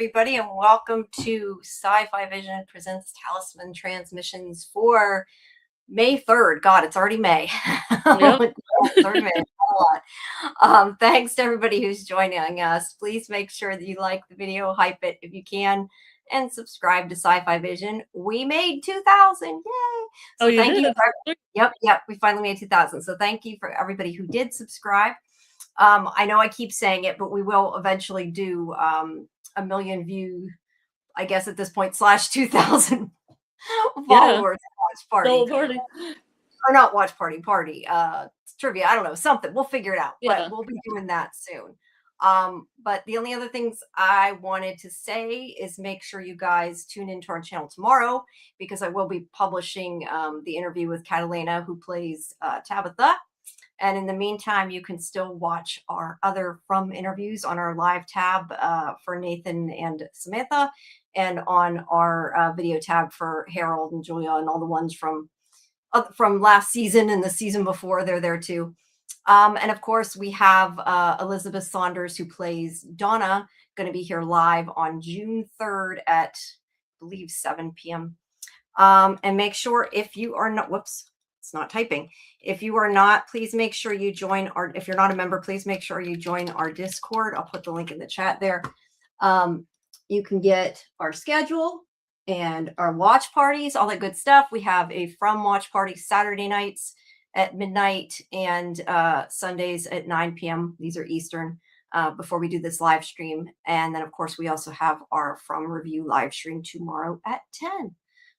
everybody, and welcome to SciFi Vision presents Talisman Transmissions for May 3rd. God, it's already May. Yep. 3rd May. Thanks to everybody who's joining us. Please make sure that you like the video, hype it if you can, and subscribe to SciFi Vision. We made 2,000. Yay! So thank you. Yep. We finally made 2,000. So thank you for everybody who did subscribe. I know I keep saying it, but we will eventually do a million view, I guess at this point, / 2,000 followers watch party. Or not watch party, trivia. I don't know, something. We'll figure it out. Yeah. But we'll be doing that soon. But the only other things I wanted to say is make sure you guys tune into our channel tomorrow, because I will be publishing the interview with Catalina, who plays Tabitha. And in the meantime, you can still watch our other From interviews on our live tab for Nathan and Samantha, and on our video tab for Harold and Julia and all the ones from last season and the season before. They're there too. And of course, we have Elizabeth Saunders, who plays Donna, going to be here live on June 3rd at, I believe, 7 p.m. And make sure, if you are not, it's not typing. If you are not, please make sure you join our, if you're not a member, please make sure you join our Discord. I'll put the link in the chat there. You can get our schedule and our watch parties, all that good stuff. We have a From watch party Saturday nights at midnight and Sundays at 9 p.m. These are Eastern, before we do this live stream. And then, of course, we also have our From review live stream tomorrow at 10.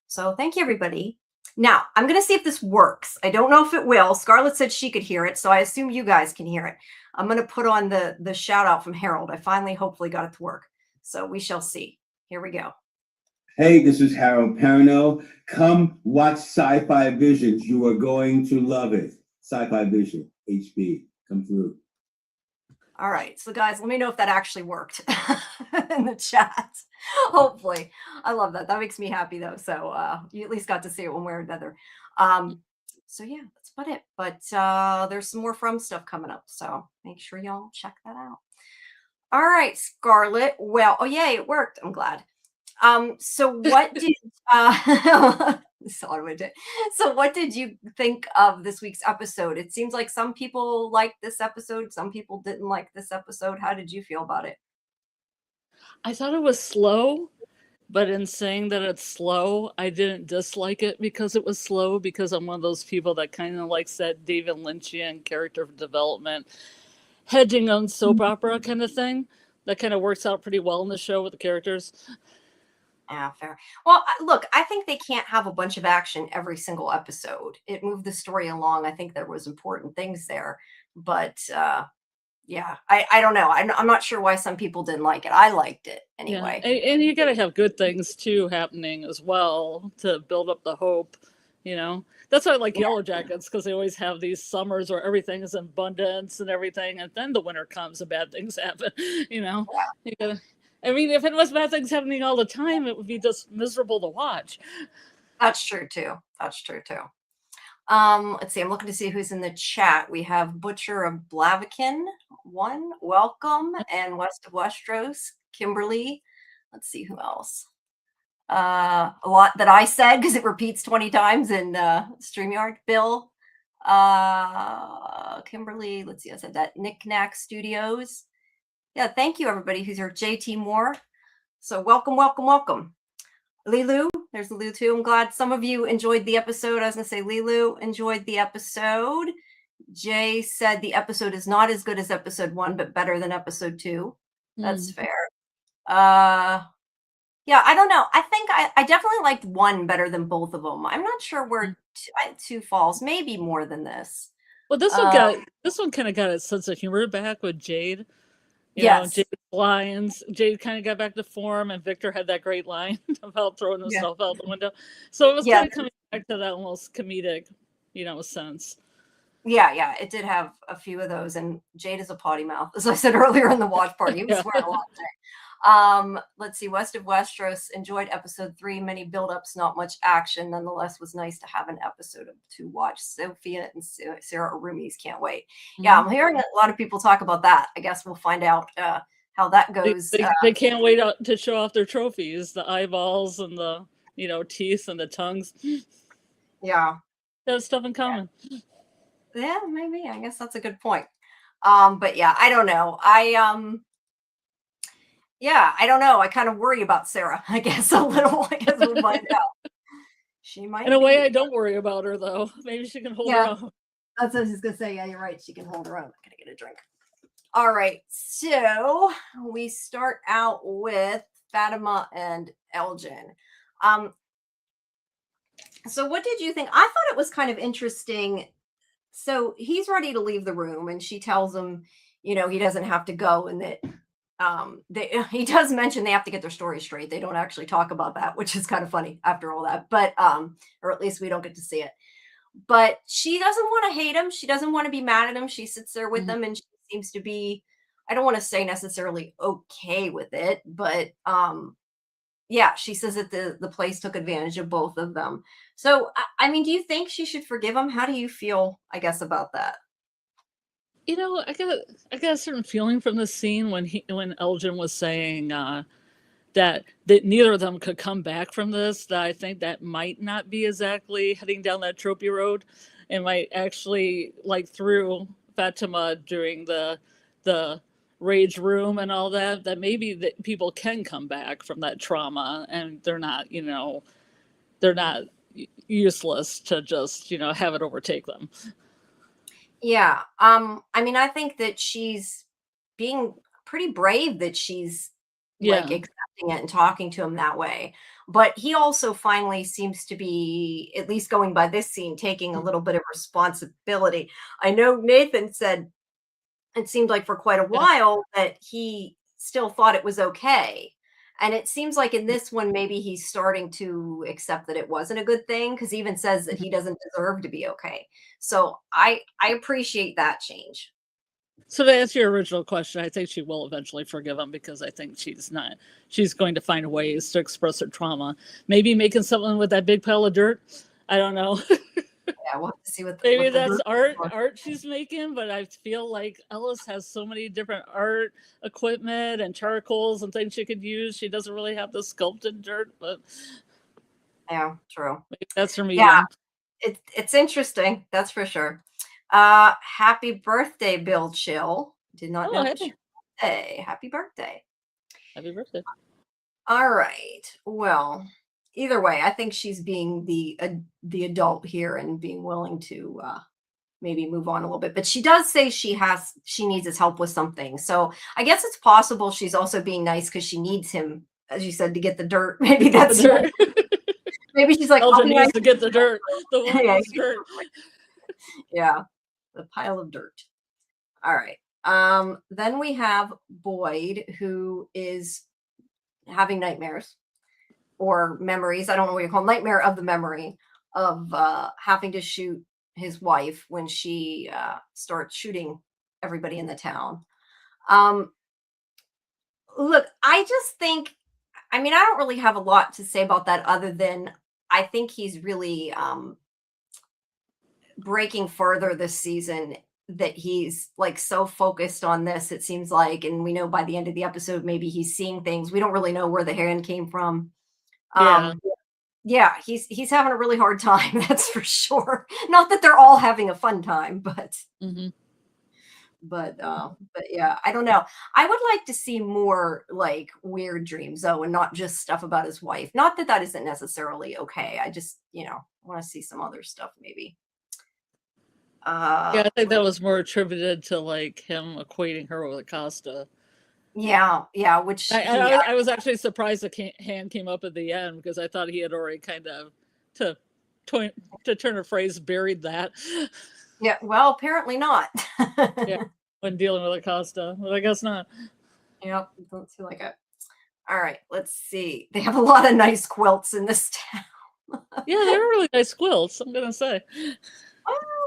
So thank you, everybody. Now, I'm going to see if this works. I don't know if it will. Scarlett said she could hear it, so I assume you guys can hear it. I'm going to put on the shout out from Harold. I finally, hopefully, got it to work. So we shall see. Here we go. Hey, this is Harold Perno. Come watch SciFi Visions. You are going to love it. SciFi Vision, HB. Come through. All right. So, guys, let me know if that actually worked in the chat. Hopefully. I love that. That makes me happy, though. So you at least got to see it one way or another. So, yeah, that's about it. But there's some more From stuff coming up. So make sure y'all check that out. All right, Scarlett. Well, oh, yay, it worked. I'm glad. So what did so what did you think of this week's episode? It seems like some people liked this episode, some people didn't like this episode. How did you feel about it? I thought it was slow, but in saying that it's slow, I didn't dislike it because it was slow, because I'm one of those people that kind of likes that David Lynchian character development, hedging on soap opera kind of thing. That kind of works out pretty well in the show with the characters. Yeah, fair. Well, look, I think they can't have a bunch of action every single episode. It moved the story along. I think there was important things there, but yeah, I don't know. I'm not sure why some people didn't like it. I liked it anyway. Yeah. And you got to have good things too happening as well to build up the hope. You know, that's why I like Yellow Jackets, because they always have these summers where everything is in abundance and everything, and then the winter comes and bad things happen. You know, you gotta. I mean, if it was bad things happening all the time, it would be just miserable to watch. That's true too. Let's see. I'm looking to see who's in the chat. We have Butcher of Blaviken, one, welcome, and West of Westeros, Kimberly. Let's see who else. A lot that I said because it repeats 20 times in StreamYard. Bill, Kimberly. Let's see. I said that. Knickknack Studios. Yeah, thank you, everybody who's here. JT Moore. So welcome. Lilu, there's Lilu too. I'm glad some of you enjoyed the episode. I was going to say Lilu enjoyed the episode. Jay said the episode is not as good as episode 1, but better than episode 2. That's fair. Yeah, I don't know. I think I definitely liked 1 better than both of them. I'm not sure where 2 falls. Maybe more than this. Well, this one kind of got its sense of humor back with Jade. You know, Jade's lines. Jade kind of got back to form, and Victor had that great line about throwing himself out the window. So it was kind of coming back to that almost comedic, sense. Yeah, it did have a few of those, and Jade is a potty mouth, as I said earlier in the watch party. He was swearing a lot today. Let's see. West of Westeros enjoyed episode 3. Many build-ups, not much action. Nonetheless, was nice to have an episode to watch. Sophia and Sarah Arumis can't wait. Yeah, I'm hearing a lot of people talk about that. I guess we'll find out how how that goes. They can't wait to show off their trophies, the eyeballs and the teeth and the tongues. Yeah. They have stuff in common. Yeah, maybe. I guess that's a good point. But yeah, I don't know. Yeah, I don't know. I kind of worry about Sarah, I guess, a little. I guess we'll find out. She might In a way, be. I don't worry about her, though. Maybe she can hold her Yeah. own. That's what I was just gonna say. Yeah, you're right. She can hold her own. I'm gonna get a drink. All right. So we start out with Fatima and Elgin. So what did you think? I thought it was kind of interesting. So he's ready to leave the room, and she tells him, he doesn't have to go, and that he does mention they have to get their story straight. They don't actually talk about that, which is kind of funny after all that, but or at least we don't get to see it. But she doesn't want to hate him. She doesn't want to be mad at him. She sits there with him, and she seems to be, I don't want to say necessarily okay with it, but yeah, she says that the place took advantage of both of them. So, I mean, do you think she should forgive him? How do you feel, I guess, about that? I got a certain feeling from the scene when Elgin was saying that neither of them could come back from this. That I think that might not be exactly heading down that trophy road, and might actually, like, through Fatima during the rage room and all that, that maybe that people can come back from that trauma, and they're not useless to just have it overtake them. Yeah. I mean, I think that she's being pretty brave that she's like accepting it and talking to him that way. But he also finally seems to be, at least going by this scene, taking a little bit of responsibility. I know Nathan said it seemed like for quite a while that he still thought it was okay. And it seems like in this one, maybe he's starting to accept that it wasn't a good thing, because he even says that he doesn't deserve to be okay. So I appreciate that change. So to answer your original question, I think she will eventually forgive him, because I think she's going to find ways to express her trauma. Maybe making something with that big pile of dirt. I don't know. Yeah, we'll have to see what Maybe what the that's dirt- art she's making, but I feel like Ellis has so many different art equipment and charcoals and things she could use. She doesn't really have the sculpted dirt, but Yeah, true. maybe that's her medium. Yeah, it's interesting, that's for sure. Happy birthday, Bill Chill. Did not know. Hey, happy birthday. Happy birthday. All right. Well, either way, I think she's being the adult here and being willing to maybe move on a little bit. But she does say she needs his help with something. So I guess it's possible she's also being nice because she needs him, as you said, to get the dirt. Maybe that's The dirt. Maybe she's like, Elgin needs to get the dirt. The one Yeah. needs dirt. Yeah, the pile of dirt. All right. Then we have Boyd, who is having nightmares or memories. I don't know what you call them. Nightmare of the memory of having to shoot his wife when she starts shooting everybody in the town. Look, I just think, I mean, I don't really have a lot to say about that other than I think he's really breaking further this season, that he's like so focused on this, it seems like, and we know by the end of the episode maybe he's seeing things. We don't really know where the hand came from. Yeah, he's having a really hard time, that's for sure. Not that they're all having a fun time, but but yeah, I don't know. I would like to see more like weird dreams though, and not just stuff about his wife. Not that that isn't necessarily okay. I just, want to see some other stuff maybe. Yeah, I think that was more attributed to like him equating her with Acosta. Yeah, which I was actually surprised the hand came up at the end, because I thought he had already kind of, to turn a phrase, buried that. Yeah, well, apparently not. Yeah, when dealing with Acosta, but I guess not. Yep, doesn't seem like it. All right, let's see. They have a lot of nice quilts in this town. Yeah, they're really nice quilts, I'm gonna say.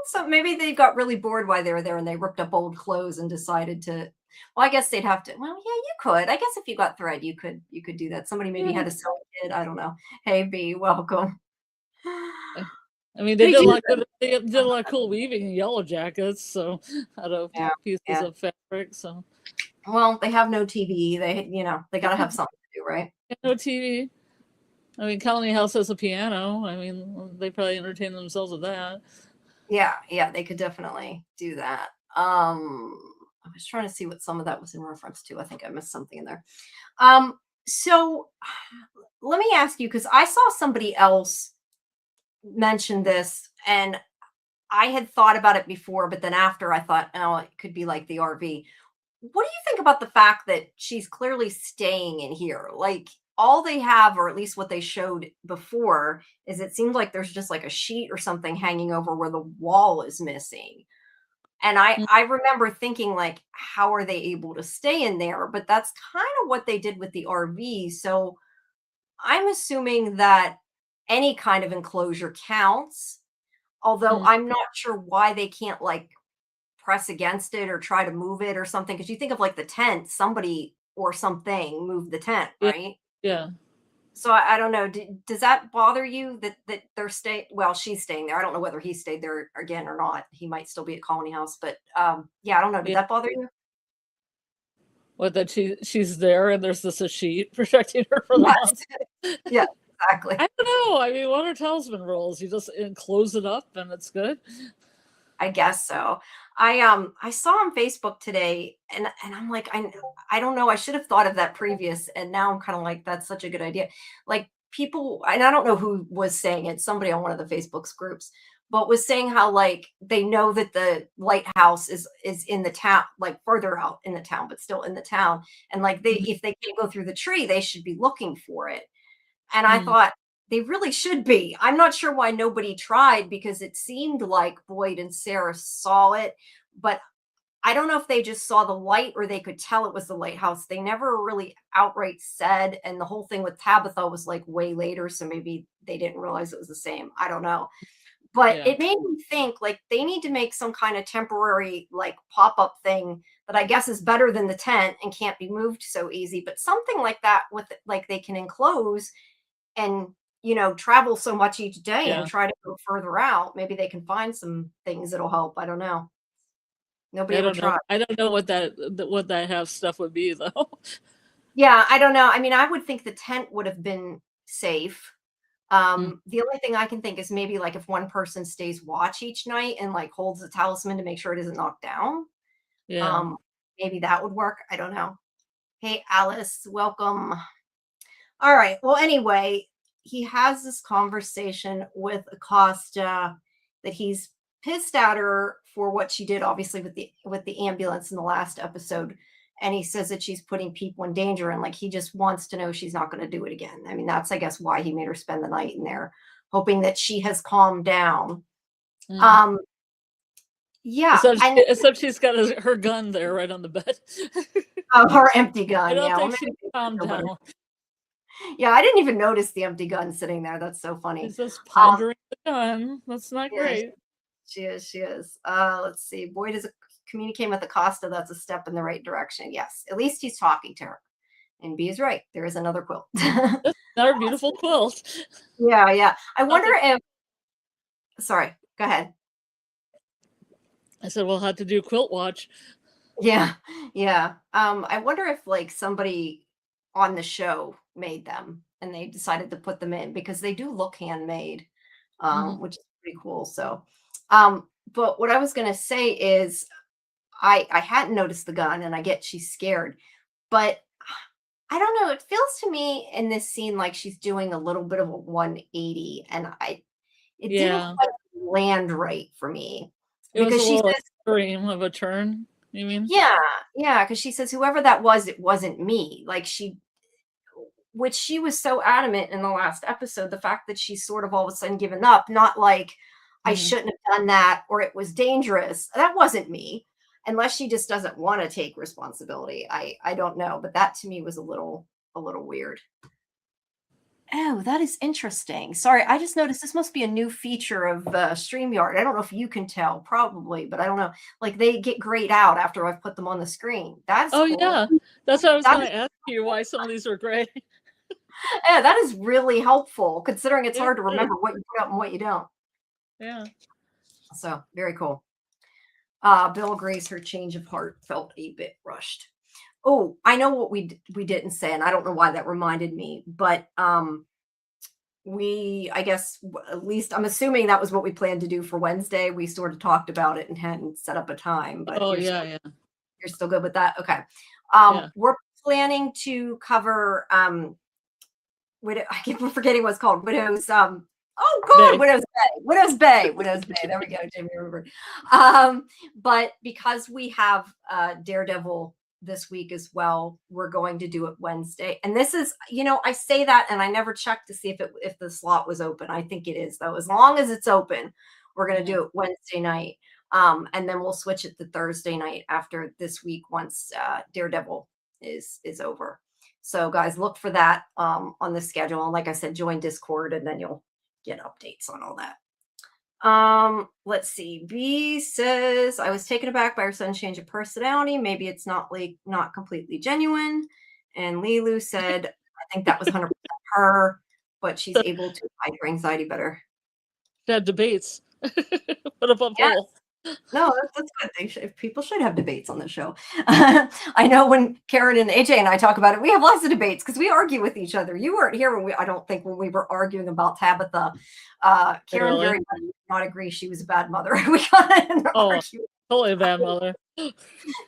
So maybe they got really bored while they were there and they ripped up old clothes and decided to. Well, I guess they'd have to. Well, yeah, you could. I guess if you got thread, you could do that. Somebody maybe had a sewing kit. I don't know. Hey, B, welcome. I mean, they did a lot. They did a lot of cool weaving in Yellow Jackets, so out of pieces of fabric. So Well, they have no TV. They got to have something to do, right? No TV. I mean, Colony House has a piano. I mean, they probably entertain themselves with that. Yeah, they could definitely do that. I was trying to see what some of that was in reference to. I think I missed something in there. So let me ask you, because I saw somebody else mention this, and I had thought about it before, but then after I thought, oh, it could be like the RV. What do you think about the fact that she's clearly staying in here? Like, all they have, or at least what they showed before, is it seems like there's just like a sheet or something hanging over where the wall is missing. And Mm. I remember thinking, like, how are they able to stay in there? But that's kind of what they did with the RV. So I'm assuming that any kind of enclosure counts, although Mm. I'm not sure why they can't, like, press against it or try to move it or something. Because you think of like the tent, somebody or something moved the tent, Yeah. right? Yeah. So I don't know. Does that bother you that they're staying? Well, she's staying there. I don't know whether he stayed there again or not. He might still be at Colony House, but yeah, I don't know. Did Yeah. that bother you? What, that she's there and there's just a sheet protecting her from the Yes. monster? Yeah, exactly. I don't know. I mean, what are talisman rules? You just close it up and it's good. I guess so. I saw on Facebook today, and I'm like, I don't know. I should have thought of that previous, and now I'm kind of like, that's such a good idea. Like, people, and I don't know who was saying it, somebody on one of the Facebook's groups, but was saying how, like, they know that the lighthouse is in the town, like further out in the town, but still in the town. And like, they, Mhm. if they can't go through the tree, they should be looking for it. And I Mm. thought, they really should be. I'm not sure why nobody tried, because it seemed like Boyd and Sarah saw it, but I don't know if they just saw the light or they could tell it was the lighthouse. They never really outright said, and the whole thing with Tabitha was like way later, so maybe they didn't realize it was the same. I don't know. But Yeah. it made me think, like, they need to make some kind of temporary, like, pop-up thing that I guess is better than the tent and can't be moved so easy, but something like that, with, like, they can enclose and, travel so much each day and Yeah. try to go further out. Maybe they can find some things that'll help. I don't know. Nobody I ever don't know. tried. I don't know what that half stuff would be though. Yeah, I don't know. I mean, I would think the tent would have been safe. Mm. The only thing I can think is maybe like if one person stays watch each night and like holds the talisman to make sure it isn't knocked down. Yeah. Um, Maybe that would work. I don't know. Hey, Alice, welcome. All right. Well, anyway, he has this conversation with Acosta that he's pissed at her for what she did, obviously with the ambulance in the last episode, and he says that she's putting people in danger, and like he just wants to know she's not going to do it again. I mean, that's, I guess, why he made her spend the night in there, hoping that she has calmed down. Mm. Um, yeah, and Except she's got her gun there right on the bed. her empty I gun. don't Yeah, well, think she maybe calmed they down. yeah, I didn't even notice the empty gun sitting there. That's so funny. She's just Um, pondering the gun. That's not yeah, great. she is. Let's see. Boyd is communicating with Acosta. That's a step in the right direction. Yes, at least he's talking to her. And B is right. There is another quilt. That's another beautiful quilt. Yeah. I wonder Nothing. if. Sorry. Go ahead. I said we'll have to do quilt watch. Yeah. I wonder if like somebody on the show made them and they decided to put them in, because they do look handmade, Mhm. which is pretty cool. So, but what I was gonna say is I hadn't noticed the gun, and I get she's scared, but I don't know. It feels to me in this scene like she's doing a little bit of a 180, and it didn't Yeah. quite land right for me, It was a because she little says, extreme of a turn, you mean? yeah, because she says whoever that was, it wasn't me. Like, which she was so adamant in the last episode, the fact that she's sort of all of a sudden given up, not like I Mhm. shouldn't have done that or it was dangerous. That wasn't me. Unless she just doesn't want to take responsibility. I don't know, but that to me was a little weird. Oh, that is interesting. Sorry, I just noticed this must be a new feature of StreamYard. I don't know if you can tell, probably, but I don't know. Like, they get grayed out after I've put them on the screen. That's Oh, cool. yeah. That's what I was That gonna is, ask you, why some of these are gray. yeah, that is really helpful, considering it's Yeah, hard to it is. remember what you put up and what you don't. Yeah. So very cool. Bill agrees her change of heart felt a bit rushed. Oh, I know what we didn't say, and I don't know why that reminded me, but I guess at least I'm assuming that was what we planned to do for Wednesday. We sort of talked about it and hadn't set up a time, but Oh yeah, yeah, you're still good with that? Okay. yeah. We're planning to cover widow. I keep forgetting what's called widows. Oh God, Bay. Widow's Bay, Widow's Bay, Widow's Bay. There we go, Jamie. Remember. But because we have Daredevil this week as well, we're going to do it Wednesday. And this is, I say that, and I never checked to see if the slot was open. I think it is though. As long as it's open, we're going to do it Wednesday night. And then we'll switch it to Thursday night after this week once Daredevil is over. So guys, look for that on the schedule. And like I said, join Discord and then you'll get updates on all that. Let's see. B says, I was taken aback by her son's change of personality. Maybe it's not completely genuine. And Lilu said, I think that was 100% her, but she's able to hide her anxiety better. They have debates. What about poll? No, that's good. People should have debates on the show. I know when Karen and AJ and I talk about it, we have lots of debates because we argue with each other. You weren't here I don't think when we were arguing about Tabitha. Karen very much did not agree she was a bad mother. We got in an argument. Totally a bad mother.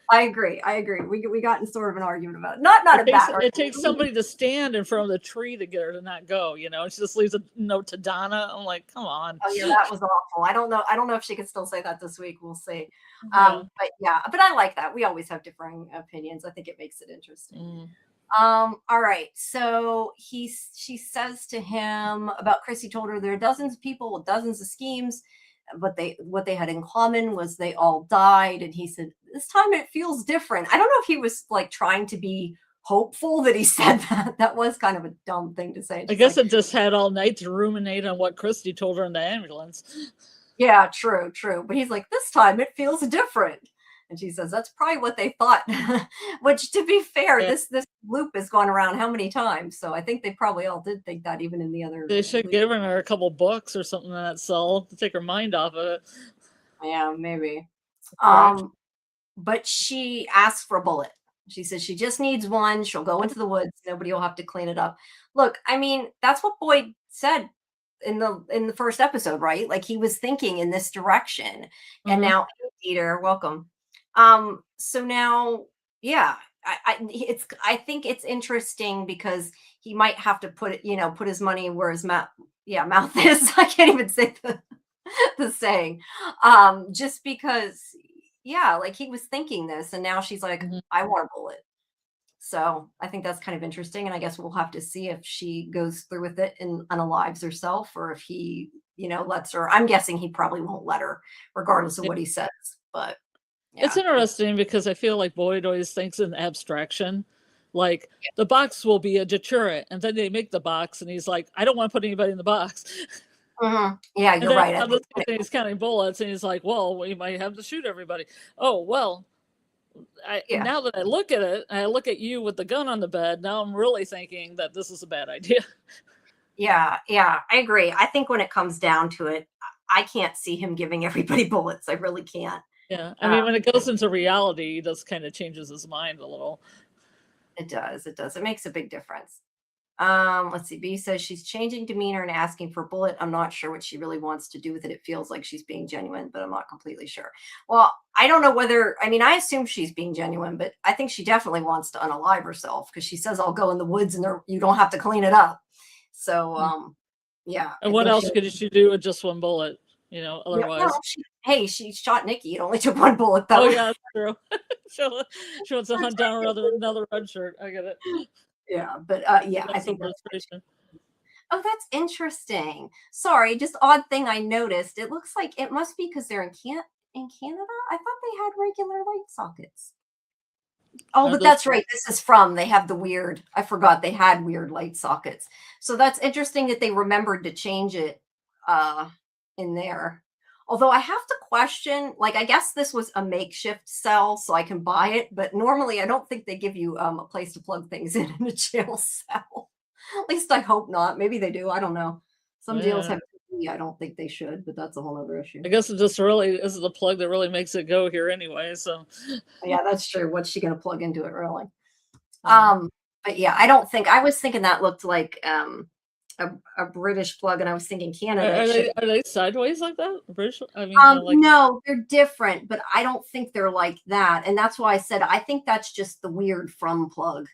I agree. We got in sort of an argument about it. Not a bad argument. It takes somebody to stand in front of the tree to get her to not go, and she just leaves a note to Donna. I'm like, come on. Oh yeah, that was awful. I don't know if she can still say that this week. We'll see. But I like that. We always have differing opinions. I think it makes it interesting. All right. So she says to him about Chrissy told her there are dozens of people with dozens of schemes, but what they had in common was they all died. And he said, this time it feels different. I don't know if he was like trying to be hopeful that he said that. That was kind of a dumb thing to say. I guess it just had all night to ruminate on what Christy told her in the ambulance. Yeah, true. But he's like, this time it feels different. And she says, that's probably what they thought, which to be fair, this loop has gone around how many times? So I think they probably all did think that even in the other. They should have given her a couple books or something in that cell to take her mind off of it. Yeah, maybe. But she asks for a bullet. She says she just needs one. She'll go into the woods. Nobody will have to clean it up. Look, I mean, that's what Boyd said in the first episode, right? Like he was thinking in this direction. And now, Peter, welcome. So now, yeah, I think it's interesting because he might have to put his money where his mouth is. I can't even say the saying. Just because, like he was thinking this and now she's like, I want a bullet. So I think that's kind of interesting. And I guess we'll have to see if she goes through with it and unalives herself or if he, lets her. I'm guessing he probably won't let her regardless of what he says, but. Yeah. It's interesting because I feel like Boyd always thinks in abstraction, like the box will be a deterrent, and then they make the box, and he's like, I don't want to put anybody in the box. Yeah, you're right. He's counting bullets, and he's like, well, we might have to shoot everybody. Oh, well, now that I look at it, I look at you with the gun on the bed, now I'm really thinking that this is a bad idea. Yeah, I agree. I think when it comes down to it, I can't see him giving everybody bullets. I really can't. Yeah, I mean, when it goes into reality, he just kind of changes his mind a little. It does. It makes a big difference. Let's see. B says she's changing demeanor and asking for a bullet. I'm not sure what she really wants to do with it. It feels like she's being genuine, but I'm not completely sure. Well, I don't know I assume she's being genuine, but I think she definitely wants to unalive herself because she says, I'll go in the woods and you don't have to clean it up. So, yeah. And what else could she do with just one bullet? Otherwise. Yeah, she shot Nikki. It only took one bullet, though. Oh, yeah, that's true. she wants to hunt down another red shirt. I get it. Yeah, but I think frustration. Oh, that's interesting. Sorry, just odd thing I noticed. It looks like it must be because they're in Canada. I thought they had regular light sockets. Oh, but that's right. This is they have I forgot they had weird light sockets. So that's interesting that they remembered to change it in there. Although I have to question, I guess this was a makeshift cell, so I can buy it. But normally I don't think they give you a place to plug things in a jail cell. At least I hope not. Maybe they do. I don't know. Some jails have TV. I don't think they should, but that's a whole other issue. I guess it just really is the plug that really makes it go here anyway. So yeah, that's true. What's she going to plug into it, really? But yeah, I was thinking that looked like a British plug, and I was thinking Canada. Are they sideways like that? British? I mean, like No, they're different, but I don't think they're like that. And that's why I said I think that's just the weird from plug.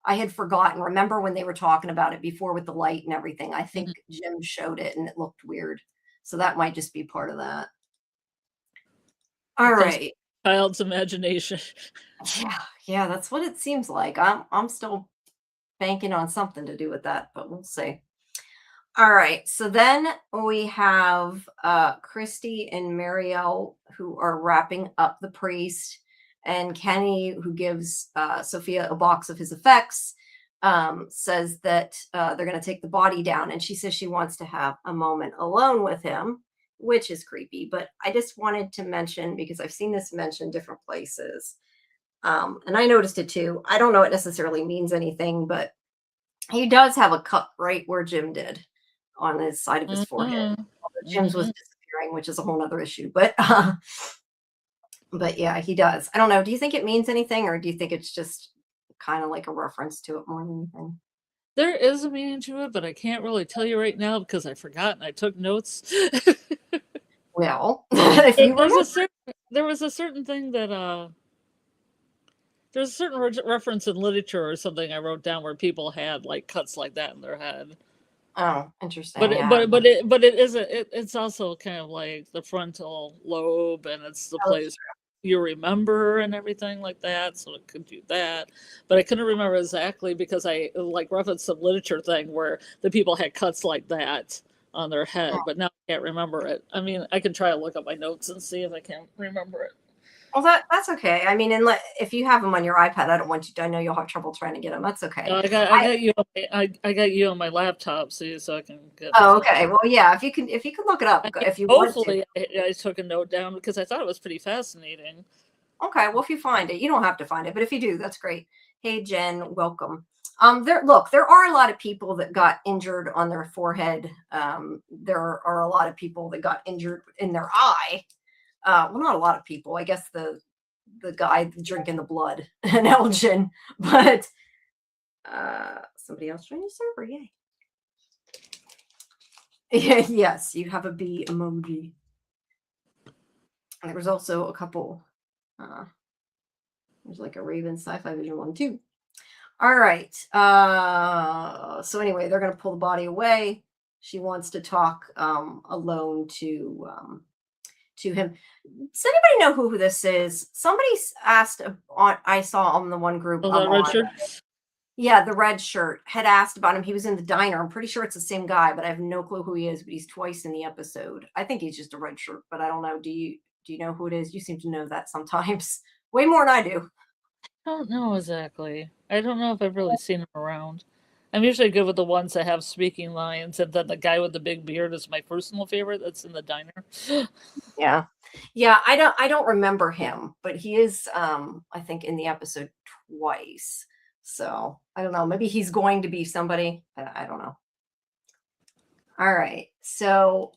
I had forgotten. Remember when they were talking about it before with the light and everything? I think Jim showed it and it looked weird. So that might just be part of that. All right. Child's imagination. Yeah, that's what it seems like. I'm still banking on something to do with that, but we'll see. All right. So then we have Christy and Marielle who are wrapping up the priest, and Kenny, who gives Sophia a box of his effects, says that they're going to take the body down. And she says she wants to have a moment alone with him, which is creepy. But I just wanted to mention, because I've seen this mentioned different places, and I noticed it too. I don't know it necessarily means anything, but he does have a cut right where Jim did on his side of his forehead. Jim's was disappearing, which is a whole other issue. But yeah, he does. I don't know. Do you think it means anything, or do you think it's just kind of like a reference to it more than anything? There is a meaning to it, but I can't really tell you right now because I forgot and I took notes. Well, if you there was a certain thing that there's a certain reference in literature or something I wrote down where people had like cuts like that in their head. Oh, interesting. But yeah. it isn't. It's also kind of like the frontal lobe, and it's the place you remember and everything like that. So it could do that, but I couldn't remember exactly because I like referenced some literature thing where the people had cuts like that on their head, but now I can't remember it. I mean, I can try to look up my notes and see if I can remember it. Well, that's okay. I mean, if you have them on your iPad, I don't want you to. I know you'll have trouble trying to get them. That's okay. I got you. I got you on my laptop, so I can get. Oh, okay. Well, yeah. If you can look it up, if you hopefully want to. I took a note down because I thought it was pretty fascinating. Okay. Well, if you find it, you don't have to find it, but if you do, that's great. Hey, Jen, welcome. There are a lot of people that got injured on their forehead. There are a lot of people that got injured in their eye. Well, not a lot of people. I guess the guy drinking the blood, an Elgin, but somebody else joined the server. Yay! Yes, you have a bee emoji. And there was also a couple. There's like a Raven SciFi Vision one too. All right. So anyway, they're gonna pull the body away. She wants to talk alone to him. Does anybody know who this is? Somebody asked I saw on the one group. The red shirt? Yeah, the red shirt had asked about him. He was in the diner. I'm pretty sure it's the same guy, but I have no clue who he is. But he's twice in the episode. I think he's just a red shirt, but I don't know. Do you know who it is? You seem to know that sometimes. Way more than I do. I don't know exactly. I don't know if I've really seen him around. I'm usually good with the ones that have speaking lines, and then the guy with the big beard is my personal favorite. That's in the diner. Yeah. I don't remember him, but he is. I think in the episode twice. So I don't know. Maybe he's going to be somebody. I don't know. All right. So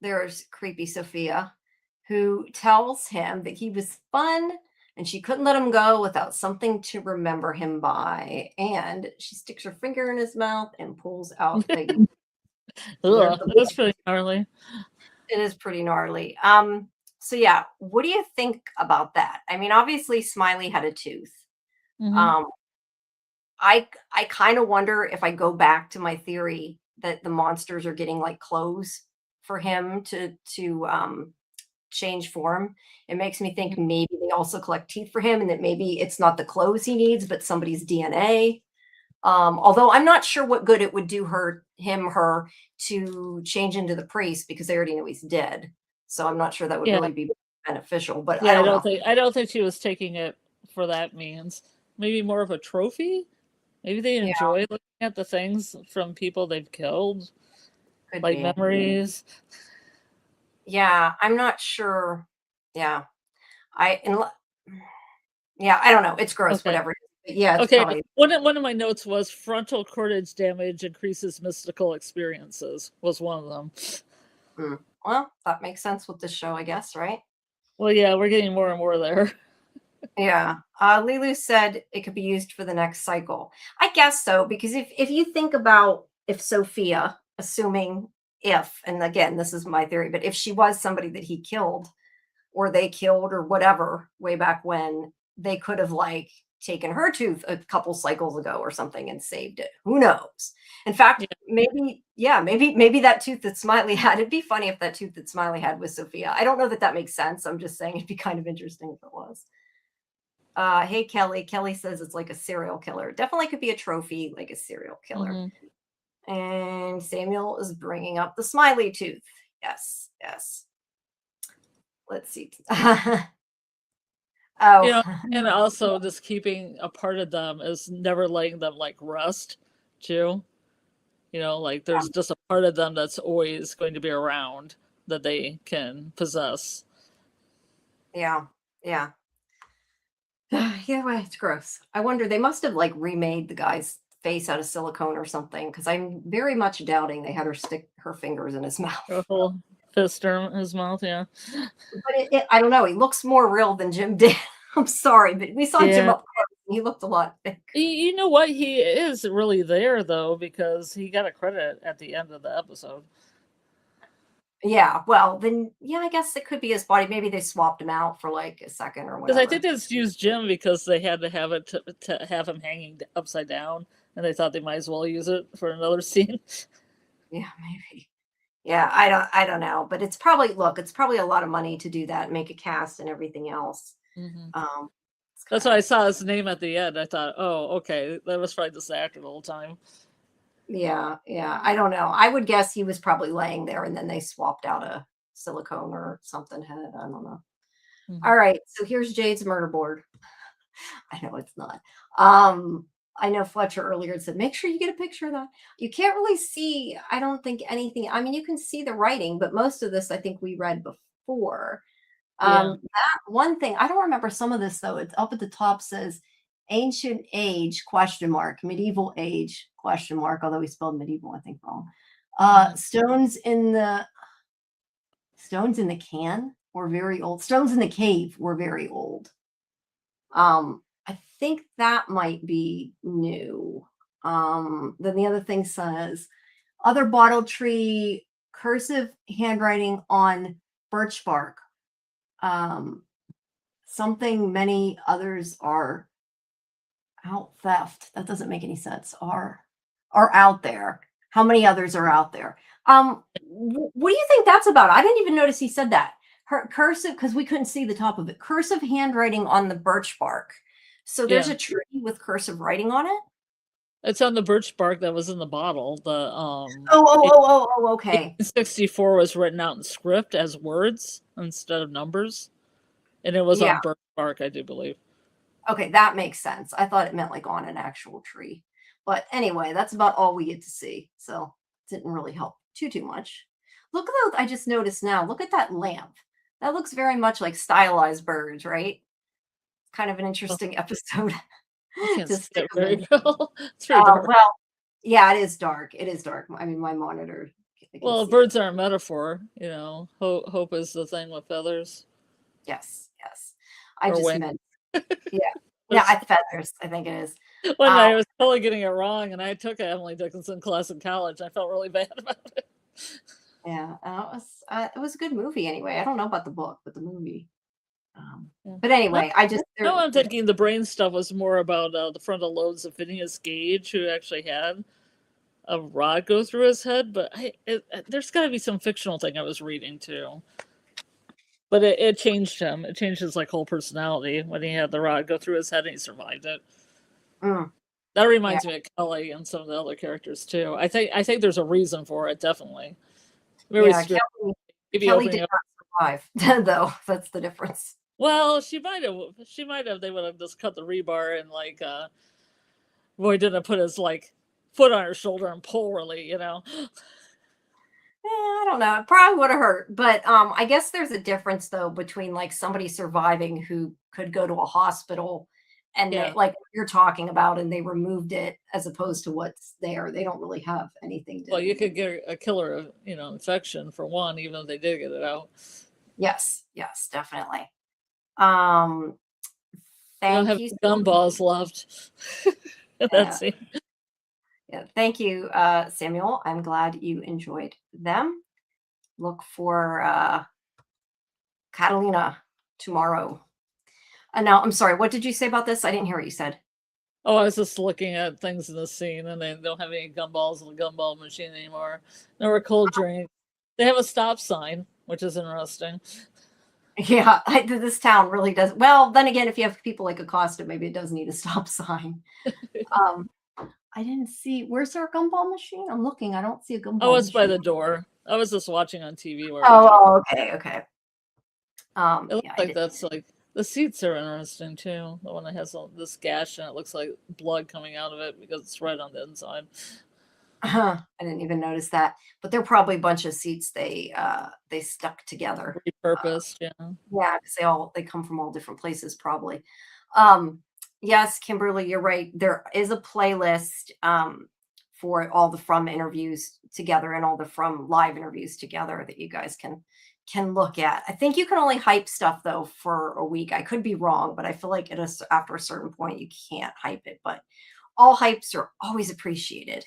there's creepy Sophia, who tells him that he was fun and she couldn't let him go without something to remember him by. And she sticks her finger in his mouth and pulls out the. That's pretty gnarly. It is pretty gnarly. So yeah, what do you think about that? I mean, obviously Smiley had a tooth. Mm-hmm. I kind of wonder if I go back to my theory that the monsters are getting like clothes for him to change form. It makes me think maybe they also collect teeth for him, and that maybe it's not the clothes he needs, but somebody's DNA. Although I'm not sure what good it would do her to change into the priest, because they already know he's dead. So I'm not sure that would really be beneficial. But yeah, I don't think she was taking it for that means. Maybe more of a trophy. Maybe they enjoy looking at the things from people they've killed, could like be. Memories. Yeah, I'm not sure. Yeah, I don't know. It's gross. Okay. Whatever. Yeah. Okay. Probably... One of my notes was frontal cortege damage increases mystical experiences. Was one of them. Well, that makes sense with this show, I guess, right? Well, yeah, we're getting more and more there. Yeah. Lilu said it could be used for the next cycle. I guess so, because if you think about if Sophia, assuming if, and again, this is my theory, but if she was somebody that he killed or they killed or whatever way back when, they could have like taken her tooth a couple cycles ago or something and saved it. Who knows? In fact, Yeah. maybe, yeah, maybe that tooth that Smiley had, it'd be funny if that tooth that Smiley had was Sophia. I don't know that that makes sense. I'm just saying it'd be kind of interesting if it was. Hey Kelly. Kelly says it's like a serial killer. Definitely could be a trophy, like a serial killer. Hmm. And Samuel is bringing up the smiley tooth. Yes, yes. Let's see. You Oh, know, and also just keeping a part of them is never letting them like rust too. You know, like there's just a part of them that's always going to be around that they can possess. yeah, yeah. Yeah, well, it's gross. I wonder they must have like remade the guy's face out of silicone or something because I'm very much doubting they had her stick her fingers in his mouth. A whole fist in his mouth, yeah. But I don't know. He looks more real than Jim did. I'm sorry, but we saw Jim Yeah. up close and he looked a lot thick. You know what? He is really there though because he got a credit at the end of the episode. Yeah, well, then yeah, I guess it could be his body. Maybe they swapped him out for like a second or Because I think whatever. they just used Jim because they had to have it to have him hanging upside down, and they thought they might as well use it for another scene. Yeah, maybe. Yeah, I don't know, but it's probably look, it's probably a lot of money to do that and make a cast and everything else. Hmm. Um, it's That's kind why I of saw his name at the end. I thought, oh, okay, that was probably this actor the whole time. yeah, yeah. I don't know. I would guess he was probably laying there and then they swapped out a silicone or something head. I don't know. Hmm. All right, so here's Jade's murder board. I know it's not. Um, I know Fletcher earlier said, make sure you get a picture of that. You can't really see, I don't think anything. I mean, you can see the writing, but most of this I think we read before. Yeah. That one thing, I don't remember some of this though. It's up at the top says ancient age question mark, medieval age question mark, although we spelled medieval, I think wrong. Mhm. Stones in the can were very old. Stones in the cave were very old. I think that might be new. Then the other thing says other bottle tree cursive handwriting on birch bark. Um, something many others are out theft. That doesn't make any sense. Are out there. How many others are out there? What do you think that's about? I didn't even notice he said that. Her cursive, because we couldn't see the top of it. Cursive handwriting on the birch bark. So there's Yeah. a tree with cursive writing on it. It's on the birch bark that was in the bottle. The Okay. 1864 was written out in script as words instead of numbers, and it was Yeah. on birch bark, I do believe. Okay, that makes sense. I thought it meant like on an actual tree. But anyway, that's about all we get to see. So it didn't really help too much. Look at those. I just noticed now. Look at that lamp. That looks very much like stylized birds, right? Kind of an Oh, interesting episode I can't to see stick it them very in. well. It's very dark. Well, yeah, it is dark. It is dark. I mean, my monitor, I can Well, see it. birds are a metaphor, you know. Hope is the thing with feathers Yes, yes. I or just wings. meant, yeah. Yeah, That's feathers, I think it is. one Uh, night I was totally getting it wrong, and I took an Emily Dickinson class in college. I felt really bad about it. yeah, it was a good movie anyway. I don't know about the book, but the movie. Yeah. But No, anyway, I just no, I'm thinking the brain stuff was more about the frontal lobes of Phineas Gage, who actually had a rod go through his head. But there's got to be some fictional thing I was reading too. But it changed him. It changed his like whole personality when he had the rod go through his head and he survived it. mm, That yeah, reminds me of Kelly and some of the other characters too. I think there's a reason for it. Definitely, very yeah. spirit. Maybe Kelly did opening up. not survive, though. That's the difference. Well, she might have. She might have. They would have just cut the rebar and like Roy didn't put his like foot on her shoulder and pull really. You know. I don't know. It probably would have hurt, but I guess there's a difference though between like somebody surviving who could go to a hospital and they Yeah. like what you're talking about and they removed it as opposed to what's there. They don't really have anything Well, to. you could get a killer, infection for one, even if they did get it out. Yes, yes, definitely. Um, don't Thank have you. any gumballs left. That's it. Yeah, thank you, Samuel. I'm glad you enjoyed them. Look for Catalina tomorrow. Now, I'm sorry. What did you say about this? I didn't hear what you said. Oh, I was just looking at things in the scene, and they don't have any gumballs in the gumball machine anymore. Nor a cold drink. They have a stop sign, which is interesting. Yeah, this town really does. Well, then again, if you have people like Acosta, maybe it does need a stop sign. I didn't see. Where's our gumball machine? I'm looking. I don't see a gumball. Oh, it's by machine. the door. I was just watching on TV. Where Okay. it looks like that's like the seats are interesting too. The one that has this gash and it looks like blood coming out of it because it's red on the inside. I didn't even notice that. But they're probably a bunch of seats they stuck together. Repurposed, yeah. Yeah, because they come from all different places, probably. Yes, Kimberly, you're right. There is a playlist for all the From interviews together and all the From live interviews together that you guys can look at. I think you can only hype stuff though for a week. I could be wrong, but I feel like after a certain point you can't hype it. But all hypes are always appreciated.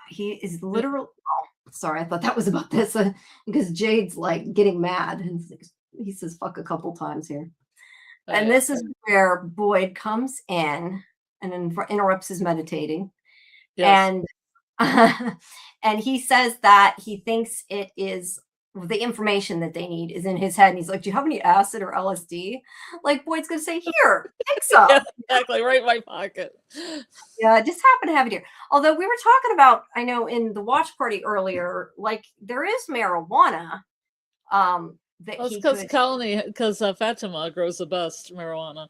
He is literally. Oh, sorry, I thought that was about this because Jade's like getting mad and he says "fuck" a couple times here. And this is where Boyd comes in and interrupts his meditating. Yes. And he says that he thinks it is the information that they need is in his head. And he's like, do you have any acid or LSD? Like Boyd's going to say, here, take some. Yeah, exactly, right in my pocket. Yeah, I just happen to have it here. Although we were talking about, I know in the watch party earlier, like there is marijuana. It's because Fatima grows the best marijuana.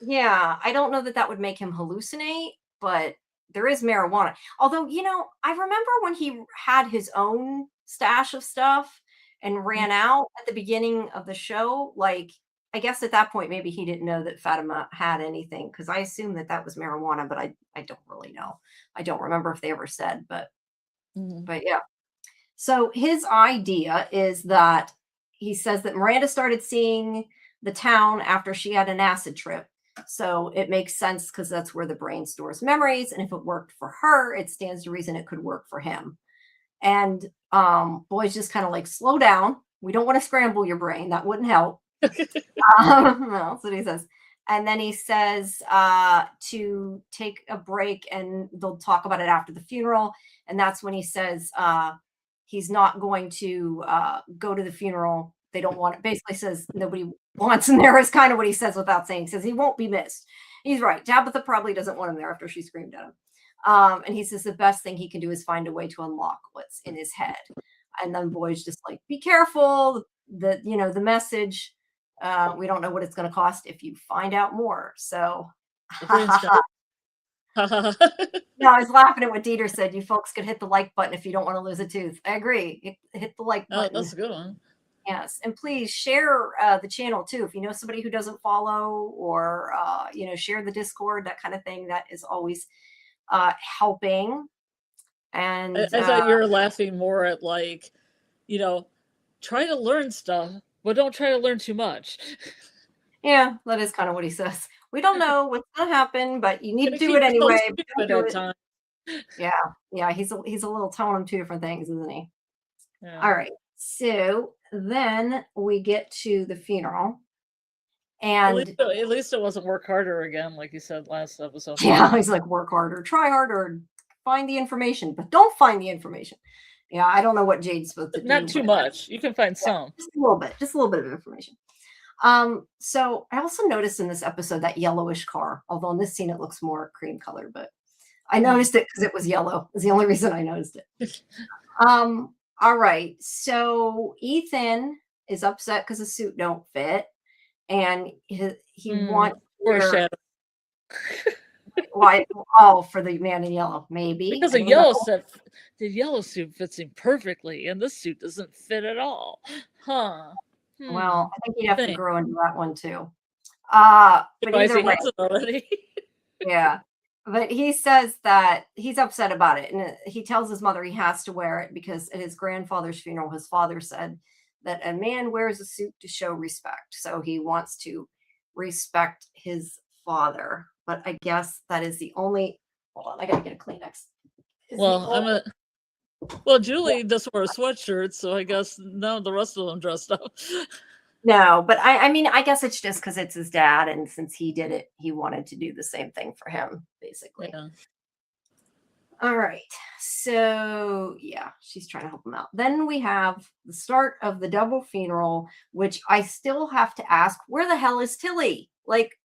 Yeah, I don't know that would make him hallucinate, but there is marijuana. Although, I remember when he had his own stash of stuff and ran out at the beginning of the show, like, I guess at that point, maybe he didn't know that Fatima had anything because I assumed that was marijuana, but I don't really know. I don't remember if they ever said, but yeah. So his idea is that he says that Miranda started seeing the town after she had an acid trip. So it makes sense because that's where the brain stores memories. And if it worked for her, it stands to reason it could work for him. And Boyd's just kind of like, slow down. We don't want to scramble your brain. That wouldn't help. That's what he says. And then he says to take a break and they'll talk about it after the funeral. And that's when he says he's not going to go to the funeral. They don't want it. Basically says nobody wants him there is kind of what he says without saying. He says he won't be missed. He's right. Tabitha probably doesn't want him there after she screamed at him. And he says the best thing he can do is find a way to unlock what's in his head. And then Boyd's just like, be careful. The message. We don't know what it's going to cost if you find out more. So no, I was laughing at what Dieter said. You folks could hit the like button if you don't want to lose a tooth. I agree. Hit the like button. Oh, that's a good one. Yes. And please share the channel too. If you know somebody who doesn't follow or, share the Discord, that kind of thing, that is always helping. And I thought you were laughing more at like, try to learn stuff, but don't try to learn too much. Yeah, that is kind of what he says. We don't know what's going to happen, but you need to do it anyway. Yeah. He's a little telling him two different things, isn't he? Yeah. All right. So then we get to the funeral. And at least it wasn't work harder again, like you said last episode. Yeah, he's like, work harder, try harder, find the information, but don't find the information. Yeah, I don't know what Jade's supposed to do. Not too much. You can find some. Just a little bit of information. So I also noticed in this episode that yellowish car, although in this scene it looks more cream color, but I noticed it because it was yellow. It's the only reason I noticed it. All right. So Ethan is upset because the suit don't fit. And he wants shadow. Why? Oh, for the man in yellow, maybe because the yellow suit fits him perfectly, and this suit doesn't fit at all. Huh? Well, I think you'd have to grow into that one too. But either way, already. Yeah. But he says that he's upset about it, and he tells his mother he has to wear it because at his grandfather's funeral, his father said that a man wears a suit to show respect. So he wants to respect his father. But I guess that is the only. Hold on, I gotta get a Kleenex. Is the Well, only- well, Julie doesn't wear sweatshirts, so I guess none of the rest of them dressed up. No, but I mean, I guess it's just because it's his dad, and since he did it, he wanted to do the same thing for him, basically. Yeah. All right. So, yeah, she's trying to help him out. Then we have the start of the double funeral, which I still have to ask, where the hell is Tilly? Like,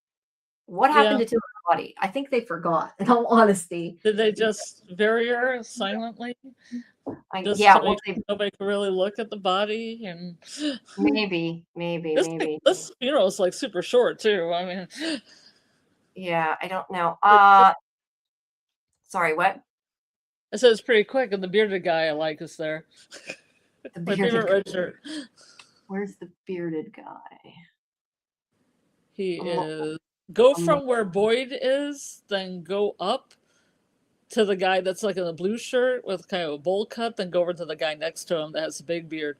what happened Yeah. to Tilly's body? I think they forgot, in all honesty. Did they just bury her silently? Just Yeah, so well, they, nobody could really look at the body? And maybe. this funeral is like super short too. I mean, Yeah, I don't know. Sorry, what? I said it's pretty quick, and the bearded guy I like is there. The My bearded favorite guy. red shirt. Where's the bearded guy? He is go from where Boyd is, then go up to the guy that's like in a blue shirt with kind of a bowl cut, then go over to the guy next to him that has a big beard.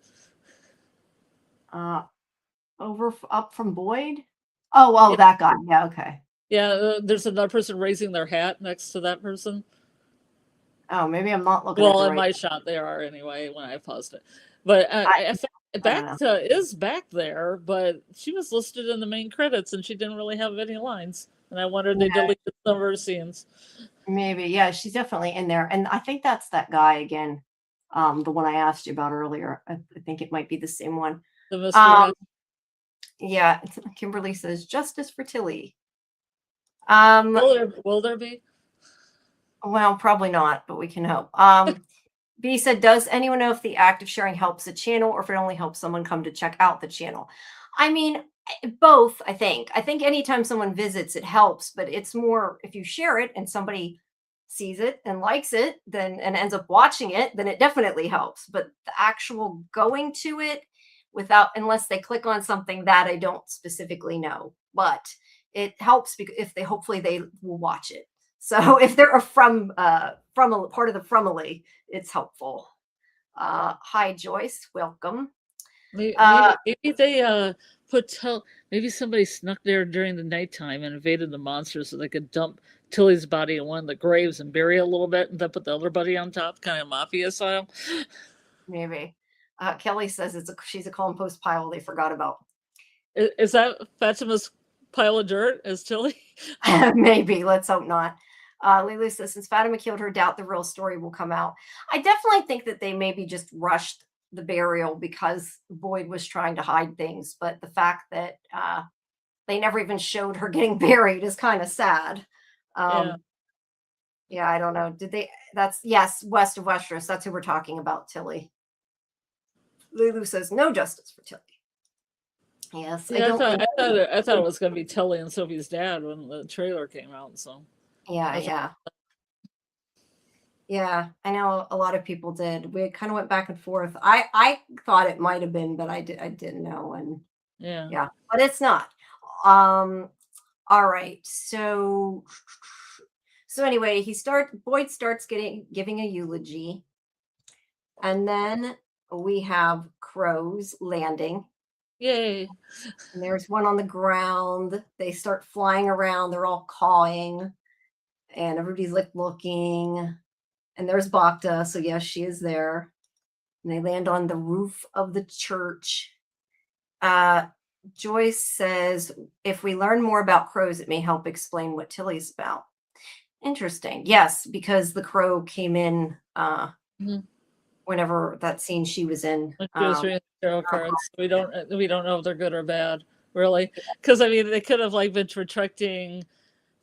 Up from Boyd? Oh, Yeah. that guy. Yeah, okay. Yeah, there's another person raising their hat next to that person. Oh, maybe I'm not looking. Well, at the in right. my shot, they are anyway when I paused it. But is back there, but she was listed in the main credits and she didn't really have any lines. And I wondered they deleted some of her scenes. Maybe, yeah, she's definitely in there, and I think that's that guy again, the one I asked you about earlier. I think it might be the same one. The mystery. Yeah, Kimberly says justice for Tilly. Will there be? Well, probably not, but we can hope. B said, does anyone know if the act of sharing helps the channel or if it only helps someone come to check out the channel? I mean, both, I think. I think anytime someone visits, it helps, but it's more if you share it and somebody sees it and likes it, then and ends up watching it, then it definitely helps. But the actual going to it unless they click on something that I don't specifically know, but it helps because if they hopefully they will watch it. So if they're from a part of the Frumily, it's helpful. Hi Joyce, welcome. Maybe they maybe somebody snuck there during the nighttime and invaded the monster so they could dump Tilly's body in one of the graves and bury it a little bit and then put the other body on top, kind of mafia style. Maybe. Kelly says she's a column post pile they forgot about. Is that Fatima's pile of dirt as Tilly? Maybe. Let's hope not. Lulu says, since Fatima killed her, doubt the real story will come out. I definitely think that they maybe just rushed the burial because Boyd was trying to hide things. But the fact that they never even showed her getting buried is kind of sad. Yeah, I don't know. Did they? Yes, west of Westeros. That's who we're talking about, Tilly. Lulu says, no justice for Tilly. Yes, yeah, I thought it was going to be Tilly and Sophie's dad when the trailer came out. So yeah, I know a lot of people did. We kind of went back and forth. I thought it might have been, but I didn't know, and yeah, but it's not. All right, so anyway, Boyd starts giving a eulogy, and then we have crows landing. Yay. And there's one on the ground. They start flying around. They're all cawing. And everybody's like looking. And there's Bacta. So yes, she is there. And they land on the roof of the church. Joyce says, if we learn more about crows, it may help explain what Tilly's about. Interesting. Yes, because the crow came in whenever that scene she was in. She was reading tarot cards. We don't know if they're good or bad, really. Because I mean, they could have like been protecting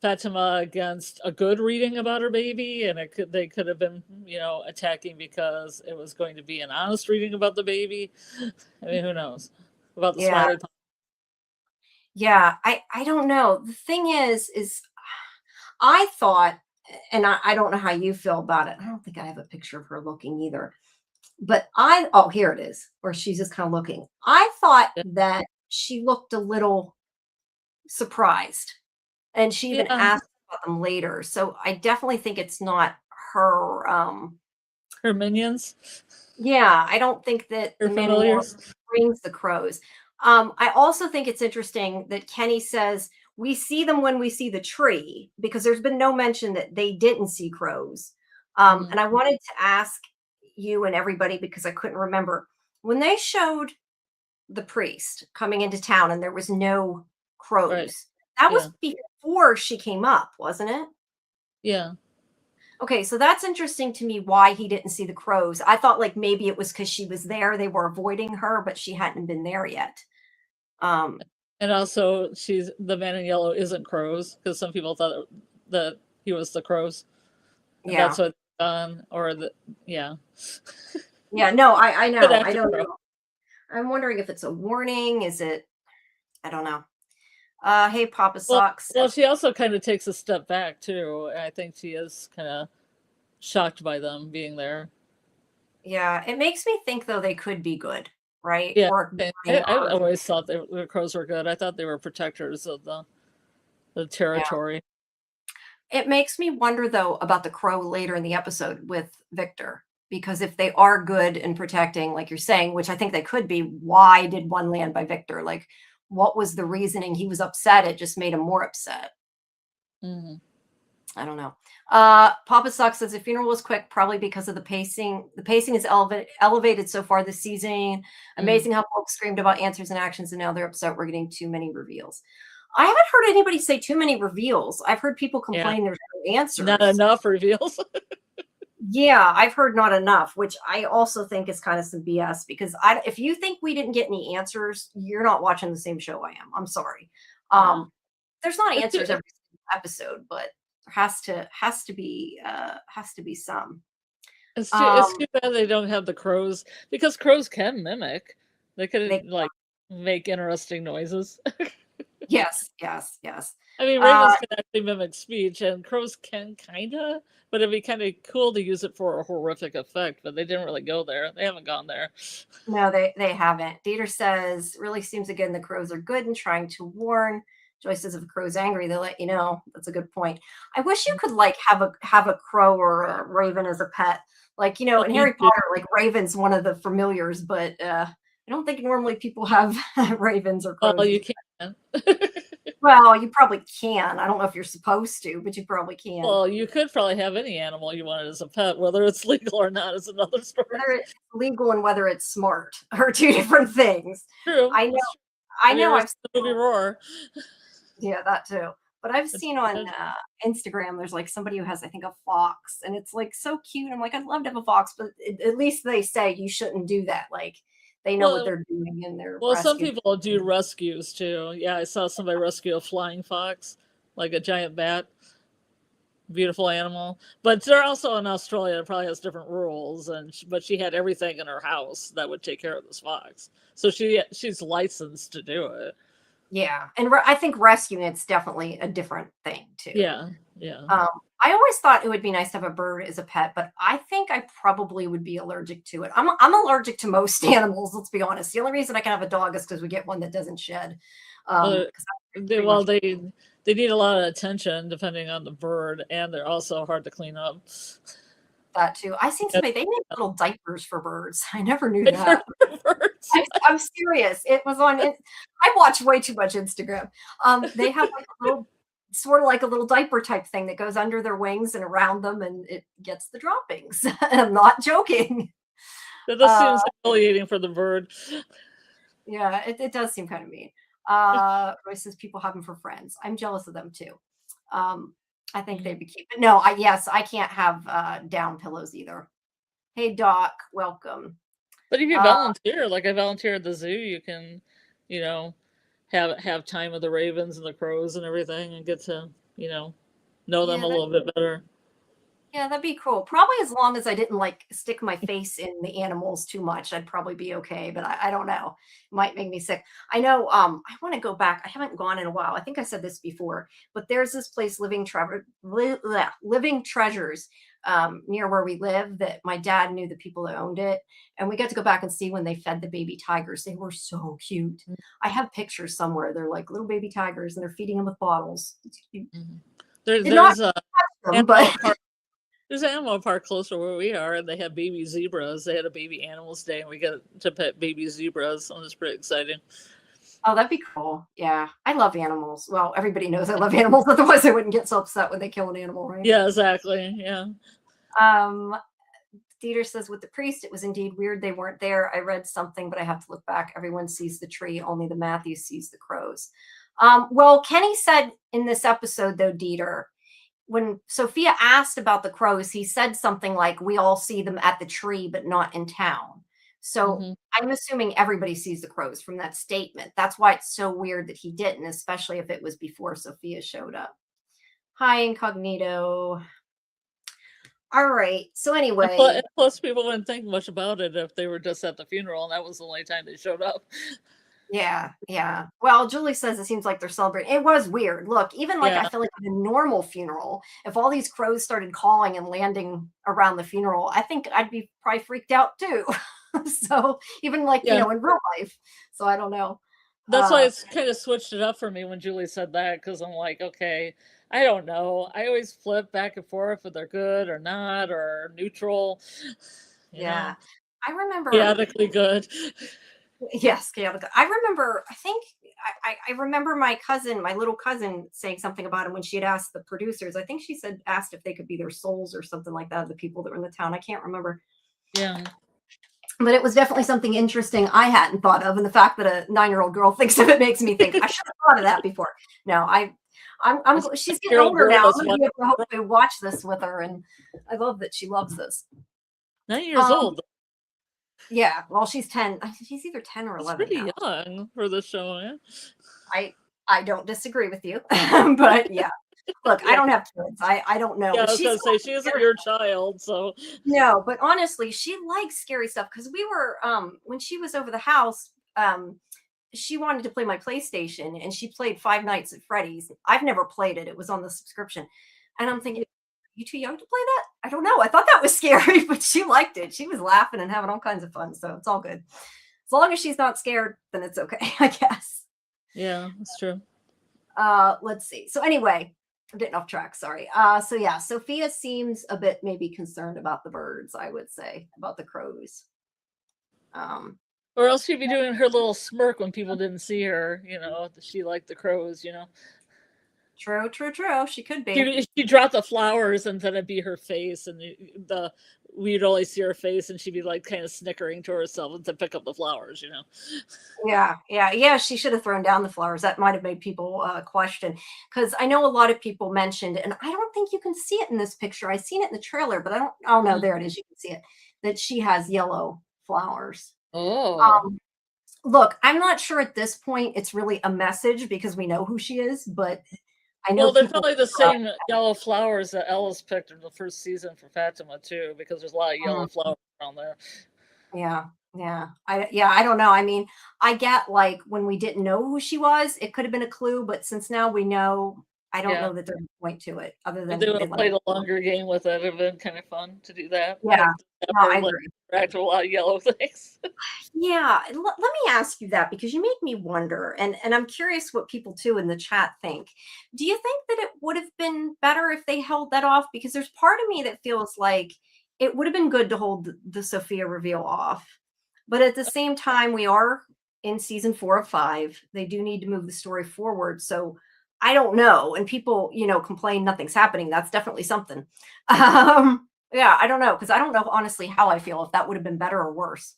Fatima against a good reading about her baby, and they could have been, attacking because it was going to be an honest reading about the baby. I mean, who knows about the smiley pond. Yeah, I don't know. The thing is I thought, and I don't know how you feel about it. I don't think I have a picture of her looking either. But here it is, where she's just kind of looking. I thought that she looked a little surprised, and she even asked about them later. So I definitely think it's not her. Her minions. Yeah, I don't think that Her the familiars man brings the crows. I also think it's interesting that Kenny says we see them when we see the tree because there's been no mention that they didn't see crows. Mhm. And I wanted to ask you and everybody because I couldn't remember when they showed the priest coming into town and there was no Right. crows. That was Yeah. before she came up, wasn't it? Yeah. Okay, so that's interesting to me why he didn't see the crows. I thought like maybe it was because she was there, they were avoiding her, but she hadn't been there yet. Um, And also, she's the man in yellow isn't crows because some people thought that he was the crows, and that's yeah. what or the yeah. Yeah, no, I Good know. I actor don't crow. know. I'm wondering if it's a warning. Is it? I don't know. Hey, Papa Well, Socks. well, she also kind of takes a step back too. I think she is kind of shocked by them being there. Yeah, it makes me think though they could be good, right? Yeah, Or I, warning I or always thought the crows were good. I thought they were protectors of the yeah. territory. It makes me wonder though about the crow later in the episode with Victor. Because if they are good in protecting, like you're saying, which I think they could be, why did one land by Victor? Like, what was the reasoning? He was upset. It just made him more upset. Hmm. I don't know. Papa Sock says the funeral was quick, probably because of the pacing. The pacing is elevated so far this season. Mm. Amazing how folks screamed about answers and actions, and now they're upset we're getting too many reveals. I haven't heard anybody say too many reveals. I've heard people Yeah, complain there's no not answers. enough reveals. Yeah, I've heard not enough, which I also think is kind of some BS because if you think we didn't get any answers, you're not watching the same show I am. I'm sorry. Yeah, There's not it's too, answers every single episode, but there has to be some. it's Um, too bad they don't have the crows because crows can mimic. They they could like make interesting noises. yes, yes, yes. I mean, Uh, ravens can actually mimic speech, and crows can kinda, but it'd be kind of cool to use it for a horrific effect. But they didn't really go there. They haven't gone there. no, they haven't. Dieter says really seems again the crows are good and trying to warn. Joyce says if a crow's angry, they'll let you know. That's a good point. I wish you could like have a crow or a raven as a pet. Like, Well, in me Harry too. Potter, like Raven's one of the familiars, but I don't think normally people have ravens or Well, crows. you can. Well, you probably can. I don't know if you're supposed to, but you probably can. Well, you could probably have any animal you wanted as a pet, whether it's legal or not is another story. Whether it's legal and whether it's smart are two different things. True. I know. That's true. I Have you know. ever I've seen the movie Roar? Yeah, that too. But I've It's, seen on it's, Instagram, there's like somebody who has, I think, a fox, and it's like so cute. I'm like, I'd love to have a fox, but at least they say you shouldn't do that. Like, they know what well, they're doing and they're well, some rescued. people do rescues too. Yeah, I saw somebody rescue a flying fox, like a giant bat. Beautiful animal, but they're also in Australia. It probably has different rules, but she had everything in her house that would take care of this fox, so she's licensed to do it. Yeah, and I think rescuing it's definitely a different thing too. Yeah, yeah. Um, I always thought it would be nice to have a bird as a pet, but I think I probably would be allergic to it. I'm allergic to most animals. Let's be honest. The only reason I can have a dog is because we get one that doesn't shed. Well, 'Cause I'm they pretty well much they need a lot of attention depending on the bird, and they're also hard to clean up. that too. I seen Yeah, somebody they make little diapers for birds. I never knew for that. birds. I'm serious. It was on. I watch way too much Instagram. They have like a little, sort of like a little diaper type thing that goes under their wings and around them, and it gets the droppings. I'm not joking. That just Uh, seems humiliating for the bird. yeah, it does seem kind of mean. Royce says people have them for friends. I'm jealous of them too. I think Mhm. they'd be cute. But no, I can't have down pillows either. Hey Doc, welcome. But if you Uh, volunteer, like I volunteer at the zoo, you can, you know, have time with the ravens and the crows and everything, and get to, know them yeah, a little bit better. Yeah, that'd be cool. Probably as long as I didn't like stick my face in the animals too much, I'd probably be okay. But I don't know. It might make me sick. I know I want to go back. I haven't gone in a while. I think I said this before, but there's this place, Living Treasures, near where we live that my dad knew the people that owned it. And we got to go back and see when they fed the baby tigers. They were so cute. I have pictures somewhere. They're like little baby tigers and they're feeding them with bottles. It's cute. Mhm. There, Did not there's a touch them, animal but park. There's an animal park close to where we are, and they have baby zebras. They had a baby animals day, and we got to pet baby zebras, and it's pretty exciting. Oh, that'd be cool. Yeah, I love animals. Well, everybody knows I love animals. Otherwise, I wouldn't get so upset when they kill an animal, right? Yeah, exactly. Yeah. Um, Dieter says, with the priest, it was indeed weird they weren't there. I read something, but I have to look back. Everyone sees the tree, only the Matthew sees the crows. Well, Kenny said in this episode, though, Dieter, when Sophia asked about the crows, he said something like, we all see them at the tree, but not in town. So Hmm. I'm assuming everybody sees the crows from that statement. That's why it's so weird that he didn't, especially if it was before Sophia showed up. Hi, Incognito. All right. So anyway, And plus, people wouldn't think much about it if they were just at the funeral, and that was the only time they showed up. yeah, yeah. Well, Julie says it seems like they're celebrating. It was weird. Look, even like Yeah. I feel like at a normal funeral, if all these crows started calling and landing around the funeral, I think I'd be probably freaked out too. So even like, Yeah. in real life. So I don't know. That's why it's kind of switched it up for me when Julie said that, because I'm like, okay, I don't know. I always flip back and forth if they're good or not or neutral. You Yeah. know, I remember, chaotically good. yes, chaotic. I remember, I think I remember my cousin, my little cousin saying something about him when she had asked the producers. I think she said asked if they could be their souls or something like that, the people that were in the town. I can't remember. Yeah. But it was definitely something interesting I hadn't thought of. And the fact that a 9-year-old girl thinks of it makes me think I should have thought of that before. No, she's getting Your old older girl now. I'm that's going to be able to hopefully watch this with her. And I love that she loves this. 9 years old. Yeah. Well, she's 10. She's either 10 or That's 11 pretty now. young for the show. Yeah. I don't disagree with you. But yeah. Look, I Yeah. don't have kids. I don't know. Yeah, I But was she's gonna say she isn't your child, so no, but honestly, she likes scary stuff because we were when she was over the house, she wanted to play my PlayStation and she played Five Nights at Freddy's. I've never played it. It was on the subscription. And I'm thinking, you too young to play that? I don't know. I thought that was scary, but she liked it. She was laughing and having all kinds of fun. So it's all good. As long as she's not scared, then it's okay, I guess. yeah, that's true. Let's see. So anyway, I'm getting off track. Sorry. So yeah, Sophia seems a bit maybe concerned about the birds, I would say, about the crows. Or else she'd be doing her little smirk when people didn't see her, she liked the crows, True, true, true. She could be. She dropped the flowers and then it'd be her face and we'd only see her face and she'd be like kind of snickering to herself and to pick up the flowers. Yeah, yeah, yeah. She should have thrown down the flowers. That might have made people question. Because I know a lot of people mentioned, and I don't think you can see it in this picture. I seen it in the trailer, but I don't. Oh no, there it is. You can see it. That she has yellow flowers. Oh. Look, I'm not sure at this point it's really a message because we know who she is, but I know Well, they're people. probably the same yellow flowers that Ellis picked in the first season for Fatima too, because there's a lot of yellow flowers around there. Yeah, yeah. I don't know. I mean, I get like when we didn't know who she was, it could have been a clue, but since now we know, I don't know that there's a point to it other If than they would they have like. played a longer game with it, it'd have been kind of fun to do that. Yeah, Have no, her, I like, agree. interact with a lot of yellow things. Yeah, let me ask you that because you make me wonder, and I'm curious what people too in the chat think. Do you think that it would have been better if they held that off? Because there's part of me that feels like it would have been good to hold the Sophia reveal off, but at the same time, we are in season 4 of 5. They do need to move the story forward, so I don't know. And people, complain nothing's happening. That's definitely something. Yeah, I don't know because I don't know honestly how I feel if that would have been better or worse.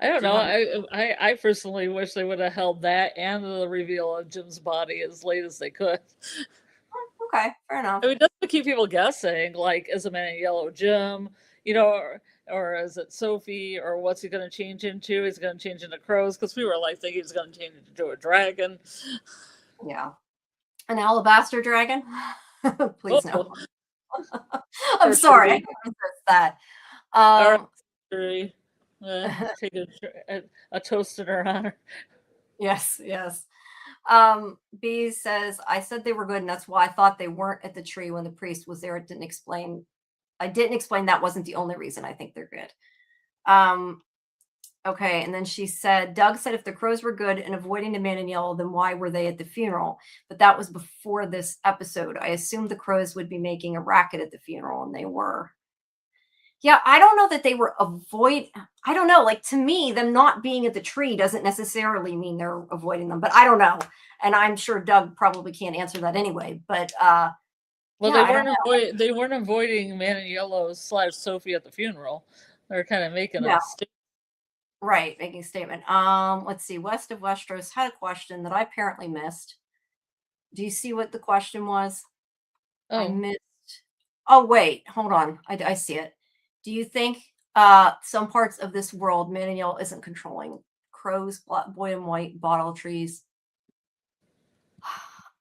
I don't Do you know. have I personally wish they would have held that and the reveal of Jim's body as late as they could. Okay, fair enough. I mean, just to keep people guessing, like, is a man in yellow Jim, or is it Sophie, or what's he going to change into? Is he going to change into crows? Because we were like thinking he's going to change into a dragon. Yeah. An alabaster dragon? Please no. I'm Or sorry. I Trudy. can't resist that. Or Trudy. Take a toast in her honor. Yes, yes. B says, I said they were good, and that's why I thought they weren't at the tree when the priest was there. I didn't explain that wasn't the only reason I think they're good. Okay, and then she said, Doug said if the crows were good and avoiding the man in yellow, then why were they at the funeral? But that was before this episode. I assumed the crows would be making a racket at the funeral, and they were. Yeah, I don't know that they were I don't know, like, to me, them not being at the tree doesn't necessarily mean they're avoiding them, but I don't know, and I'm sure Doug probably can't answer that anyway, but, Well, yeah, I don't know. they weren't avoiding Man in Yellow / Sophie at the funeral. They're kind of making Yeah, a statement. right, making a statement. Let's see, West of Westeros had a question that I apparently missed. Do you see what the question was? I Oh, missed Oh, wait, hold on, I see it. Do you think, some parts of this world, Man in Yellow isn't controlling? Crows, boy in white, bottle trees.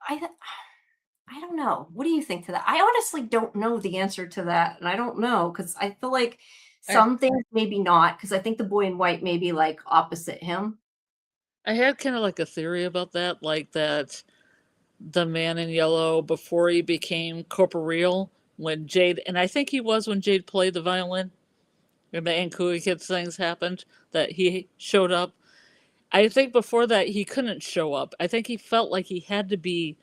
I th I don't know. What do you think to that? I honestly don't know the answer to that, and I don't know because I feel like I some things maybe not, because I think the boy in white may be, like, opposite him. I had kind of like a theory about that, like that the Man in Yellow before he became corporeal when Jade, and I think he was when Jade played the violin and the Ankui Kids things happened, that he showed up. I think before that he couldn't show up. I think he felt like he had to be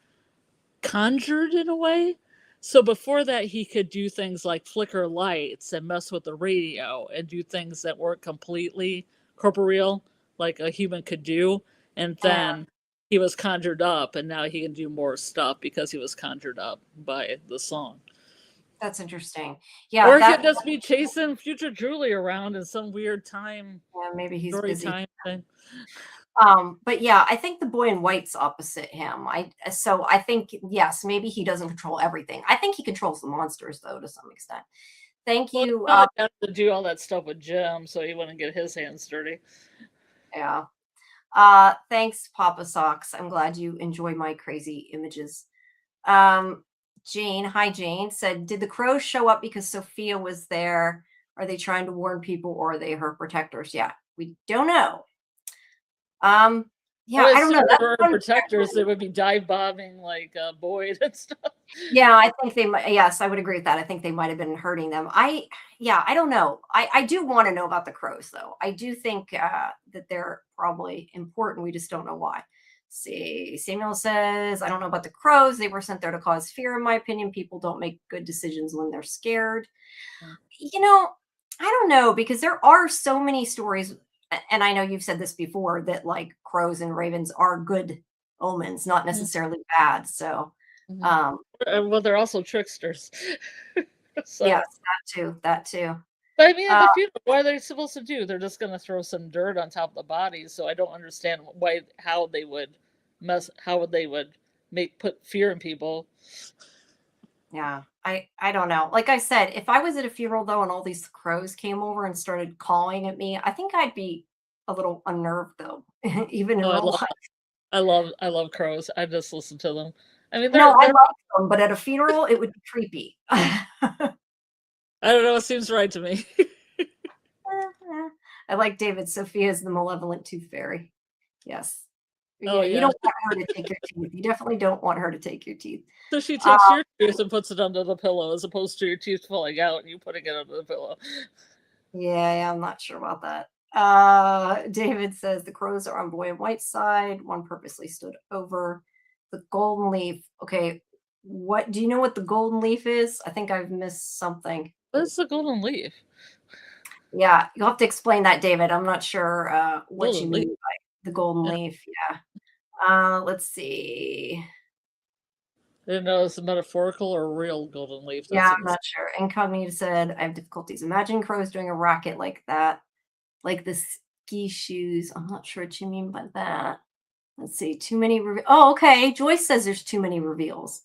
conjured in a way. So before that, he could do things like flicker lights and mess with the radio and do things that weren't completely corporeal, like a human could do. And Yeah, then he was conjured up, and now he can do more stuff because he was conjured up by the song. that's interesting. Yeah, Or he could that just be chasing future Julie around in some weird yeah, maybe he's story busy. time thing. But yeah, I think the boy in white's opposite him. So I think yes, maybe he doesn't control everything. I think he controls the monsters though to some extent. Thank Well, he you. probably had to do all that stuff with Jim, so he wouldn't get his hands dirty. Yeah. Thanks, Papa Socks. I'm glad you enjoy my crazy images. Um, Jane, hi Jane, said, did the crows show up because Sophia was there? Are they trying to warn people or are they her protectors? Yeah, we don't know. Um, I yeah, would I don't assume know. they That's were one protectors. They would be dive bombing like Boyd and stuff. Yeah, I think they might. Yes, I would agree with that. I think they might have been hurting them. Yeah, I don't know. I do want to know about the crows, though. I do think that they're probably important. We just don't know why. See, Samuel says, I don't know about the crows. They were sent there to cause fear, in my opinion. People don't make good decisions when they're scared. You know, I don't know because there are so many stories, and I know you've said this before that like crows and ravens are good omens, not necessarily bad. So, Mm-hmm. um, Well, they're also tricksters. yes, So, that too, that too. but I mean, at Uh, the funeral, what are they supposed to do? They're just going to throw some dirt on top of the bodies. So I don't understand how they would how they would put fear in people. yeah, I don't know. Like I said, if I was at a funeral though and all these crows came over and started cawing at me, I think I'd be a little unnerved though, even in Oh, real life. I love crows. I just listen to them. I mean, No, I they're. like them, but at a funeral, it would be creepy. I don't know. It seems right to me. I like David. Sophia is the malevolent tooth fairy. Yes. Oh Yeah, you yeah. don't want her to take your teeth. You definitely don't want her to take your teeth. So she Uh, takes your tooth and puts it under the pillow, as opposed to your tooth falling out and you putting it under the pillow. yeah, I'm not sure about that. David says the crows are on boy and white's side. One purposely stood over the golden leaf. Okay, what do you know what the golden leaf is? I think I've missed something. What's the golden leaf? Yeah, you'll have to explain that, David. I'm not sure what you Golden leaf. mean by the golden Yeah. leaf. Yeah. Let's see. I didn't know it's a metaphorical or a real golden leaf. Yeah, That's I'm not sure. Incognito said, I have difficulties imagining crows doing a racket like that, like the ski shoes. I'm not sure what you mean by that. Let's see. Too many. Oh, okay. Joyce says there's too many reveals.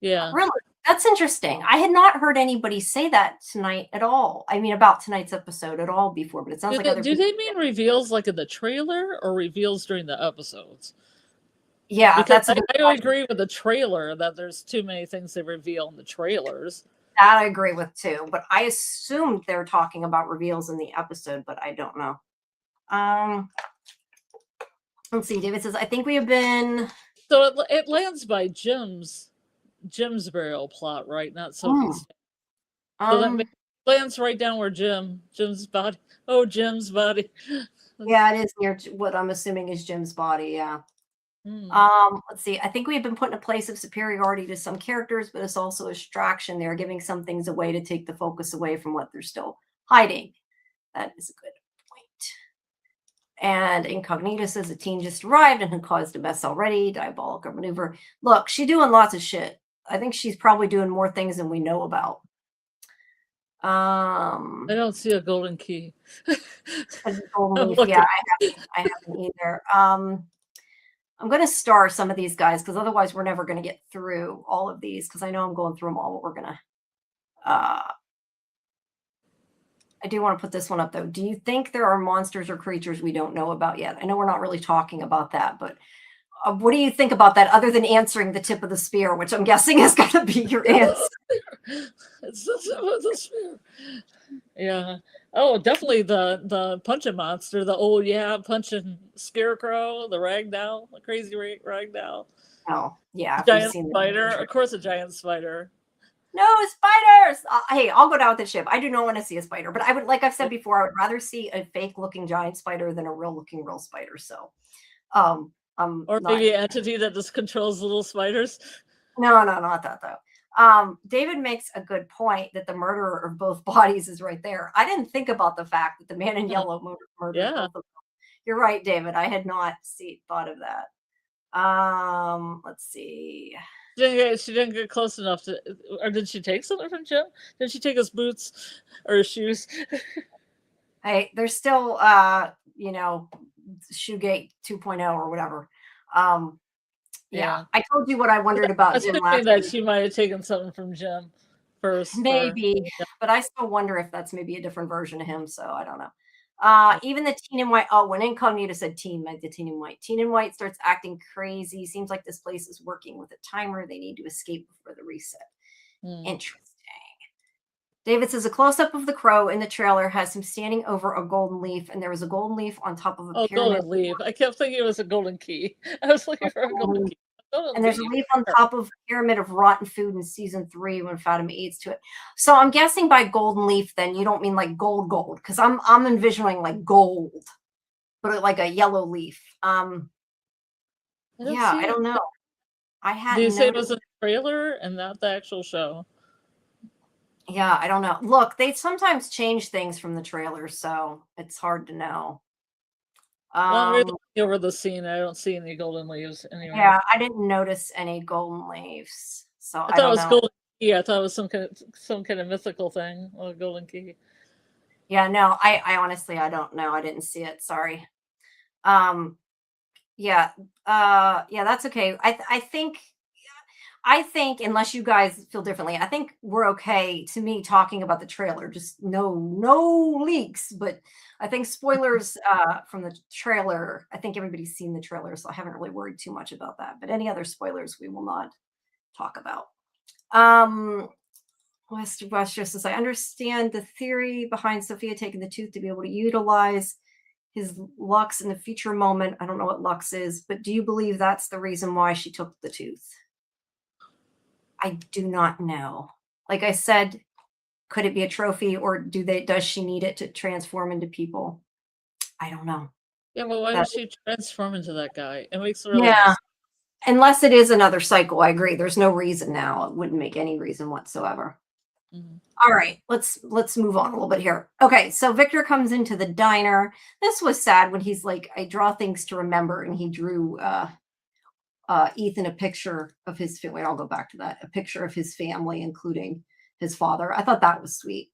yeah. Really? That's interesting. I had not heard anybody say that tonight at all. I mean, about tonight's episode at all before, but it sounds like other Do people. they mean reveals like in the trailer or reveals during the episodes? Yeah, Because that's a good I question. agree with the trailer that there's too many things they reveal in the trailers. That I agree with too, but I assumed they're talking about reveals in the episode, but I don't know. Let's see. David says, I think we have been. So it lands by Jim's burial plot, right? Not Hmm, Sophie's. So that um, lands right down where Jim's body. Oh, Jim's body. yeah, it is near what I'm assuming is Jim's body. Yeah. Let's see. I think we've been put in a place of superiority to some characters, but it's also a distraction. They're giving some things away to take the focus away from what they're still hiding. That is a good point. And Incognita says the teen just arrived and had caused a mess already. Diabolical maneuver. Look, she's doing lots of shit. I think she's probably doing more things than we know about. I don't see a golden key. Golden leaf. Yeah, I haven't either. I'm going to star some of these guys because otherwise we're never going to get through all of these because I know I'm going through them all, but we're going to. I do want to put this one up though. Do you think there are monsters or creatures we don't know about yet? I know we're not really talking about that, but what do you think about that other than answering the tip of the spear, which I'm guessing is going to be your answer? It's the tip of the spear. Yeah. Oh, definitely the punching monster, the old punching scarecrow, the ragdoll, the crazy ragdoll. Oh, yeah. Giant spider. Of course, a giant spider. No spiders. Hey, I'll go down with the ship. I do not want to see a spider, but I would, like I've said before, I would rather see a fake looking giant spider than a real spider. So, or maybe an entity that just controls little spiders. No, not that though. David makes a good point that the murderer of both bodies is right there. I didn't think about the fact that the man in yellow murdered both of them. You're right, David. I had not thought of that. Let's see. She didn't get close enough to, or did she take something from Jim? Did she take his boots or his shoes? Hey, there's still, Shoegate 2.0 or whatever. Yeah, I told you what I wondered about Jim last that she might have taken something from Jim first. Maybe, but I still wonder if that's maybe a different version of him. So I don't know. Even the teen in white. Oh, when Incognita said teen, meant the teen in white. Teen in white starts acting crazy. Seems like this place is working with a timer. They need to escape before the reset. Interesting. David says a close-up of the crow in the trailer has him standing over a golden leaf, and there was a golden leaf on top of a pyramid. Golden leaf. I kept thinking it was a golden key. I was looking for a golden key. And there's a leaf on top of a pyramid of rotten food in season 3 when Fandom eats to it. So I'm guessing by golden leaf, then you don't mean like gold, because I'm envisioning like gold, but like a yellow leaf. I don't know. I had. Do you say it was a trailer and not the actual show? Yeah, I don't know. Look, they sometimes change things from the trailer, so it's hard to know. I'm really looking over the scene. I don't see any golden leaves anywhere. Yeah, I didn't notice any golden leaves. So I thought it was golden key. I thought it was some kind of mythical thing, a golden key. Yeah, no, I honestly I don't know. I didn't see it. Sorry. Yeah, that's okay. I think unless you guys feel differently, I think we're okay to me talking about the trailer. Just no leaks, but I think spoilers from the trailer. I think everybody's seen the trailer, so I haven't really worried too much about that. But any other spoilers we will not talk about. Wester says, I understand the theory behind Sophia taking the tooth to be able to utilize his Lux in the future moment. I don't know what Lux is, but do you believe that's the reason why she took the tooth? I do not know. Like I said, could it be a trophy, or does she need it to transform into people? I don't know. Yeah, well, why does she transform into that guy? It makes her unless it is another cycle. I agree. There's no reason now. It wouldn't make any reason whatsoever. Mm-hmm. All right, let's move on a little bit here. Okay, so Victor comes into the diner. This was sad when he's like, I draw things to remember, and he drew Ethan a picture of his family. I'll go back to that. A picture of his family, including his father. I thought that was sweet.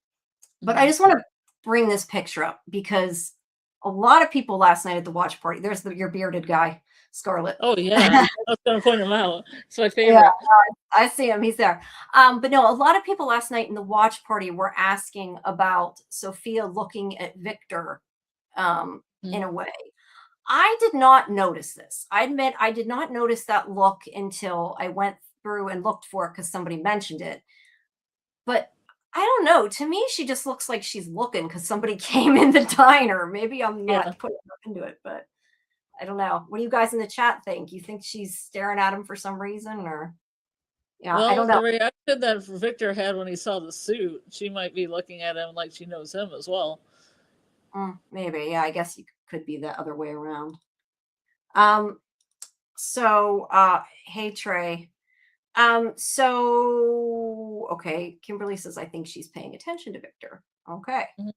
But I just want to bring this picture up because a lot of people last night at the watch party, there's your bearded guy, Scarlett. Oh, yeah. I was going to point him out. It's my favorite. Yeah, I see him. He's there. But no, a lot of people last night in the watch party were asking about Sophia looking at Victor in a way. I did not notice this. I admit I did not notice that look until I went through and looked for it because somebody mentioned it. But I don't know. To me, she just looks like she's looking because somebody came in the diner. Maybe I'm not putting enough into it, but I don't know. What do you guys in the chat think? You think she's staring at him for some reason, or well, I don't know. The reaction that Victor had when he saw the suit, she might be looking at him like she knows him as well. Maybe, yeah. I guess you could be the other way around. So, hey Trey. Okay, Kimberly says I think she's paying attention to Victor. Okay. Mhm.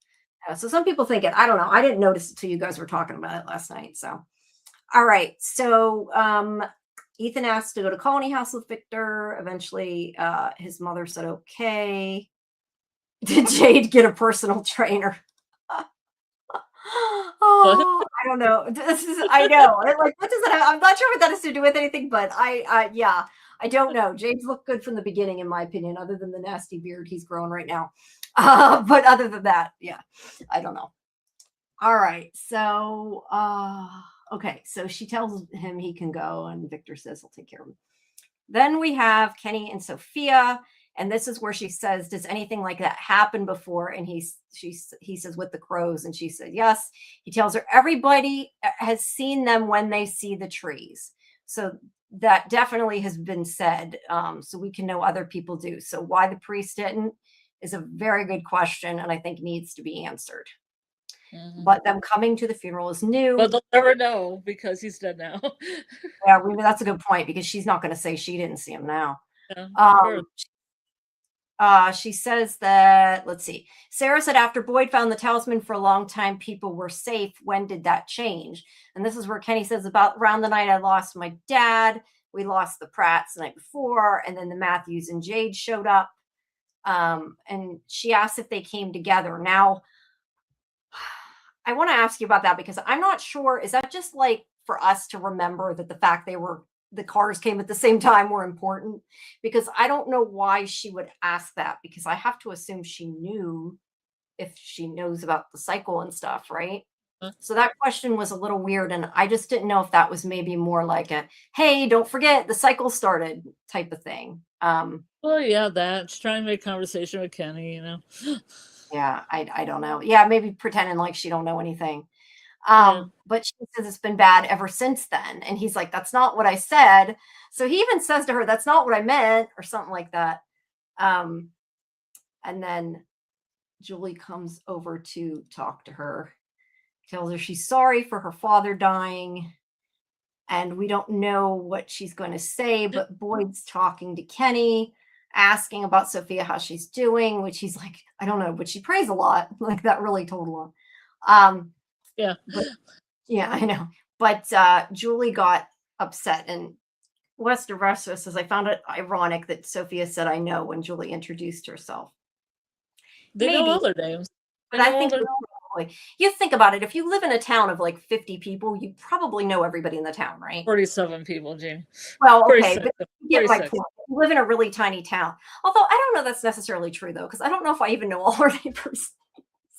So some people think it. I don't know. I didn't notice it till you guys were talking about it last night. So, all right. So, Ethan asked to go to Colony House with Victor. Eventually, his mother said okay. Did Jade get a personal trainer? What? Oh, I don't know. I know. Like, what does that have? I'm not sure what that has to do with anything, but yeah, I don't know. James looked good from the beginning, in my opinion, other than the nasty beard he's growing right now. But other than that, yeah, I don't know. All right. So, okay. So she tells him he can go, and Victor says he'll take care of him. Then we have Kenny and Sophia, and this is where she says, "Does anything like that happen before?" And he says, "With the crows," and she said, "Yes." He tells her everybody has seen them when they see the trees, so that definitely has been said. So we can know other people do. So why the priest didn't is a very good question, and I think needs to be answered. Mhm. But them coming to the funeral is new. But they'll never know because he's dead now. Yeah, that's a good point because she's not going to say she didn't see him now. Yeah, Um, she says that, let's see. Sarah said after Boyd found the talisman for a long time, people were safe. When did that change? And this is where Kenny says about around the night I lost my dad. We lost the Pratts the night before, and then the Matthews and Jade showed up. And she asked if they came together. Now, I want to ask you about that because I'm not sure. Is that just like for us to remember that the fact the cars came at the same time were important? Because I don't know why she would ask that because I have to assume she knew if she knows about the cycle and stuff, right? Huh? So that question was a little weird. And I just didn't know if that was maybe more like a, hey, don't forget the cycle started type of thing. Well, yeah, that's trying to make conversation with Kenny, you know. Yeah, I don't know. Yeah, maybe pretending like she don't know anything. Yeah. But she says it's been bad ever since then. And he's like, that's not what I said. So he even says to her, that's not what I meant, or something like that. And then Julie comes over to talk to her, tells her she's sorry for her father dying. And we don't know what she's going to say, but Boyd's talking to Kenny, asking about Sophia, how she's doing, which he's like, I don't know, but she prays a lot. Like that really told a lot. Yeah. But yeah, I know. But Julie got upset, and Wester Restless says, I found it ironic that Sophia said, I know, when Julie introduced herself. They know Maybe, all their names. They but I know all think their you think about it. If you live in a town of like 50 people, you probably know everybody in the town, right? 47 people, Jamie. Well, okay, 46. but you get my 46. point. You live in a really tiny town. Although I don't know that's necessarily true though, because I don't know if I even know all our neighbors.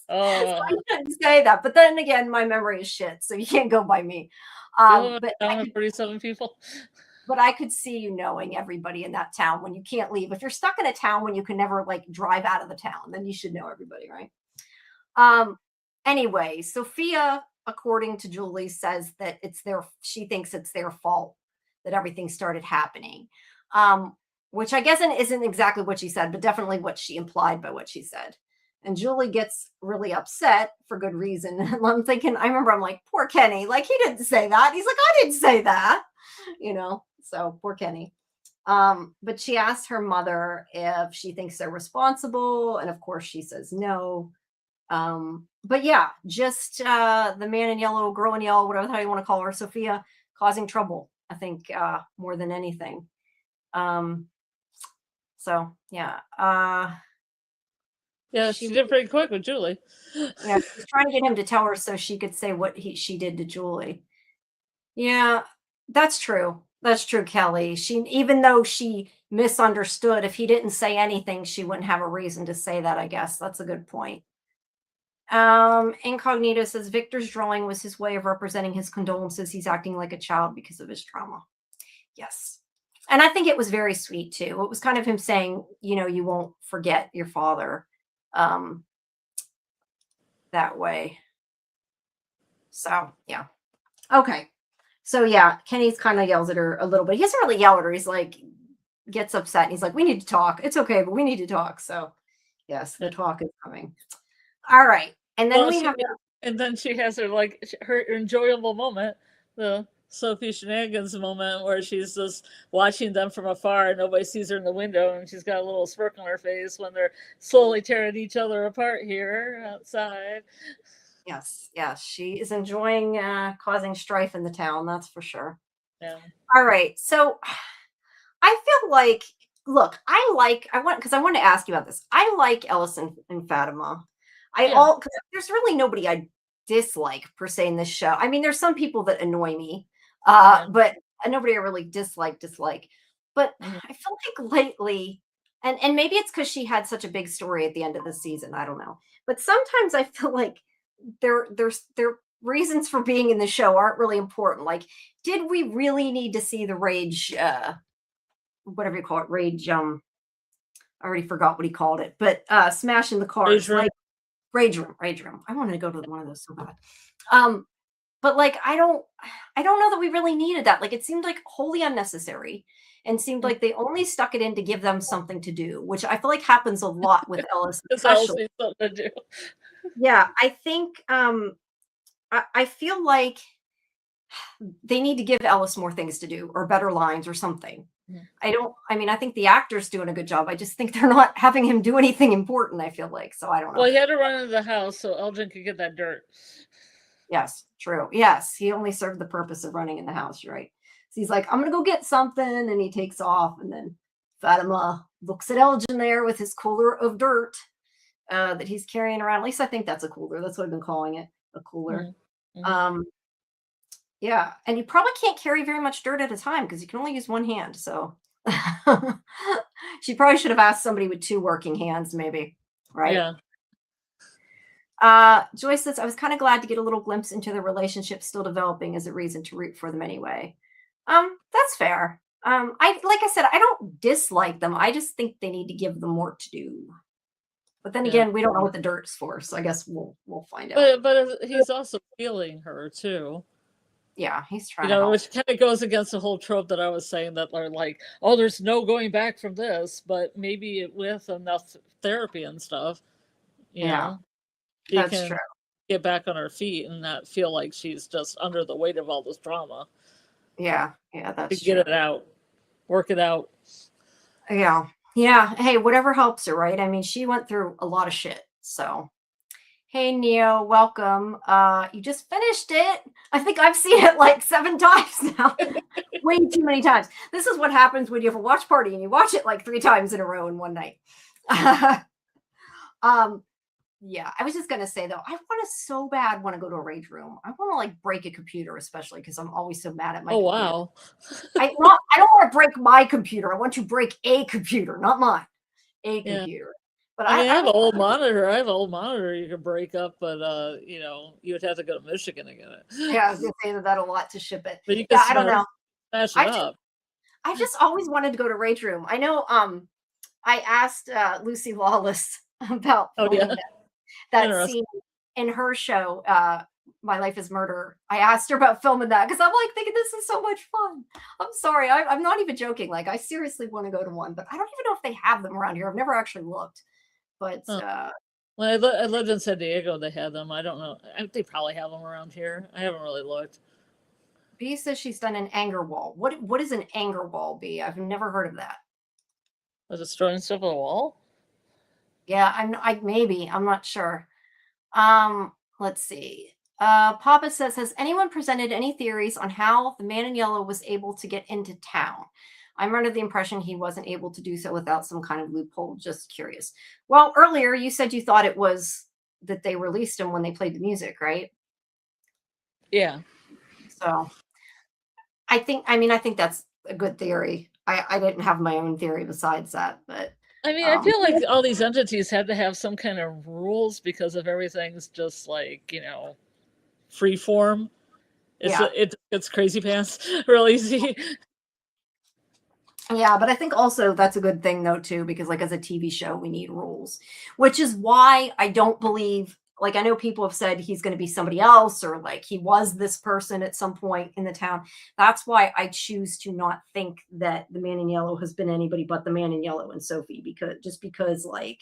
So I shouldn't say that. But then again, my memory is shit, so you can't go by me. You live in But a town of 47 people? but I could see you knowing everybody in that town when you can't leave. If you're stuck in a town when you can never like drive out of the town, then you should know everybody, right? Anyway, Sophia, according to Julie, says that she thinks it's their fault that everything started happening. Which I guess isn't exactly what she said, but definitely what she implied by what she said. And Julie gets really upset for good reason. And I'm thinking, I'm like, poor Kenny, like he didn't say that. He's like, I didn't say that, so poor Kenny. But she asked her mother if she thinks they're responsible. And of course she says no. But yeah, just the man in yellow, girl in yellow, whatever the hell you want to call her, Sophia, causing trouble, I think, more than anything. So yeah. Yeah, she did pretty quick with Julie. Yeah, she was trying to get him to tell her so she could say what she did to Julie. Yeah, that's true. That's true, Kelly. Even though she misunderstood, if he didn't say anything, she wouldn't have a reason to say that, I guess. That's a good point. Incognito says Victor's drawing was his way of representing his condolences. He's acting like a child because of his trauma. Yes. And I think it was very sweet too. It was kind of him saying, you won't forget your father that way. So, yeah. Okay. So, yeah, Kenny's kind of yells at her a little bit. He doesn't really yell at her. He's like, gets upset. And he's like, we need to talk. It's okay, but we need to talk. So, yes, the talk is coming. All right. And then and then she has her enjoyable moment. The Sophie Shenanigans moment where she's just watching them from afar and nobody sees her in the window, and she's got a little smirk on her face when they're slowly tearing each other apart here outside. Yes, yes, she is enjoying causing strife in the town, that's for sure. Yeah. All right, so I feel like, look, I want, because I wanted to ask you about this. I like Ellis and Fatima. Yeah. Because there's really nobody I dislike per se in this show. I mean, there's some people that annoy me, Yeah. but nobody I really dislike. But Mhm. I feel like lately, and maybe it's because she had such a big story at the end of the season. I don't know, but sometimes I feel like their reasons for being in the show aren't really important. Like, did we really need to see the rage? Whatever you call it, rage. I already forgot what he called it, but smashing the cars, Rage room. like rage room. I wanted to go to one of those so bad. But like I don't know that we really needed that. Like it seemed like wholly unnecessary and seemed like they only stuck it in to give them something to do, which I feel like happens a lot with Ellis, It's especially. always something to do. Yeah, I think I feel like they need to give Ellis more things to do or better lines or something. Mhm. I mean, I think the actor's doing a good job. I just think they're not having him do anything important, I feel like. So I don't know. Well, he had to run into the house so Elgin could get that dirt. Yes, true. Yes, he only served the purpose of running in the house, you're right. So he's like, I'm gonna go get something, and he takes off, and then Fatima looks at Elgin there with his cooler of dirt that he's carrying around. At least I think that's a cooler. That's what I've been calling it, a cooler. Mhm. Um, yeah, and you probably can't carry very much dirt at a time because you can only use one hand. So she probably should have asked somebody with two working hands, maybe, right? Yeah. Joyce says, I was kind of glad to get a little glimpse into the relationship still developing as a reason to root for them anyway. That's fair. Like I said, I don't dislike them. I just think they need to give them more to do. But then Yeah. again, we don't know what the dirt's for, so I guess we'll find out. But he's also feeling her too. Yeah, he's You trying to know, help. which kind of goes against the whole trope that I was saying that are like, oh, there's no going back from this, but maybe with enough therapy and stuff, you Yeah, know, she that's can true. get back on her feet and not feel like she's just under the weight of all this trauma. Yeah, To that's get true. it out, work it out. Yeah. Yeah. Hey, whatever helps her, right? I mean, she went through a lot of shit. So hey Neo, welcome. You just finished it. I think I've seen it like 7 times now. Way too many times. This is what happens when you have a watch party and you watch it like 3 times in a row in one night. Yeah, I was just gonna say though, I want to so bad want to go to a rage room. I want to like break a computer, especially because I'm always so mad at my Oh computer. wow. I don't want to break my computer. I want to break a computer, not mine. A Yeah. computer. But I mean, I have an I old monitor. I have an old monitor you can break up, but you know, you would have to go to Michigan to get it. yeah, I was gonna say that a lot to ship it. But you can Yeah, I don't know. smash it I just up. I just always wanted to go to Rage Room. I know I asked Lucy Lawless about Oh filming yeah. that Interesting. scene in her show, My Life is Murder. I asked her about filming that because I'm like thinking this is so much fun. I'm sorry, I'm not even joking. Like I seriously want to go to one, but I don't even know if they have them around here. I've never actually looked. But Huh. When I lived in San Diego, they had them. I don't know. They probably have them around here. I haven't really looked. B says she's done an anger wall. What is an anger wall, B? I've never heard of that. Was it throwing stuff at the wall? Yeah, I'm not sure. Let's see. Papa says, has anyone presented any theories on how the man in yellow was able to get into town? I'm under the impression he wasn't able to do so without some kind of loophole. Just curious. Well, earlier you said you thought it was that they released him when they played the music, right? Yeah. So I think that's a good theory. I didn't have my own theory besides that, but I mean, I feel like all these entities had to have some kind of rules because if everything's just like, you know, free form, yeah. it's crazy pants real easy. Yeah, but I think also that's a good thing though too, because like as a TV show, we need rules, which is why I don't believe. Like I know people have said he's going to be somebody else, or like he was this person at some point in the town. That's why I choose to not think that the man in yellow has been anybody but the man in yellow and Sophie, because like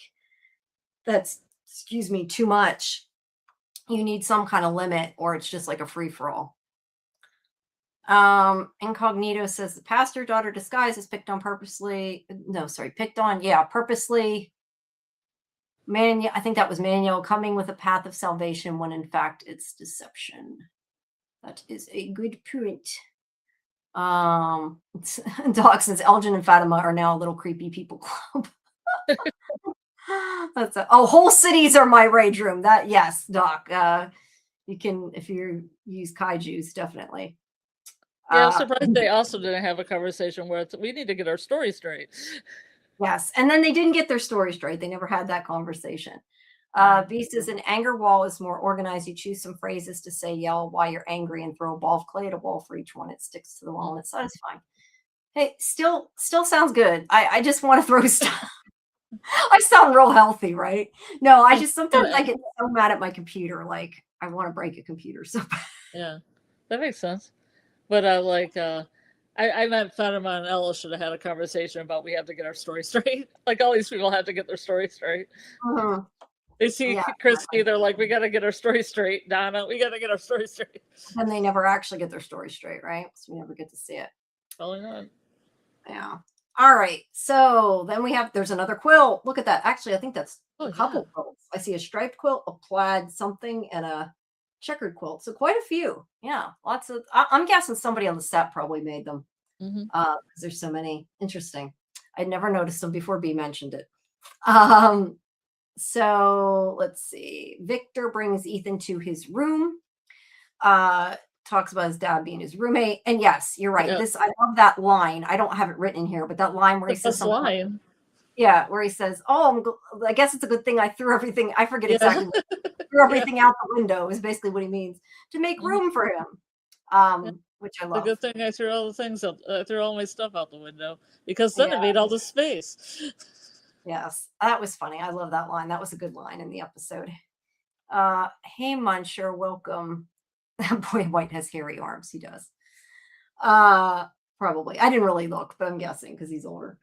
that's excuse me too much. You need some kind of limit, or it's just like a free for all. Incognito says the pastor daughter disguise is picked on purposely. No, sorry, picked on. Yeah, purposely. I think that was Manuel coming with a path of salvation when in fact it's deception. That is a good point. Doc says Elgin and Fatima are now a little creepy people club. Whole cities are my rage room. That yes, Doc. You can if you use kaijus, definitely. Yeah, I'm surprised they also didn't have a conversation where we need to get our story straight. Yes, and then they didn't get their story straight. They never had that conversation. B says an anger wall is more organized. You choose some phrases to say, yell while you're angry, and throw a ball of clay at a wall for each one. It sticks to the wall and it's satisfying. Hey, still sounds good. I just want to throw stuff. I sound real healthy, right? No, I just sometimes I get so mad at my computer, like I want to break a computer so bad. Yeah, that makes sense. But I meant Fatima and Ella should have had a conversation about we have to get our story straight. Like all these people have to get their story straight. Mm-hmm. They see Christy, they're like, we got to get our story straight. Donna, we got to get our story straight. And they never actually get their story straight, right? So we never get to see it. Probably not. Yeah. All right. So then there's another quilt. Look at that. Actually, I think that's a couple quilts. I see a striped quilt, a plaid something, and a checkered quilt. So quite a few. Yeah. Lots of, I'm guessing somebody on the set probably made them. Because there's so many. Interesting. I'd never noticed them before B mentioned it. So let's see. Victor brings Ethan to his room. Talks about his dad being his roommate. And yes, you're right. Yep. I love that line. I don't have it written in here, but that line where he says something. Line. Yeah, where he says, I guess it's a good thing I threw everything. I forget exactly. Threw everything out the window is basically what he means, to make room for him. Which I love. The good thing I threw all the things out. I threw all my stuff out the window because then it made all the space. Yes, that was funny. I love that line. That was a good line in the episode. Hey, Muncher, welcome. Boy, White has hairy arms. He does. Probably. I didn't really look, but I'm guessing because he's older.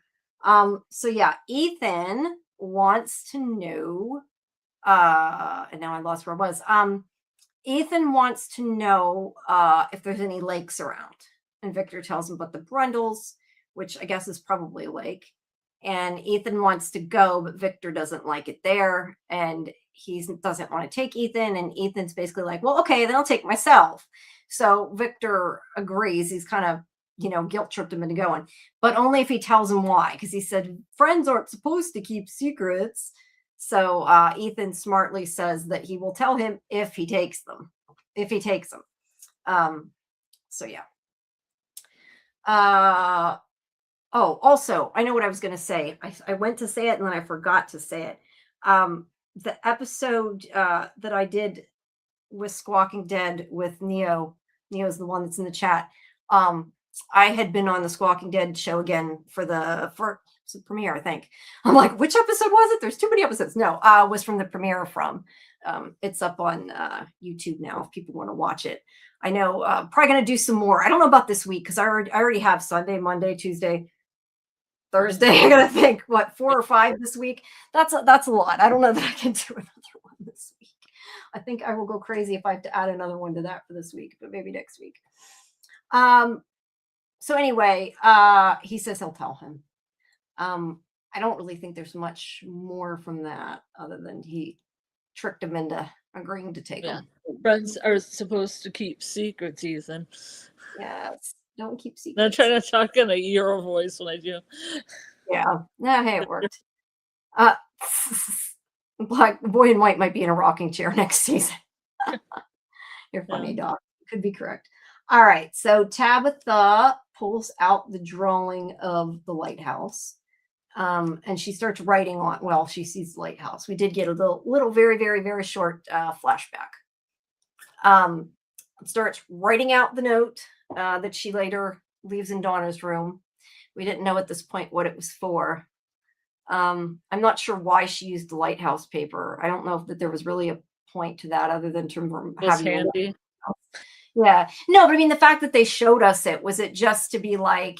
So yeah, Ethan wants to know. And now I lost where I was. Ethan wants to know if there's any lakes around, and Victor tells him about the Brundles, which I guess is probably a lake. And Ethan wants to go, but Victor doesn't like it there. And he doesn't want to take Ethan. And Ethan's basically like, well, okay, then I'll take myself. So Victor agrees. He's kind of, guilt tripped him into going, but only if he tells him why. Because he said friends aren't supposed to keep secrets. So Ethan smartly says that he will tell him if he takes them. So yeah. Also, I know what I was going to say. I went to say it and then I forgot to say it. The episode that I did with Squawking Dead with Neo's the one that's in the chat. I had been on the Squawking Dead show again for the premiere, I think. I'm like, which episode was it? There's too many episodes. No, was from the premiere from. It's up on YouTube now if people want to watch it. I know probably going to do some more. I don't know about this week because I already have Sunday, Monday, Tuesday, Thursday. I gotta think, 4 or 5 this week. That's a lot. I don't know that I can do another one this week. I think I will go crazy if I have to add another one to that for this week, but maybe next week. So anyway, he says he'll tell him. I don't really think there's much more from that other than he tricked him into agreeing to take him. Friends are supposed to keep secrets, Ethan. Yes. Don't keep secrets. I'm trying to talk in a Euro voice when I do. Yeah. No, hey, it worked. Black Boy in White might be in a rocking chair next season. You're funny, Doc. Could be correct. All right. So Tabitha pulls out the drawing of the lighthouse. And she starts writing on, she sees the lighthouse. We did get a little very, very, very short flashback. Starts writing out the note that she later leaves in Donna's room. We didn't know at this point what it was for. I'm not sure why she used the lighthouse paper. I don't know if there was really a point to that other than to have handy. Yeah. No, but I mean, the fact that they showed us was it just to be like,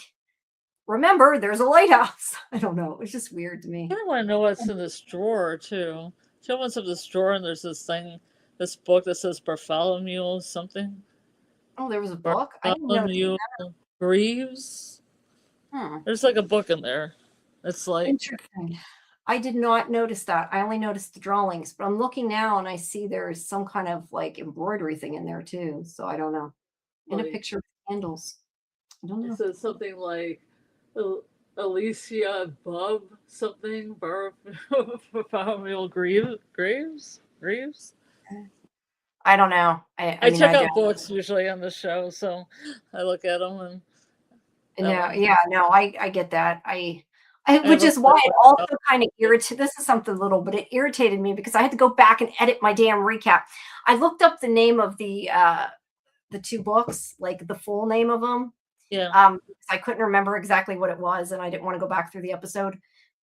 remember, there's a lighthouse. I don't know. It's just weird to me. I want to know what's in this drawer, too. She opens up this drawer and there's this book that says Bartholomew something. Oh, there was a book? I didn't know. Bartholomew Greaves. There's like a book in there. It's like Interesting. I did not notice that. I only noticed the drawings, but I'm looking now and I see there's some kind of like embroidery thing in there too. So I don't know. In a Like- picture of candles. I don't it know. says something like Alicia Bub something Bartholomew Graves. I don't know. I mean, check I out books usually on the show, so I look at them and no, one. yeah, no, I get that. I have which a is why it book also about- kind of irritated. This is something little, but it irritated me because I had to go back and edit my damn recap. I looked up the name of the 2 books, like the full name of them. Yeah. Because I couldn't remember exactly what it was, and I didn't want to go back through the episode.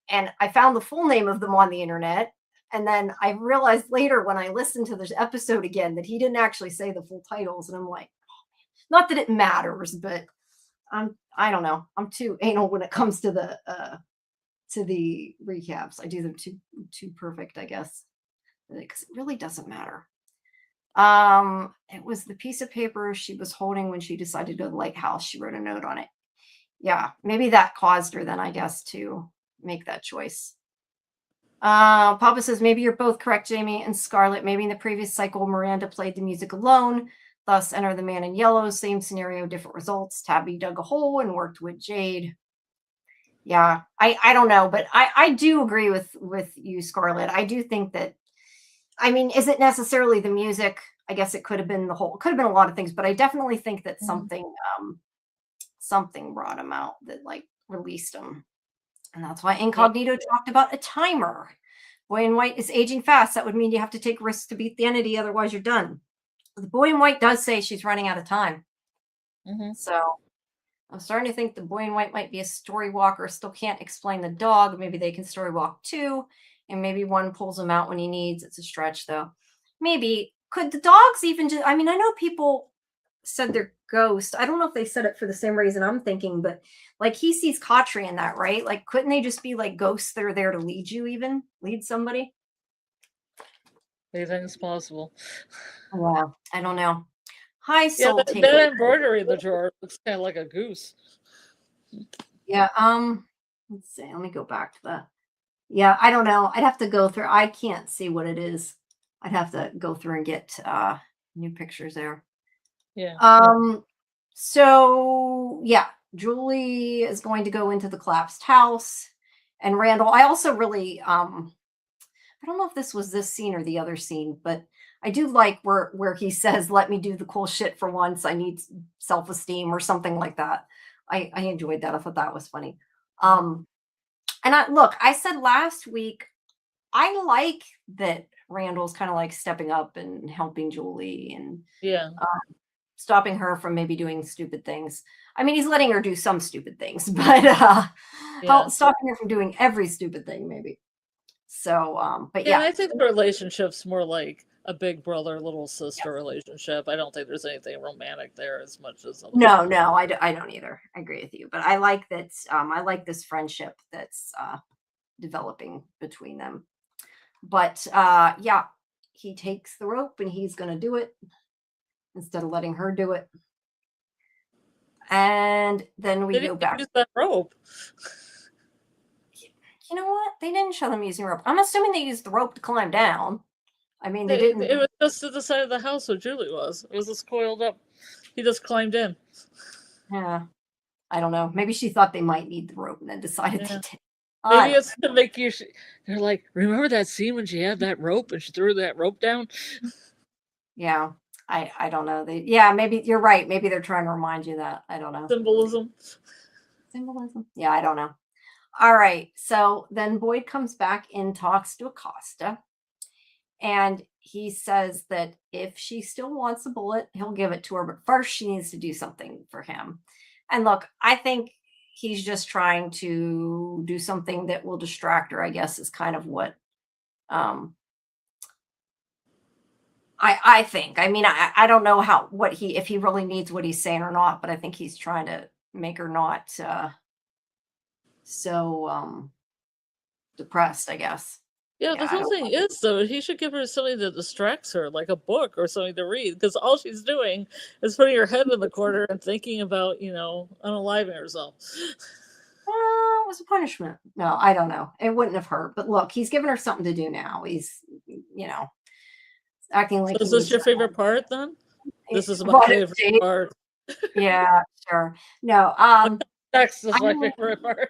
And I found the full name of them on the internet. And then I realized later when I listened to this episode again that he didn't actually say the full titles. And I'm like, not that it matters, but I don't know. I'm too anal when it comes to the recaps. I do them too perfect, I guess, because it really doesn't matter. It was the piece of paper she was holding when she decided to go to the lighthouse. She wrote a note on it. Yeah, maybe that caused her then, I guess, to make that choice. Papa says, maybe you're both correct, Jamie and Scarlett. Maybe in the previous cycle, Miranda played the music alone, thus enter the man in yellow. Same scenario, different results. Tabby dug a hole and worked with Jade. Yeah, I don't know, but I do agree with you, Scarlett. I do think that, I mean, is it necessarily the music? I guess it could have been it could have been a lot of things, but I definitely think that something brought him out that like released him. And that's why Incognito talked about a timer. Boy in White is aging fast. That would mean you have to take risks to beat the entity, otherwise you're done. The Boy in White does say she's running out of time. So I'm starting to think the Boy in White might be a story walker. Still can't explain the dog. Maybe they can story walk too. And maybe one pulls him out when he needs. It's a stretch though. Maybe. Could the dogs even just, I mean, I know people said they're ghosts. I don't know if they said it for the same reason I'm thinking, but like he sees Katri in that, right? Like, couldn't they just be like ghosts that are there to lead you, even lead somebody? Anything's possible. Wow, I don't know. Hi, Yeah, Soul that Taker. embroidery in the drawer looks kind of like a goose. Yeah. Let's see. Let me go back to the. Yeah, I don't know. I'd have to go through. I can't see what it is. I'd have to go through and get new pictures there. Yeah. So yeah, Julie is going to go into the collapsed house, and Randall. I also really I don't know if this was this scene or the other scene, but I do like where he says, "Let me do the cool shit for once. I need self-esteem," or something like that. I enjoyed that. I thought that was funny. And I said last week, I like that Randall's kind of like stepping up and helping Julie and stopping her from maybe doing stupid things. I mean, he's letting her do some stupid things, but stopping her from doing every stupid thing, maybe. So, but yeah. I think the relationship's more like a big brother, little sister relationship. I don't think there's anything romantic there as much as No, I don't either. I agree with you, but I like that. I like this friendship that's developing between them. But yeah, he takes the rope and he's going to do it instead of letting her do it. And then we go back. Use that rope. You know what? They didn't show them using rope. I'm assuming they used the rope to climb down. I mean, they didn't. It was just to the side of the house where Julie was. It was just coiled up. He just climbed in. Yeah. I don't know. Maybe she thought they might need the rope and then decided they did. Maybe it's to make you. They're like, remember that scene when she had that rope and she threw that rope down? Yeah. I don't know. Maybe you're right. Maybe they're trying to remind you that. I don't know. Symbolism. Yeah, I don't know. All right. So then Boyd comes back and talks to Acosta. And he says that if she still wants a bullet, he'll give it to her. But first, she needs to do something for him. And look, I think he's just trying to do something that will distract her, I guess, is kind of what I think. I mean, I don't know if he really needs what he's saying or not, but I think he's trying to make her not so depressed, I guess. Yeah, Yeah, the I whole don't thing is though, he should give her something that distracts her, like a book or something to read, because all she's doing is putting her head in the corner and thinking about, unaliving herself. was a punishment. No, I don't know. It wouldn't have hurt. But look, he's given her something to do now. He's, acting So like is he this needs your to. favorite part then? This is my What is favorite Jade? part. Yeah, sure. No, Next is I my mean, favorite part.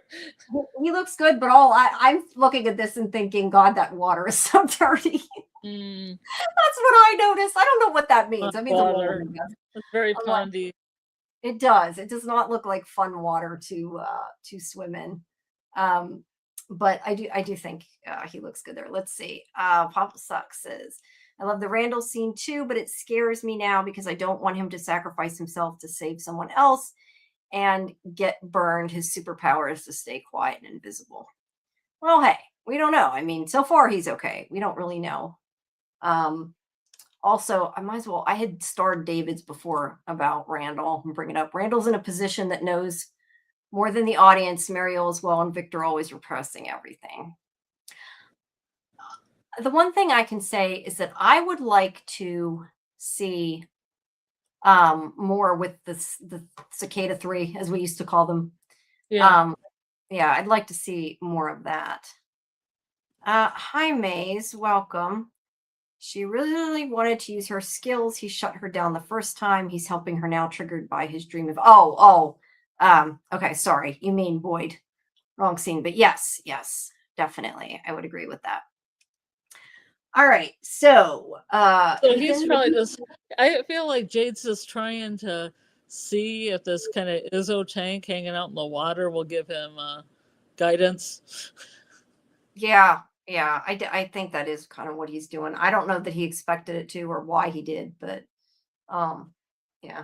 he looks good, but I'm looking at this and thinking, God, that water is so dirty. Mm, That's what I noticed. I don't know what that means. pond That means a little water. bit. It's very I'm like, pondy. it does. It does not look like fun water to swim in. Um, but I do think he looks good there. Let's see. Papa Suck says, I love the Randall scene too, but it scares me now because I don't want him to sacrifice himself to save someone else and get burned. His superpower is to stay quiet and invisible. Well, hey, we don't know. I mean, so far he's okay. We don't really know. Um, Also, I might as well. I had starred David's before about Randall and bring it up. Randall's in a position that knows more than the audience. Mariel as well, and Victor always repressing everything. The one thing I can say is that I would like to see more with the cicada 3, as we used to call them. Yeah. Yeah, I'd like to see more of that. Hi, Maze. Welcome. She really wanted to use her skills. He shut her down the first time. He's helping her now, triggered by his dream of okay, sorry. You mean Boyd. Wrong scene. But yes, definitely. I would agree with that. All right. So So he's Ethan, probably just, I feel like Jade's just trying to see if this kind of Izzo tank hanging out in the water will give him guidance. yeah, I think that is kind of what he's doing. I don't know that he expected it to or why he did, but yeah.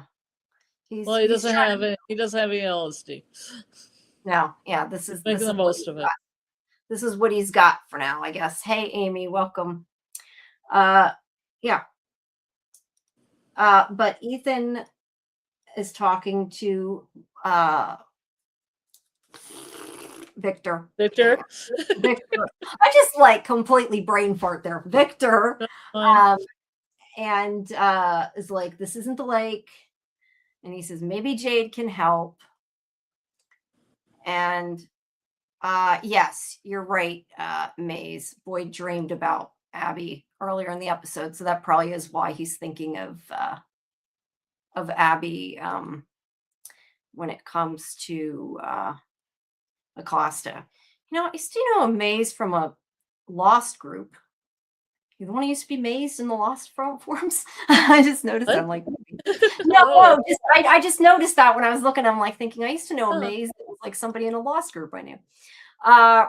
Well, he He's doesn't trying have any LSD. no, yeah, this He's is making the what most he's of it. got. This is what he's got for now, I guess. Hey Amy, welcome. Yeah. But Ethan is talking to Victor. Victor? Victor. I just like completely brain fart there. Victor. And is like, this isn't the lake. And he says, maybe Jade can help. And yes, you're right, Maze. Boyd dreamed about Abby earlier in the episode, so that probably is why he's thinking of Abby when it comes to Acosta. I used to know a Maze from a Lost group. You the one who used to be Maze in the Lost forums? I just noticed that. I'm like, no, I just noticed that when I was looking. I'm like thinking, I used to know a Maze that was like somebody in a Lost group I knew.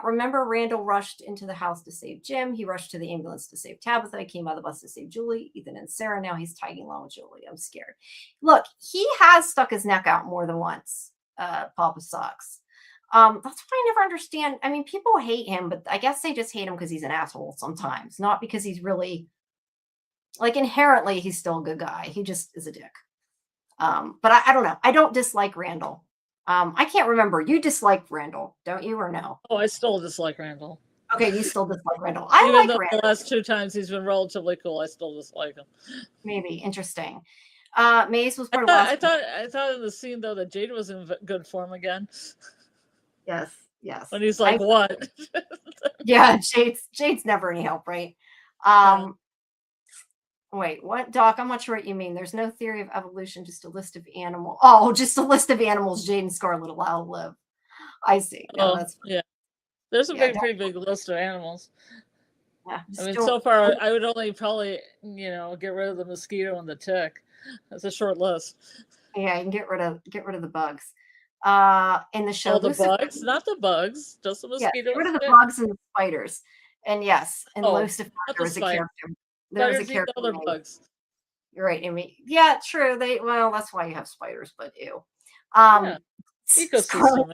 Remember, Randall rushed into the house to save Jim. He rushed to the ambulance to save Tabitha. He came out of the bus to save Julie, Ethan, and Sarah. Now he's tagging along with Julie. I'm scared. Look, he has stuck his neck out more than once. Papa Sucks. That's why I never understand. I mean, people hate him, but I guess they just hate him because he's an asshole sometimes, not because he's really like inherently he's still a good guy. He just is a dick. But I don't know. I don't dislike Randall. I can't remember. You dislike Randall, don't you, or no? Oh, I still dislike Randall. Okay, you still dislike Randall. Even like though Randall. The last 2 times he's been relatively cool, I still dislike him. Maybe interesting. Maze was part I thought in the scene though that Jade was in good form again. Yes. When he's like, what? Yeah, Jade's never any help, right? Wait, what, Doc? I'm not sure what you mean. There's no theory of evolution, just a list of animals. Oh, just a list of animals Jade and Scarlett allow to live. I see. No, that's yeah. There's a pretty big list of animals. Yeah, I mean, so far I would only probably get rid of the mosquito and the tick. That's a short list. Yeah, you can get rid of the bugs. In the show, the bugs, not the bugs, just the mosquitoes. Yeah, get rid of the bugs and the spiders. And yes, and Lucifer is a character. There's a character. Other bugs. You're right, Amy. Yeah, true. That's why you have spiders, but ew. Ecosystem.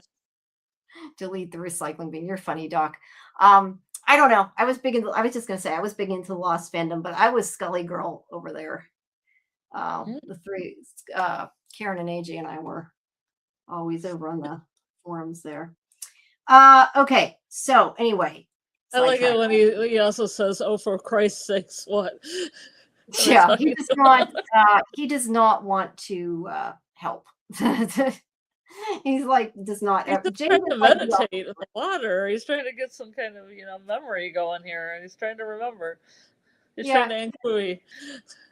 Delete the recycling bin. You're funny, Doc. I don't know. I was just gonna say I was big into Lost fandom, but I was Scully girl over there. The three, Karen and AJ and I were always over on the forums there. Okay. So anyway, I like it sidetracked. when he also says, "Oh, for Christ's sakes, what?" When they're Yeah, talking he does not want to help. He's like, does not. He's just Jamie trying was to like, yeah, meditate in the water. He's trying to get some kind of, memory going here, and he's trying to remember. He's trying yeah, to Ankui.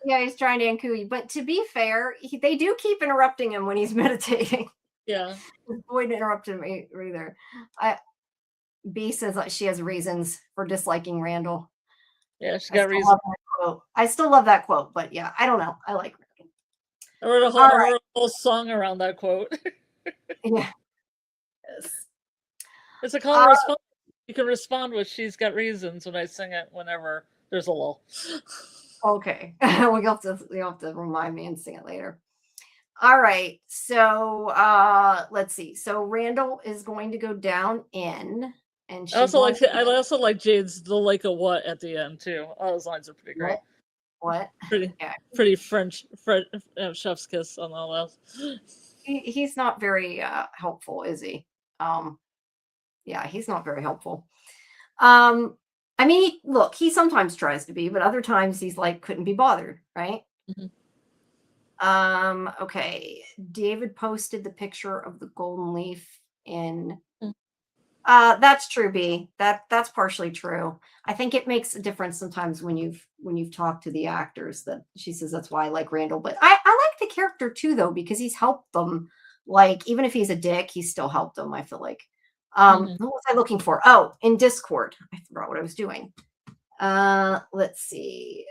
yeah, he's trying to Ankui. But to be fair, they do keep interrupting him when he's meditating. Yeah. Avoid interrupting him either. B says that she has reasons for disliking Randall. Yeah, she's I got still reason. love that quote. I still love that quote, but yeah, I don't know. I like Randall. I wrote All right. a whole song around that quote. Yeah. Yes. It's a call and response. You can respond with "She's got reasons" when I sing it whenever there's a lull. Okay. You'll have to remind me and sing it later. All right. So let's see. So Randall is going to go down in, and I also she's like Jade's "The Lake of What" at the end too. All those lines are pretty great. What? Yeah. Pretty French chef's kiss on all that. He's not very helpful, is he? Yeah, he's not very helpful. I mean, look, he sometimes tries to be, but other times he's like couldn't be bothered, right? Mhm. Okay. David posted the picture of the golden leaf in Mm. That's true, B. That's partially true. I think it makes a difference sometimes when you've talked to the actors that she says that's why I like Randall. But I like the character too, though, because he's helped them. Like, even if he's a dick, he's still helped them, I feel like. Mhm. What was I looking for? Oh, in Discord. I forgot what I was doing. Let's see.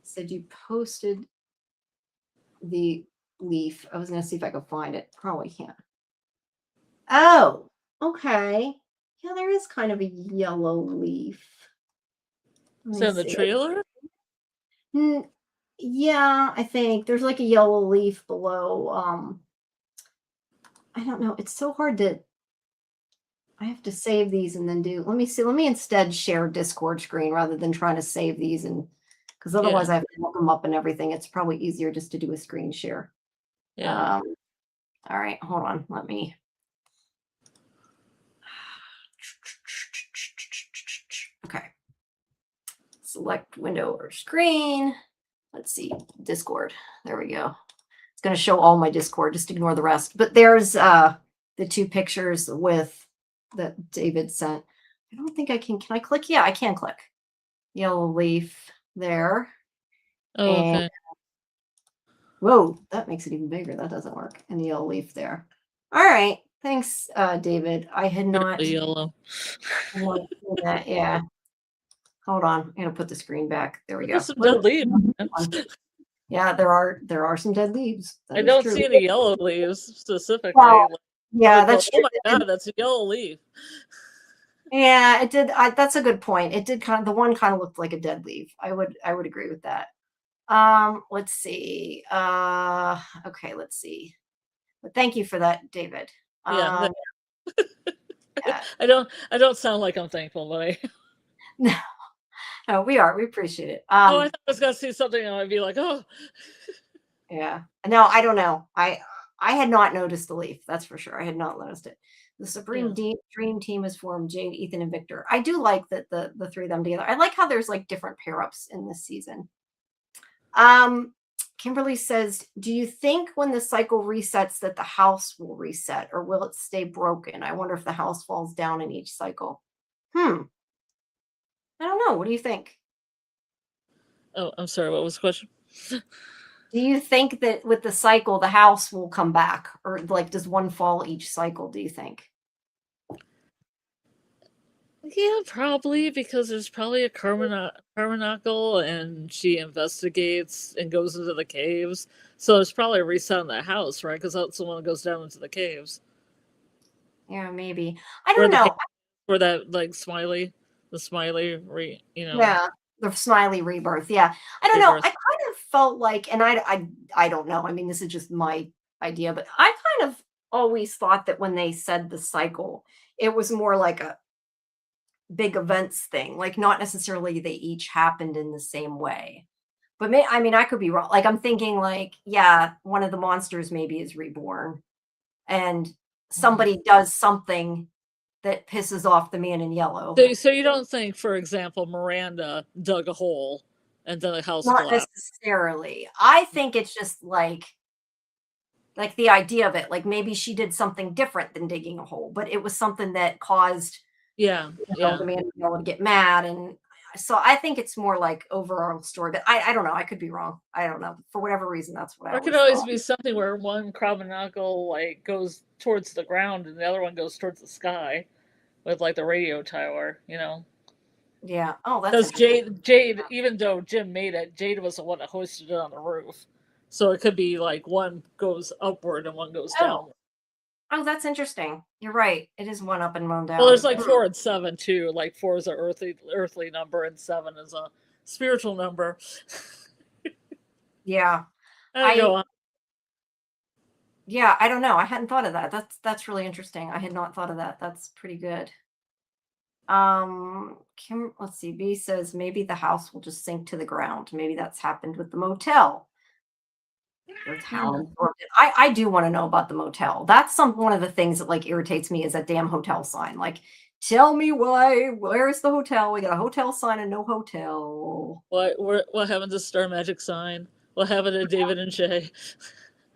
Said you posted the leaf. I was gonna see if I could find it. Probably can't. Oh, okay. Yeah, there is kind of a yellow leaf. Let Is me that in the see. trailer? Yeah, I think there's like a yellow leaf below. I don't know. It's so hard to. I have to save these and then do. Let me see. Let me instead share Discord screen rather than trying to save these and because otherwise Yeah. I have to look them up and everything. It's probably easier just to do a screen share. Yeah. All right, hold on. Let me. Okay. Select window or screen. Let's see, Discord. There we go. It's going to show all my Discord. Just ignore the rest. But there's the two pictures with that David sent. I don't think I can. Can I click? Yeah, I can click. Yellow leaf there. Oh, And okay. whoa, that makes it even bigger. That doesn't work. And the yellow leaf there. All right. Thanks, David. I had not. The yellow. Seen that. Yeah. Hold on. I'm gonna put the screen back. There we go. There's some dead leaves. Yeah, there are some dead leaves. That I is don't true. see any yellow leaves specifically. Well, Like, yeah, go, that's oh true. my god, that's a yellow leaf. Yeah, it did. That's a good point. It did the one kind of looked like a dead leaf. I would agree with that. Let's see. Okay, let's see. But thank you for that, David. Yeah. Yeah. I don't sound like I'm thankful, but No, we appreciate it. I thought I was gonna see something and I'd be like, oh. Yeah. No, I don't know. I had not noticed the leaf. That's for sure. I had not noticed it. The Supreme Dream Team is formed. Jade, Ethan, and Victor. I do like that the three of them together. I like how there's like different pair ups in this season. Kimberly says, "Do you think when the cycle resets that the house will reset, or will it stay broken? I wonder if the house falls down in each cycle." I don't know. What do you think? Oh, I'm sorry. What was the question? Do you think that with the cycle, the house will come back, or like does one fall each cycle? Do you think? Yeah, probably because there's probably a Carbonacle and she investigates and goes into the caves. So it's probably a reset in the house, right? Because that's the one that goes down into the caves. Yeah, maybe. I don't know. Where that like the smiley Yeah, the smiley rebirth. Yeah, I don't know. Rebirth. I kind of felt like, and I don't know. I mean, this is just my idea, but I kind of always thought that when they said the cycle, it was more like a big events thing, like not necessarily they each happened in the same way. But I mean, I could be wrong. Like I'm thinking, like, yeah, one of the monsters maybe is reborn, and somebody does something that pisses off the man in yellow. So you don't think, for example, Miranda dug a hole and then the house Not collapsed? necessarily. I think it's just like the idea of it. Like maybe she did something different than digging a hole, but it was something that caused Yeah, the man in yellow to get mad. And so I think it's more like overall story, but I don't know. I could be wrong. I don't know. For whatever reason, that's what I Or it could always always thought. be something where one crab and knuckle like goes towards the ground and the other one goes towards the sky with like the radio tower, you know. Yeah. Oh, that's Because interesting. Jade, even though Jim made it, Jade was the one that hoisted it on the roof. So it could be like one goes upward and one goes Oh, downward. oh, that's interesting. You're right. It is one up and one down. Well, there's like 4 and 7 too. Like 4 is an earthly number and 7 is a spiritual number. Yeah. And go on. Yeah, I don't know. I hadn't thought of that. That's really interesting. I had not thought of that. That's pretty good. Kim, let's see. B says maybe the house will just sink to the ground. Maybe that's happened with the motel. That's how absorbed it. I do want to know about the motel. That's one of the things that like irritates me is that damn hotel sign. Like, tell me why. Where's the hotel? We got a hotel sign and no hotel. What happened to Star Magic sign? What happened to David and Shay?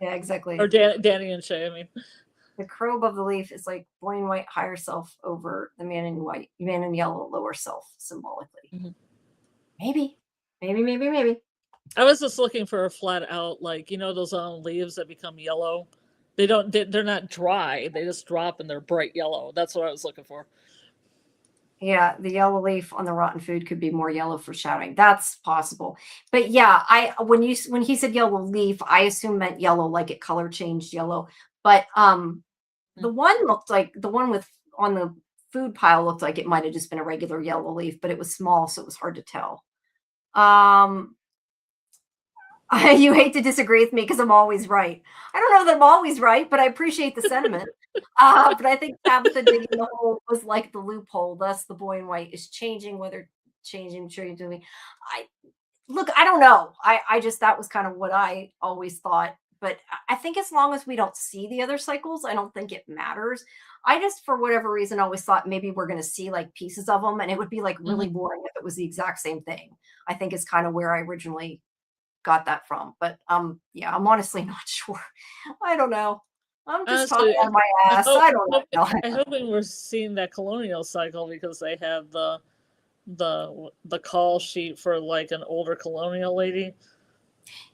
Yeah, exactly. Or Danny and Shay, I mean. The crow above the leaf is like boy in white higher self over the man in white, man in yellow lower self symbolically. Mm-hmm. Maybe. I was just looking for a flat out, like, you know, those leaves that become yellow. They're not dry. They just drop and they're bright yellow. That's what I was looking for. Yeah, the yellow leaf on the rotten food could be more yellow foreshadowing. That's possible. But yeah, when he said yellow leaf, I assume meant yellow, like it color changed yellow. But the one looked like the one with on the food pile looked like it might have just been a regular yellow leaf, but it was small, so it was hard to tell. You hate to disagree with me because I'm always right. I don't know that I'm always right, but I appreciate the sentiment. But I think Tabitha digging the hole was like the loophole. Thus, the boy in white is changing, whether changing, sure you're doing. I don't know. I just that was kind of what I always thought. But I think as long as we don't see the other cycles, I don't think it matters. I just, for whatever reason, always thought maybe we're going to see like pieces of them, and it would be like really boring if it was the exact same thing. I think is kind of where I originally got that from. But yeah, I'm honestly not sure. I don't know. I'm just talking out of my ass. I don't know. I'm hoping we're seeing that colonial cycle because they have the call sheet for like an older colonial lady.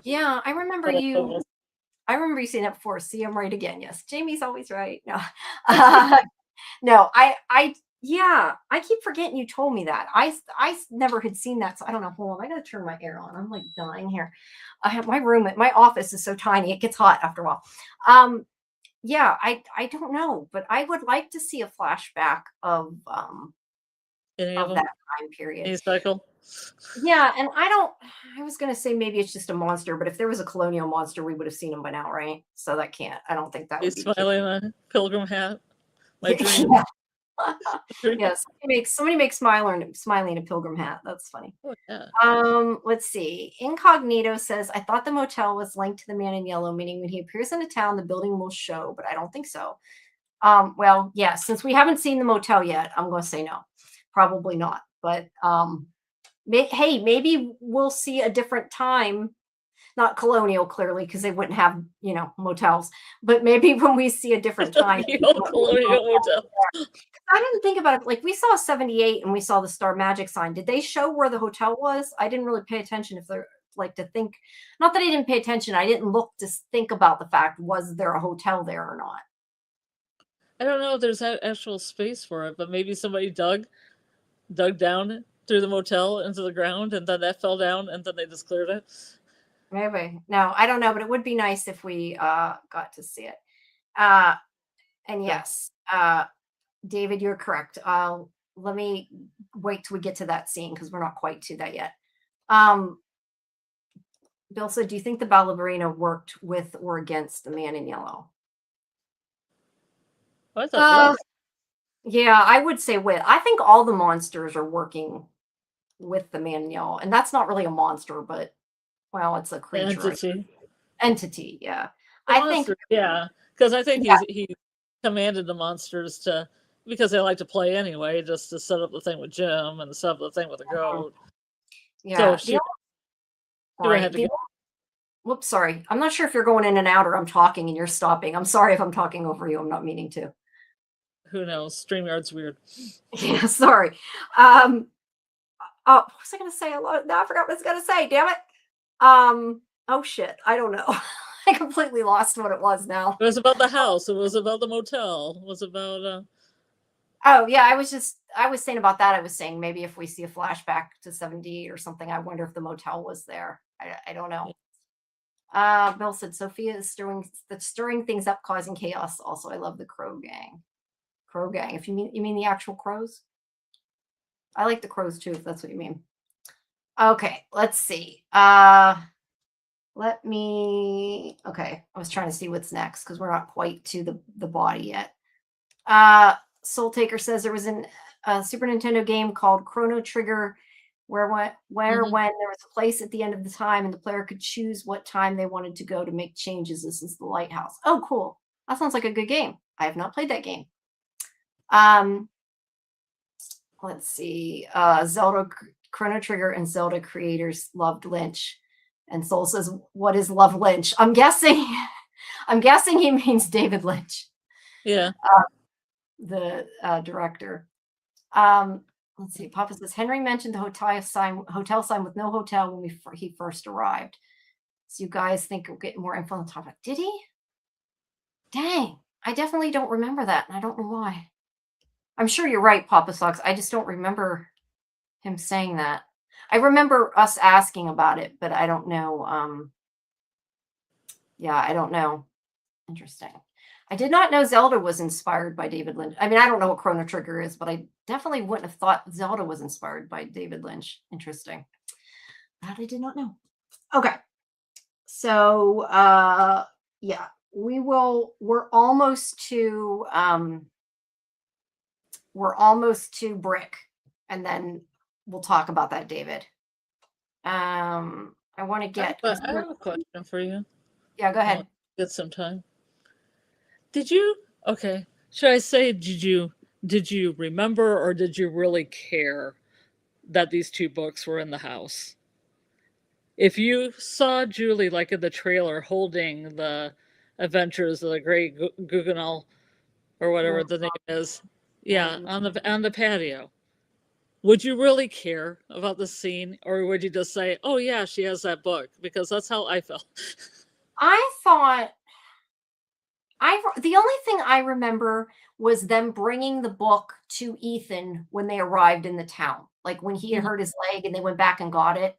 Yeah, I remember you saying that before. See, I'm right again. Yes, Jamie's always right. No, no, yeah, I keep forgetting you told me that. I never had seen that, so I don't know. Hold on, I gotta turn my air on. I'm like dying here. I have my office is so tiny, it gets hot after a while. Yeah, I don't know, but I would like to see a flashback of that time period. Any cycle? Yeah, and I was gonna say maybe it's just a monster, but if there was a colonial monster, we would have seen him by now, right? So that can't. I don't think that would be smiling a pilgrim hat. My dream. Yeah, somebody makes smiling a pilgrim hat. That's funny. Oh, yeah. Let's see. Incognito says, I thought the motel was linked to the man in yellow, meaning when he appears in a town, the building will show, but I don't think so. Well, yeah, since we haven't seen the motel yet, I'm gonna say no. Probably not. But hey, maybe we'll see a different time. Not colonial, clearly, because they wouldn't have, motels. But maybe when we see a different time. Colonial motel. I didn't think about it. Like we saw 78 and we saw the Star Magic sign. Did they show where the hotel was? I didn't really pay attention if they're like to think. Not that I didn't pay attention. I didn't look to think about the fact, was there a hotel there or not? I don't know if there's actual space for it, but maybe somebody dug down through the motel into the ground and then that fell down and then they just cleared it. Maybe. No, I don't know, but it would be nice if we got to see it. And yes, David, you're correct. Let me wait till we get to that scene because we're not quite to that yet. Bill said, do you think the ballerina worked with or against the man in yellow? I thought yeah, I would say with. I think all the monsters are working with the man in yellow. And that's not really a monster, but well, it's a creature. Entity, yeah. I think, yeah, because I think he commanded the monsters to because they like to play anyway, just to set up the thing with Jim and set up the thing with the goat. Yeah. So she would have to get. Whoops, sorry. I'm not sure if you're going in and out or I'm talking and you're stopping. I'm sorry if I'm talking over you. I'm not meaning to. Who knows? StreamYard's weird. Yeah, sorry. Oh, what was I gonna say? Now I forgot what I was gonna say. Damn it. Oh shit. I don't know. I completely lost what it was now. It was about the house. It was about the motel. It was about Oh yeah, I was saying about that. I was saying maybe if we see a flashback to 78 or something, I wonder if the motel was there. I don't know. Bill said Sophia is stirring things up, causing chaos. Also, I love the Crow Gang. Crow Gang. If you mean the actual crows? I like the crows too, if that's what you mean. Okay, let's see. Okay, I was trying to see what's next because we're not quite to the body yet. Soul Taker says there was a Super Nintendo game called Chrono Trigger where when there was a place at the end of the time and the player could choose what time they wanted to go to make changes. This is the lighthouse. Oh, cool. That sounds like a good game. I have not played that game. Let's see. Zelda Chrono Trigger and Zelda creators loved Lynch. And Soul says, what is Love Lynch? I'm guessing he means David Lynch. Yeah. The director. Let's see. Papa says Henry mentioned the hotel sign with no hotel when he first arrived. So you guys think we'll get more info on the topic? Did he? Dang, I definitely don't remember that, and I don't know why. I'm sure you're right, Papa Socks. I just don't remember him saying that. I remember us asking about it, but I don't know. Yeah, I don't know. Interesting. I did not know Zelda was inspired by David Lynch. I mean, I don't know what Chrono Trigger is, but I definitely wouldn't have thought Zelda was inspired by David Lynch. Interesting. That I did not know. Okay. So, yeah, we're almost to Brick, and then we'll talk about that, David. I want to get. I have a question for you. Yeah, go ahead. Get some time. Did you? Okay. Should I say did you remember or did you really care that these two books were in the house? If you saw Julie like in the trailer holding the Adventures of the Great Guggenheim or whatever the name is, yeah, on the patio, would you really care about the scene, or would you just say, "Oh yeah, she has that book"? Because that's how I felt. I thought the only thing I remember was them bringing the book to Ethan when they arrived in the town, like when he had hurt his leg and they went back and got it.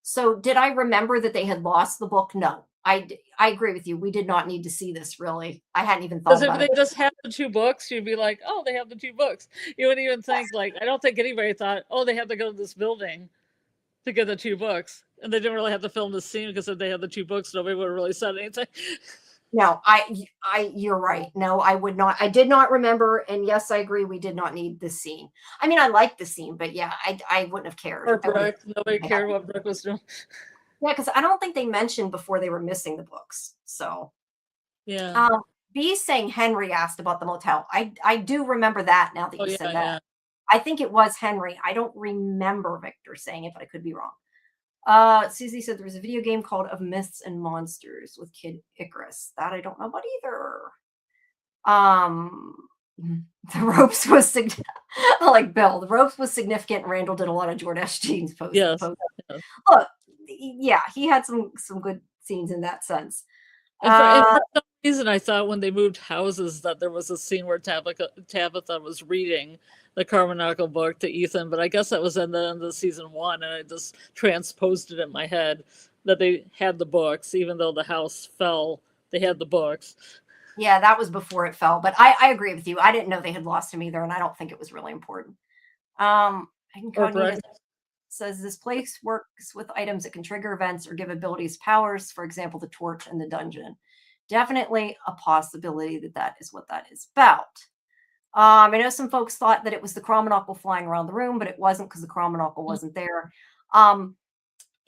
So did I remember that they had lost the book? No, I agree with you. We did not need to see this, really. I hadn't even thought about it. Because if they just had the two books, you'd be like, oh, they have the two books. You wouldn't even think, like, I don't think anybody thought, oh, they have to go to this building to get the two books. And they didn't really have to film the scene because if they had the two books, nobody would have really said anything. No, you're right. No, I would not. I did not remember. And yes, I agree. We did not need this scene. I mean, I like the scene, but yeah, I wouldn't have cared. Or Brooke. Nobody cared what Brooke was doing. Yeah, because I don't think they mentioned before they were missing the books. So, yeah. B saying Henry asked about the motel. I do remember that now that you said that. Yeah. I think it was Henry. I don't remember Victor saying it, but I could be wrong. Susie said there was a video game called Of Myths and Monsters with Kid Icarus. That I don't know about either. The ropes was like Bill. The ropes was significant. Randall did a lot of George S. Jeans posts. Yes. Look, yeah, he had some good scenes in that sense. And for some reason, I thought when they moved houses that there was a scene where Tabitha was reading the Carbonacle book to Ethan, but I guess that was in the end of season 1, and I just transposed it in my head that they had the books, even though the house fell, they had the books. Yeah, that was before it fell, but I agree with you. I didn't know they had lost him either, and I don't think it was really important. Says this place works with items that can trigger events or give abilities powers, for example, the torch in the dungeon. Definitely a possibility that is what that is about. I know some folks thought that it was the Carbonacle flying around the room, but it wasn't because the Carbonacle wasn't there. I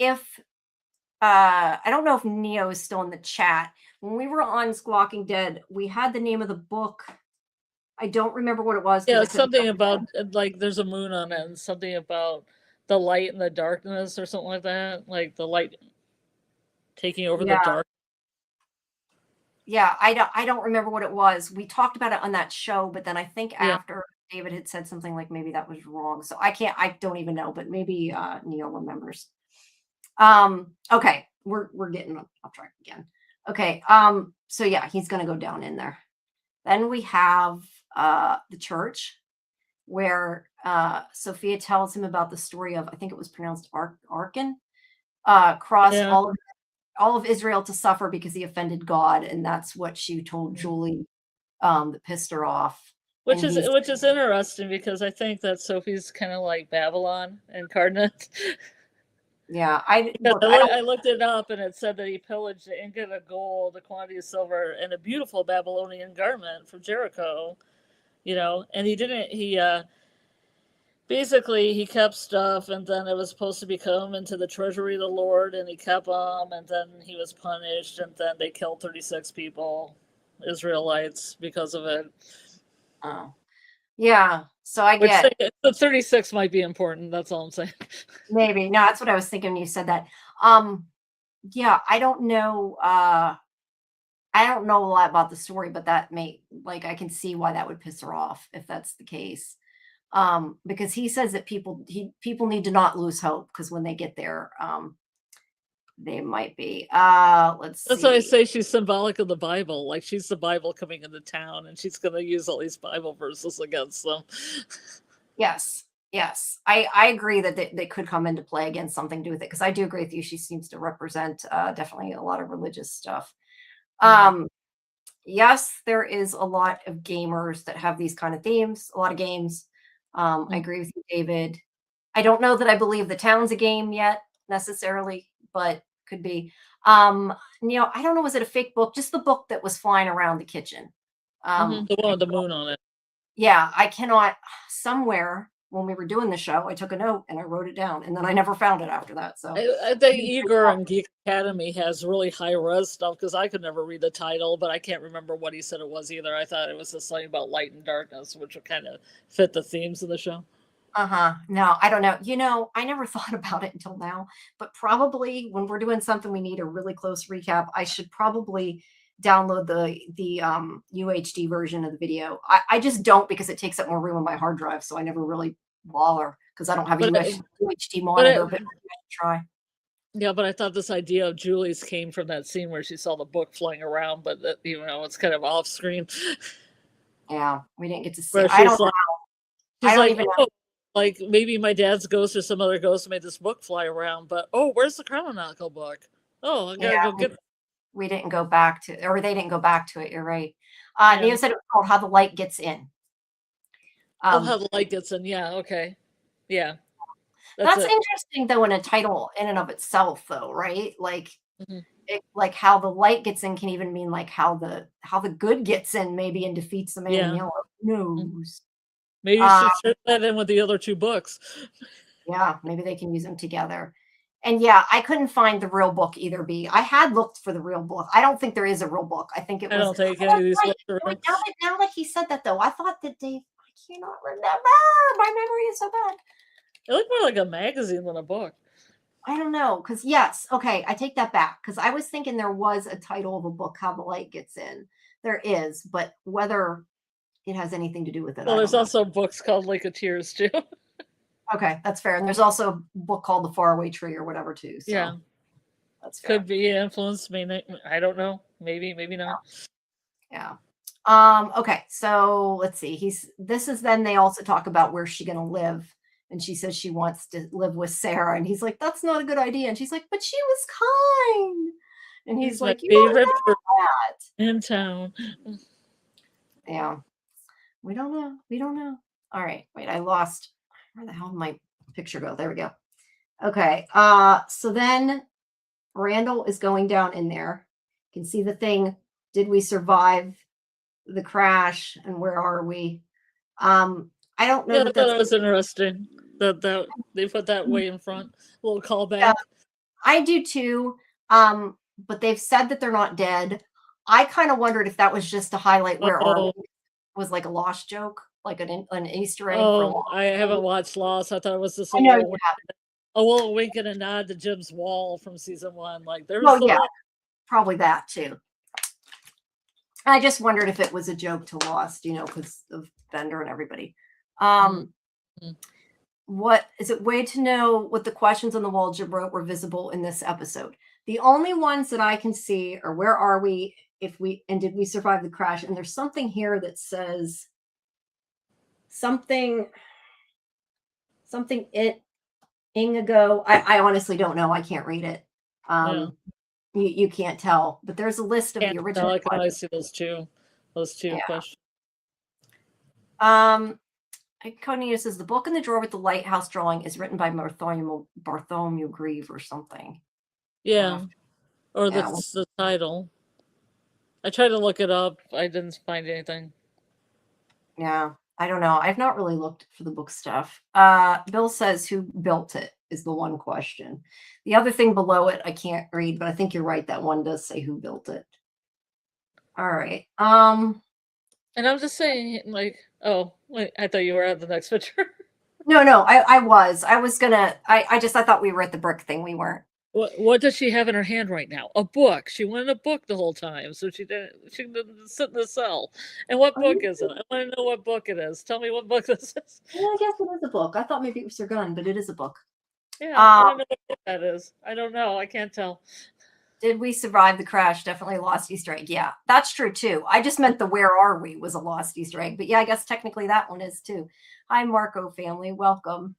don't know if Neo is still in the chat. When we were on Squawking Dead, we had the name of the book I don't remember what it was. 'cause Yeah, I it's couldn't something find it. about like there's a moon on it, and something about the light and the darkness or something like that. Like the light taking over the Yeah. dark. Yeah, I don't remember what it was. We talked about it on that show, but then I think Yeah. after David had said something like maybe that was wrong. So I don't even know, but maybe Neil remembers. Okay, we're getting off track again. Okay, so yeah, he's gonna go down in there. Then we have the church where Sophia tells him about the story of, I think it was pronounced Arkan, caused Yeah. all of Israel to suffer because he offended God, and that's what she told Julie that pissed her off. Which And is he's which is interesting because I think that Sophie's kind of like Babylon incarnate. yeah, Yeah, look, I don't I looked it up and it said that he pillaged the ingot of gold, a quantity of silver, and a beautiful Babylonian garment from Jericho. And he basically he kept stuff, and then it was supposed to become into the treasury of the Lord, and he kept them, and then he was punished, and then they killed 36 people, Israelites, because of it. oh. Yeah, so I Which get the 36 might be important. That's all I'm saying. maybe. No, that's what I was thinking when you said that. Yeah, I don't know a lot about the story, but that may like I can see why that would piss her off if that's the case. Because he says that people need to not lose hope because when they get there, they might be. Let's That's why I see. say she's symbolic of the Bible. Like she's the Bible coming into town, and she's going to use all these Bible verses against them. Yes, yes, I agree that they could come into play against something to do with it because I do agree with you. She seems to represent definitely a lot of religious stuff. Mhm. Yes, there is a lot of gamers that have these kind of themes, a lot of games. I Mm. agree with you, David. I don't know that I believe the town's a game yet necessarily, but could be. I don't know, was it a fake book? Just the book that was flying around the kitchen. The one with the moon on it. Yeah, I cannot somewhere when we were doing the show, I took a note and I wrote it down and then I never found it after that. So I think Igor and Geek Academy has really high res stuff because I could never read the title, but I can't remember what he said it was either. I thought it was just something about light and darkness, which would kind of fit the themes of the show. uh-huh. No, I don't know. I never thought about it until now, but probably when we're doing something we need a really close recap, I should probably download the UHD version of the video. I just don't because it takes up more room on my hard drive, so I never really bother because I don't have a But UHD but monitor, but I should try. yeah, but I thought this idea of Julie's came from that scene where she saw the book flying around, but that it's kind of off screen, Yeah, we didn't get to see. where I don't know. I she's don't like, even know. oh, like maybe my dad's ghost or some other ghost made this book fly around, but oh, where's the Chronicle book? Oh, I gotta Yeah, go get. we didn't go back to, or they didn't go back to it. You're right. Yeah. Neo said it was called How the Light Gets In. Oh, how the light gets in. Yeah. Okay. Yeah. That's It. interesting though in a title in and of itself though, right? Like Mhm. like how the light gets in can even mean like how the good gets in maybe and defeats the man in Yeah. yellow. Who Mhm. knows? Maybe you Uh, should fit that in with the other two books. yeah, maybe they can use them together. And yeah, I couldn't find the real book either. B. I had looked for the real book. I don't think there is a real book. I think it I was. don't think Oh, any of that's these right. books are real. Now that he said that though, I thought that Dave. I cannot remember. My memory is so bad. It looked more like a magazine than a book. I don't know, because yes, okay, I take that back because I was thinking there was a title of a book, How the Light Gets In. There is, but whether it has anything to do with it, Well, I don't there's know. also books called Lake of Tears too. Okay, that's fair. And there's also a book called The Faraway Tree or whatever too. So Yeah. that's fair. Could be influenced. I don't know. Maybe not. Yeah. Okay, so let's see. This is then they also talk about where's she gonna live. And she says she wants to live with Sarah. And he's like, that's not a good idea. And she's like, but she was kind. And he's He's my like, you don't favorite know person that. in town. Yeah. We don't know. We don't know. All right. Wait, I lost. Where the hell did my picture go? There we go. Okay. So then Randall is going down in there. You can see the thing. Did we survive the crash? And where are we? I don't know Yeah, I that thought that's it was interesting that they put that way in front. A little yeah, callback. I do too. But they've said that they're not dead. I kind of wondered if that was just to highlight where are we. Oh, was like a Lost joke, like an Easter egg for Oh, Lost. I haven't watched Lost. I thought it was just I know you have. a little wink and a nod to Jim's wall from season 1. Like there was Well, the yeah, little, probably that too. I just wondered if it was a joke to Lost, because of Bender and everybody. Mhm. What is it? Way to know what the questions on the wall Jim wrote were visible in this episode. The only ones that I can see are where are we, did we survive the crash? And there's something here that says something Inigo. I honestly don't know. I can't read it. yeah. You can't tell, but there's a list of Can't the tell. original I can only questions. see those two Yeah. questions. Connie says the book in the drawer with the lighthouse drawing is written by Bartholomew Grieve or something. Yeah. Or Yeah. that's the title. I tried to look it up. I didn't find anything. Yeah, I don't know. I've not really looked for the book stuff. Bill says who built it is the one question. The other thing below it I can't read, but I think you're right. That one does say who built it. All right. And I'm just saying, like, oh, wait, I thought you were at the next picture. No, I was gonna. I thought we were at the brick thing. We weren't. What does she have in her hand right now? A book. She wanted a book the whole time, so she didn't sit in the cell. And what book is it? I want to know what book it is. Tell me what book this is. Yeah, I guess it is a book. I thought maybe it was her gun, but it is a book. Yeah, I want to know what book that is. I don't know. I can't tell. Did we survive the crash? Definitely a lost Easter egg. Yeah, that's true too. I just meant the where are we was a lost Easter egg. But yeah, I guess technically that one is too. Hi, Marco family. Welcome.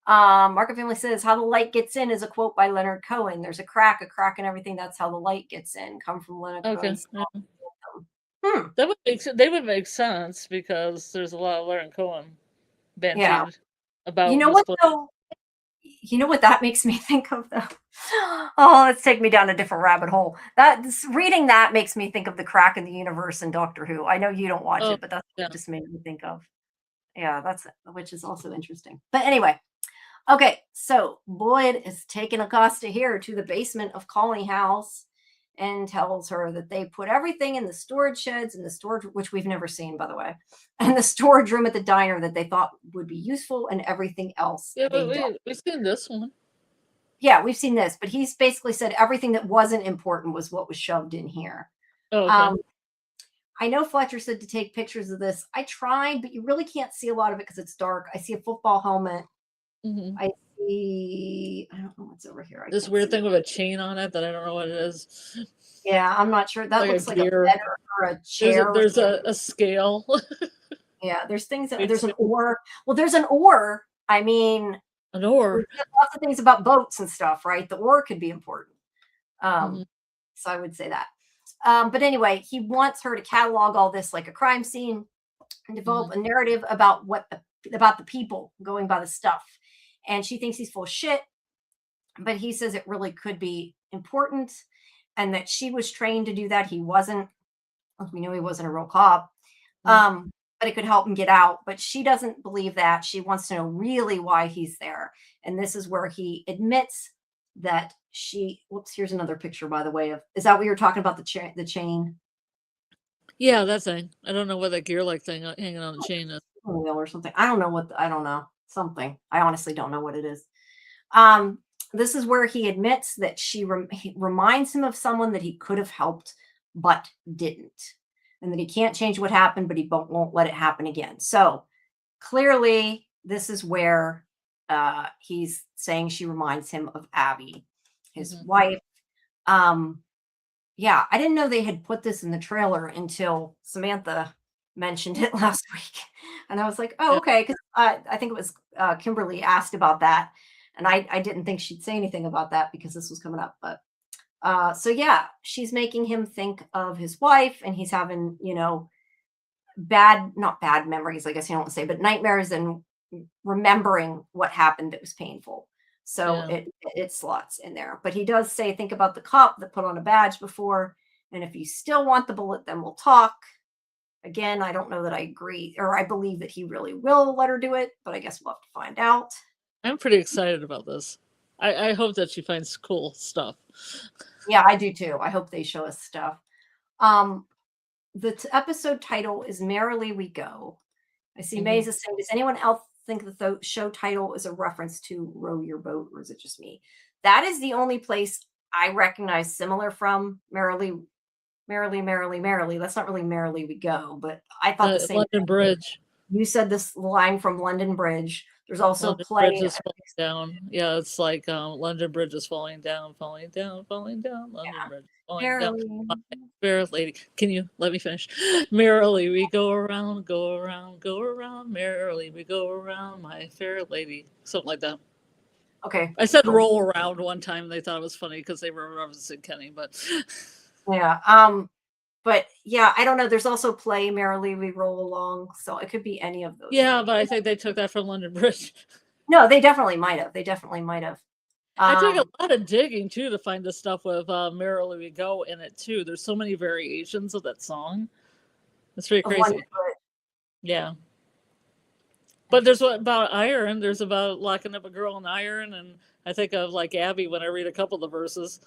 Marco family says, how the light gets in is a quote by Leonard Cohen. There's a crack and everything. That's how the light gets in. Come from Leonard Okay. Cohen's. Yeah. They would make sense because there's a lot of Leonard Cohen bantered about You know this what book. though? You know what that makes me think of though? Oh, let's take me down a different rabbit hole. Reading that makes me think of the crack in the universe and Doctor Who. I know you don't watch it, but that's what it just made me think of. Yeah, which is also interesting. But anyway, okay, so Boyd is taking Acosta here to the basement of Colony House and tells her that they put everything in the storage sheds and the storage, which we've never seen, by the way, and the storage room at the diner that they thought would be useful, and everything else. Yeah, but we've seen this one. Yeah, we've seen this, but he's basically said everything that wasn't important was what was shoved in here. Oh, okay. I know Fletcher said to take pictures of this. I tried, but you really can't see a lot of it because it's dark. I see a football helmet. Mm-hmm. I don't know what's over here. This weird thing with a chain on it that I don't know what it is. Yeah, I'm not sure. That looks like a bed or a chair. There's a scale. Yeah, there's things there's an oar. Well, there's an oar. I mean, an oar. Lots of things about boats and stuff, right? The oar could be important. Mm-hmm. So I would say that. But anyway, he wants her to catalog all this like a crime scene and develop a narrative about about the people going by the stuff. And she thinks he's full of shit, but he says it really could be important and that she was trained to do that. He wasn't. We knew he wasn't a real cop. But it could help him get out. But she doesn't believe that. She wants to know really why he's there. And this is where he admits that whoops, here's another picture, by the way, is that what you're talking about, the chain? Yeah, that thing. I don't know what that gear-like thing hanging on the chain is. Or something. I don't know. Something. I honestly don't know what it is. This is where he admits that she reminds him of someone that he could have helped, but didn't. And that he can't change what happened, but he won't let it happen again. So clearly, this is where he's saying she reminds him of Abby, his wife. Yeah, I didn't know they had put this in the trailer until Samantha mentioned it last week. And I was like, oh, okay. Because I think it was Kimberly asked about that. And I didn't think she'd say anything about that because this was coming up. But so yeah, she's making him think of his wife, and he's having, not bad memories, I guess you don't say, but nightmares and remembering what happened that was painful. So it slots in there. But he does say, think about the cop that put on a badge before. And if you still want the bullet, then we'll talk. Again, I don't know that I agree, or I believe that he really will let her do it, but I guess we'll have to find out. I'm pretty excited about this. I hope that she finds cool stuff. Yeah, I do too. I hope they show us stuff. episode title is Merrily We Go. I see Mhm. Maze is saying, does anyone else think that the show title is a reference to Row Your Boat, or is it just me? That is the only place I recognize similar from Merrily, Merrily, Merrily, Merrily. That's not really Merrily We Go, but I thought the The same London thing. Bridge. You said this line from London Bridge. There's also London Bridge plenty. is falling down. Yeah, it's like London Bridge is falling down, falling down, falling down. London Bridge is falling down. Merrily. My fair lady. Can you let me finish? Merrily we go around, go around, go around. Merrily we go around, my fair lady. Something like that. Okay. I said cool. roll around one time. They thought it was funny because they were referencing Kenny, but Yeah. But yeah, I don't know. There's also play Merrily We Roll Along, so it could be any of those. yeah, but I think they took that from London Bridge. No, they definitely might have. They definitely might have. I took a lot of digging too to find the stuff with Merrily We Go in it too. There's so many variations of that song. It's pretty crazy. Yeah. But there's what about iron? There's about locking up a girl in iron, and I think of like Abby when I read a couple of the verses.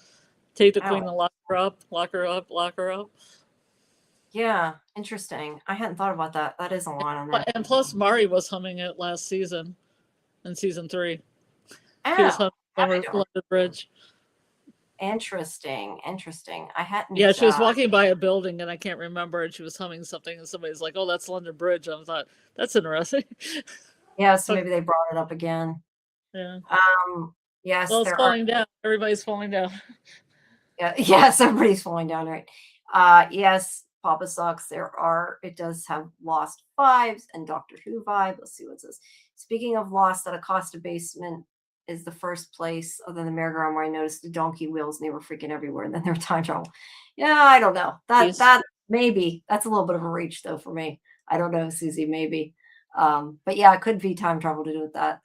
Take the queen and lock her up, lock her up, lock her up. Yeah, interesting. I hadn't thought about that. That is a line on there. And plus, Mari was humming it last season, in season 3. Oh, She was humming over London Bridge. Interesting. I hadn't. Yeah, she was walking by a building, and I can't remember, and she was humming something, and somebody's like, "Oh, that's London Bridge." I thought that's interesting. Yeah, so maybe they brought it up again. Yeah. Yes. Well, it's falling down. Everybody's falling down. Yeah. Yes, everybody's falling down, right? Yes, Papa Socks. It does have Lost vibes and Doctor Who vibe. Let's see what it says. Speaking of Lost, that Acosta basement is the first place other than the merry-go-round where I noticed the donkey wheels and they were freaking everywhere, and then there were time travel. Yeah, I don't know. That maybe that's a little bit of a reach though for me. I don't know, Susie, maybe. But yeah, it could be time travel to do with that.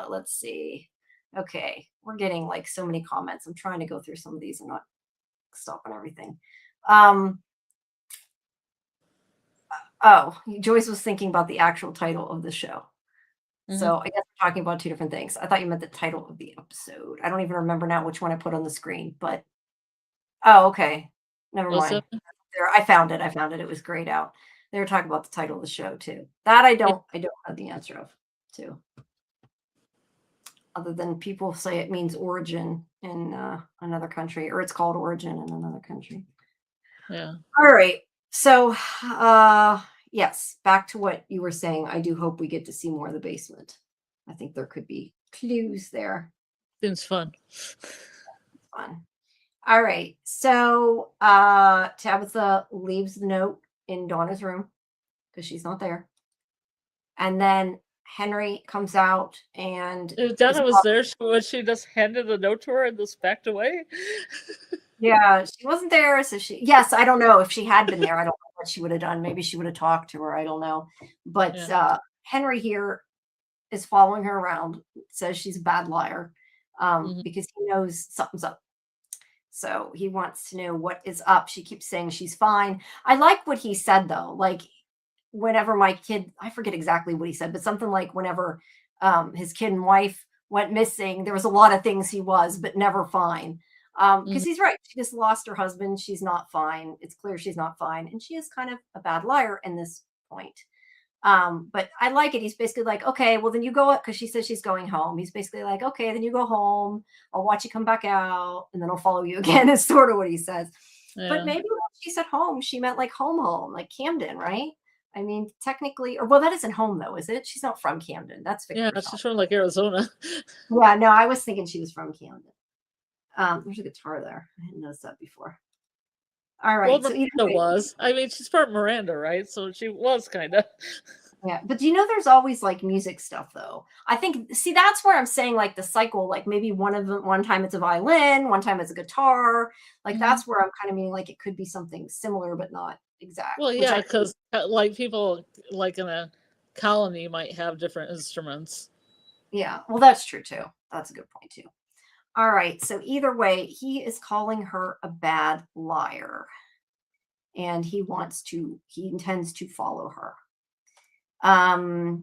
Let's see. Okay, we're getting like so many comments. I'm trying to go through some of these and not stop on everything. Oh, Joyce was thinking about the actual title of the show. So I guess we're talking about two different things. I thought you meant the title of the episode. I don't even remember now which one I put on the screen, but okay. Never mind. There, I found it. It was grayed out. They were talking about the title of the show too. That I don't know the answer of too. Other than people say it means origin in another country, or it's called origin in another country. Yeah. All right. So yes, back to what you were saying. I do hope we get to see more of the basement. I think there could be clues there. Seems fun. Fun. All right. So Tabitha leaves the note in Donna's room because she's not there. And then Henry comes out and if Donna was there, she just handed the note to her and just backed away? Yeah, she wasn't there. So yes, I don't know if she had been there. I don't know what she would have done. Maybe she would have talked to her. I don't know. But Henry here is following her around, says she's a bad liar because he knows something's up. So he wants to know what is up. She keeps saying she's fine. I like what he said, though. Like, whenever my kid, I forget exactly what he said, but something like whenever his kid and wife went missing, there was a lot of things he was, but never fine. Because he's right. She just lost her husband. She's not fine. It's clear she's not fine. And she is kind of a bad liar in this point. But I like it. He's basically like, okay, well, then you go, because she says she's going home. He's basically like, okay, then you go home. I'll watch you come back out, and then I'll follow you again, is sort of what he says. Yeah. But maybe when she said home, she meant like home, like Camden, right? I mean, technically, or well, that isn't home though, is it? She's not from Camden. That's she's from like Arizona. Yeah, no, I was thinking she was from Camden. There's a guitar there. I hadn't noticed that before. All right. Well, so Miranda was. I mean, she's part Miranda, right? So she was kind of. Yeah, but do you know there's always like music stuff though? I think that's where I'm saying like the cycle, like maybe one time it's a violin, one time it's a guitar. Like that's where I'm kind of meaning like it could be something similar but not exact. Well, yeah, because like people like in a colony might have different instruments. Yeah, well, that's true too. That's a good point too. All right, so either way, he is calling her a bad liar, and he intends to follow her. I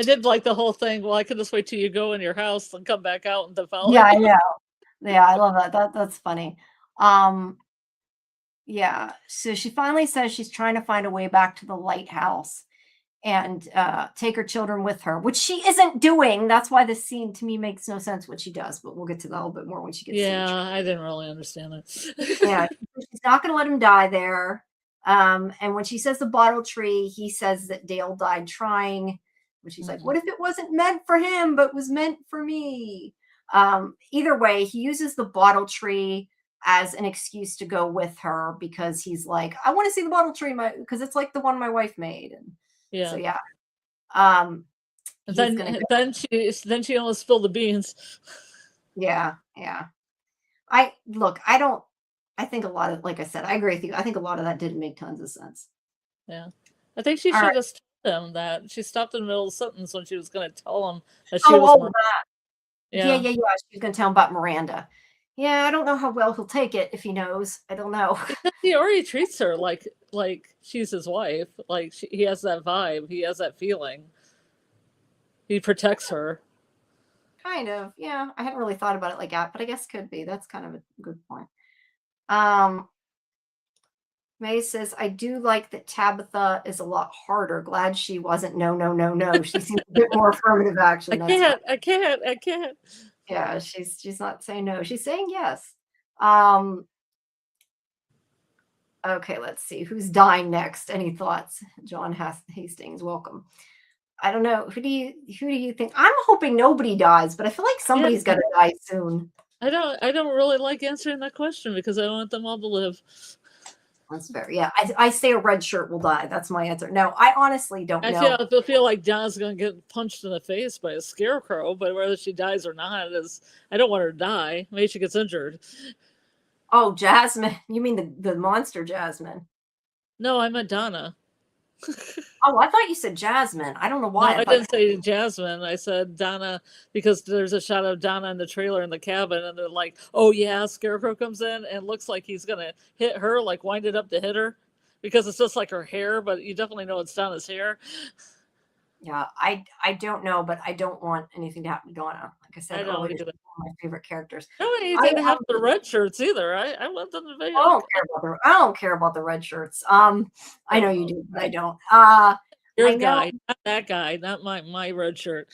did like the whole thing. Well, I could just wait till you go in your house and come back out and then follow. Yeah, I know. Yeah, I love that. That's funny. Yeah. So she finally says she's trying to find a way back to the lighthouse and take her children with her, which she isn't doing. That's why this scene to me makes no sense what she does, but we'll get to that a little bit more when she gets to the Yeah, tree. I didn't really understand it. Yeah, she's not going to let him die there. And when she says the bottle tree, he says that Dale died trying, which she's like, what if it wasn't meant for him, but was meant for me? Either way, he uses the bottle tree as an excuse to go with her because he's like, I want to see the bottle tree, because it's like the one my wife made. And so, Yeah. yeah. Um, And he's gonna go. then she almost spilled the beans. Yeah, yeah. I think a lot of, like I said, I agree with you. I think a lot of that didn't make tons of sense. Yeah. I think she All should right. have just told him that. She stopped in the middle of the sentence when she was going to tell him that she was Oh, Miranda. yeah, Yeah. yeah, yeah. She's gonna tell him about Miranda. Yeah, I don't know how well he'll take it if he knows. I don't know. Because he already treats her like she's his wife. Like he has that vibe. He has that feeling. He protects her. Kind of. Yeah, I hadn't really thought about it like that, but I guess could be. That's kind of a good point. Um, May says, I do like that Tabitha is a lot harder. Glad she wasn't no, no, no, no. She seems a bit more affirmative action. I can't. Yeah, she's not saying no. She's saying yes. Um, okay, let's see. Who's dying next? Any thoughts? John Hastings, welcome. I don't know. Who do you think? I'm hoping nobody dies, but I feel like somebody's got to die soon. I don't really like answering that question because I want them all to live. That's fair. Yeah, I say a red shirt will die. That's my answer. No, I honestly don't know. I feel like Donna's going to get punched in the face by a scarecrow, but whether she dies or not is, I don't want her to die. Maybe she gets injured. Oh, Jasmine. You mean the monster Jasmine? No, I meant Donna. Oh, I thought you said Jasmine. I don't know why. No, I didn't say Jasmine. I said Donna because there's a shot of Donna in the trailer in the cabin, and they're like, "Oh yeah, Scarecrow comes in and looks like he's gonna hit her, like wind it up to hit her, because it's just like her hair, but you definitely know it's Donna's hair." Yeah, I don't know, but I don't want anything to happen to Donna. Like I said earlier, she's one of my favorite characters. I don't need to have the red shirts either. I want them to be. I don't care about the red shirts. I know you do, but I don't. Your guy, not that guy, not my red shirt.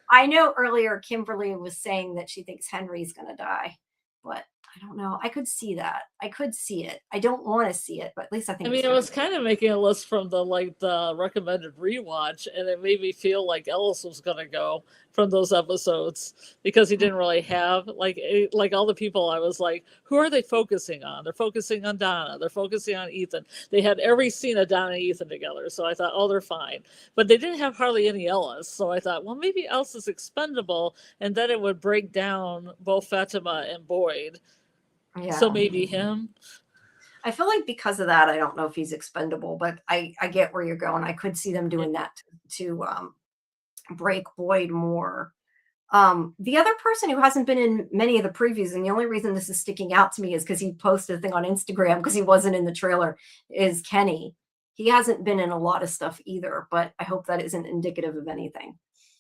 I know earlier Kimberly was saying that she thinks Henry's gonna die, but I don't know. I could see that. I could see it. I don't want to see it, but at least I think. I mean, I was kind of making a list from the recommended rewatch, and it made me feel like Ellis was gonna go from those episodes because he didn't really have like all the people. I was like, who are they focusing on? They're focusing on Donna. They're focusing on Ethan. They had every scene of Donna and Ethan together, so I thought, oh, they're fine. But they didn't have hardly any Ellis, so I thought, well, maybe Ellis is expendable, and then it would break down both Fatima and Boyd. Yeah. So maybe him. I feel like because of that, I don't know if he's expendable, but I get where you're going. I could see them doing that to break Boyd more. The other person who hasn't been in many of the previews, and the only reason this is sticking out to me is because he posted a thing on Instagram because he wasn't in the trailer, is Kenny. He hasn't been in a lot of stuff either, but I hope that isn't indicative of anything.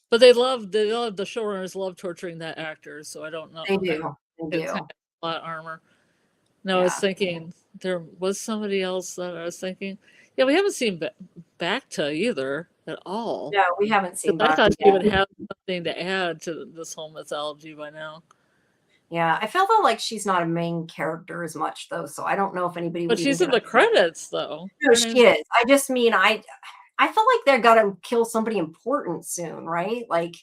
But the showrunners love torturing that actor, so I don't know. They do. It's kind of a lot of armor. No, I was thinking there was somebody else that I was thinking. Yeah, we haven't seen Bacta either at all. No, we haven't seen Bacta. I thought she would have something to add to this whole mythology by now. Yeah, I felt like she's not a main character as much, though, so I don't know if anybody. But she's in the credits, though. No, she is. I just mean I feel like they're gonna kill somebody important soon, right? Like.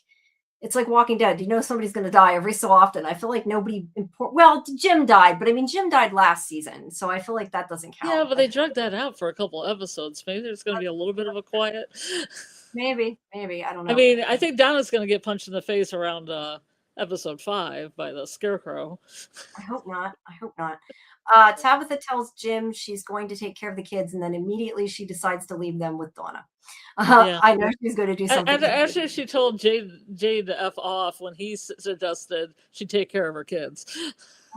It's like Walking Dead. You know somebody's going to die every so often. I feel like nobody important. Well, Jim died, but I mean, Jim died last season, so I feel like that doesn't count. Yeah, but they dragged that out for a couple episodes. Maybe there's going to be a little bit of a quiet. Maybe. I don't know. I mean, I think Donna's going to get punched in the face around episode 5 by the Scarecrow. I hope not. Tabitha tells Jim she's going to take care of the kids, and then immediately she decides to leave them with Donna. I know she's going to do something. And actually, she told Jade to F off when he suggested she take care of her kids.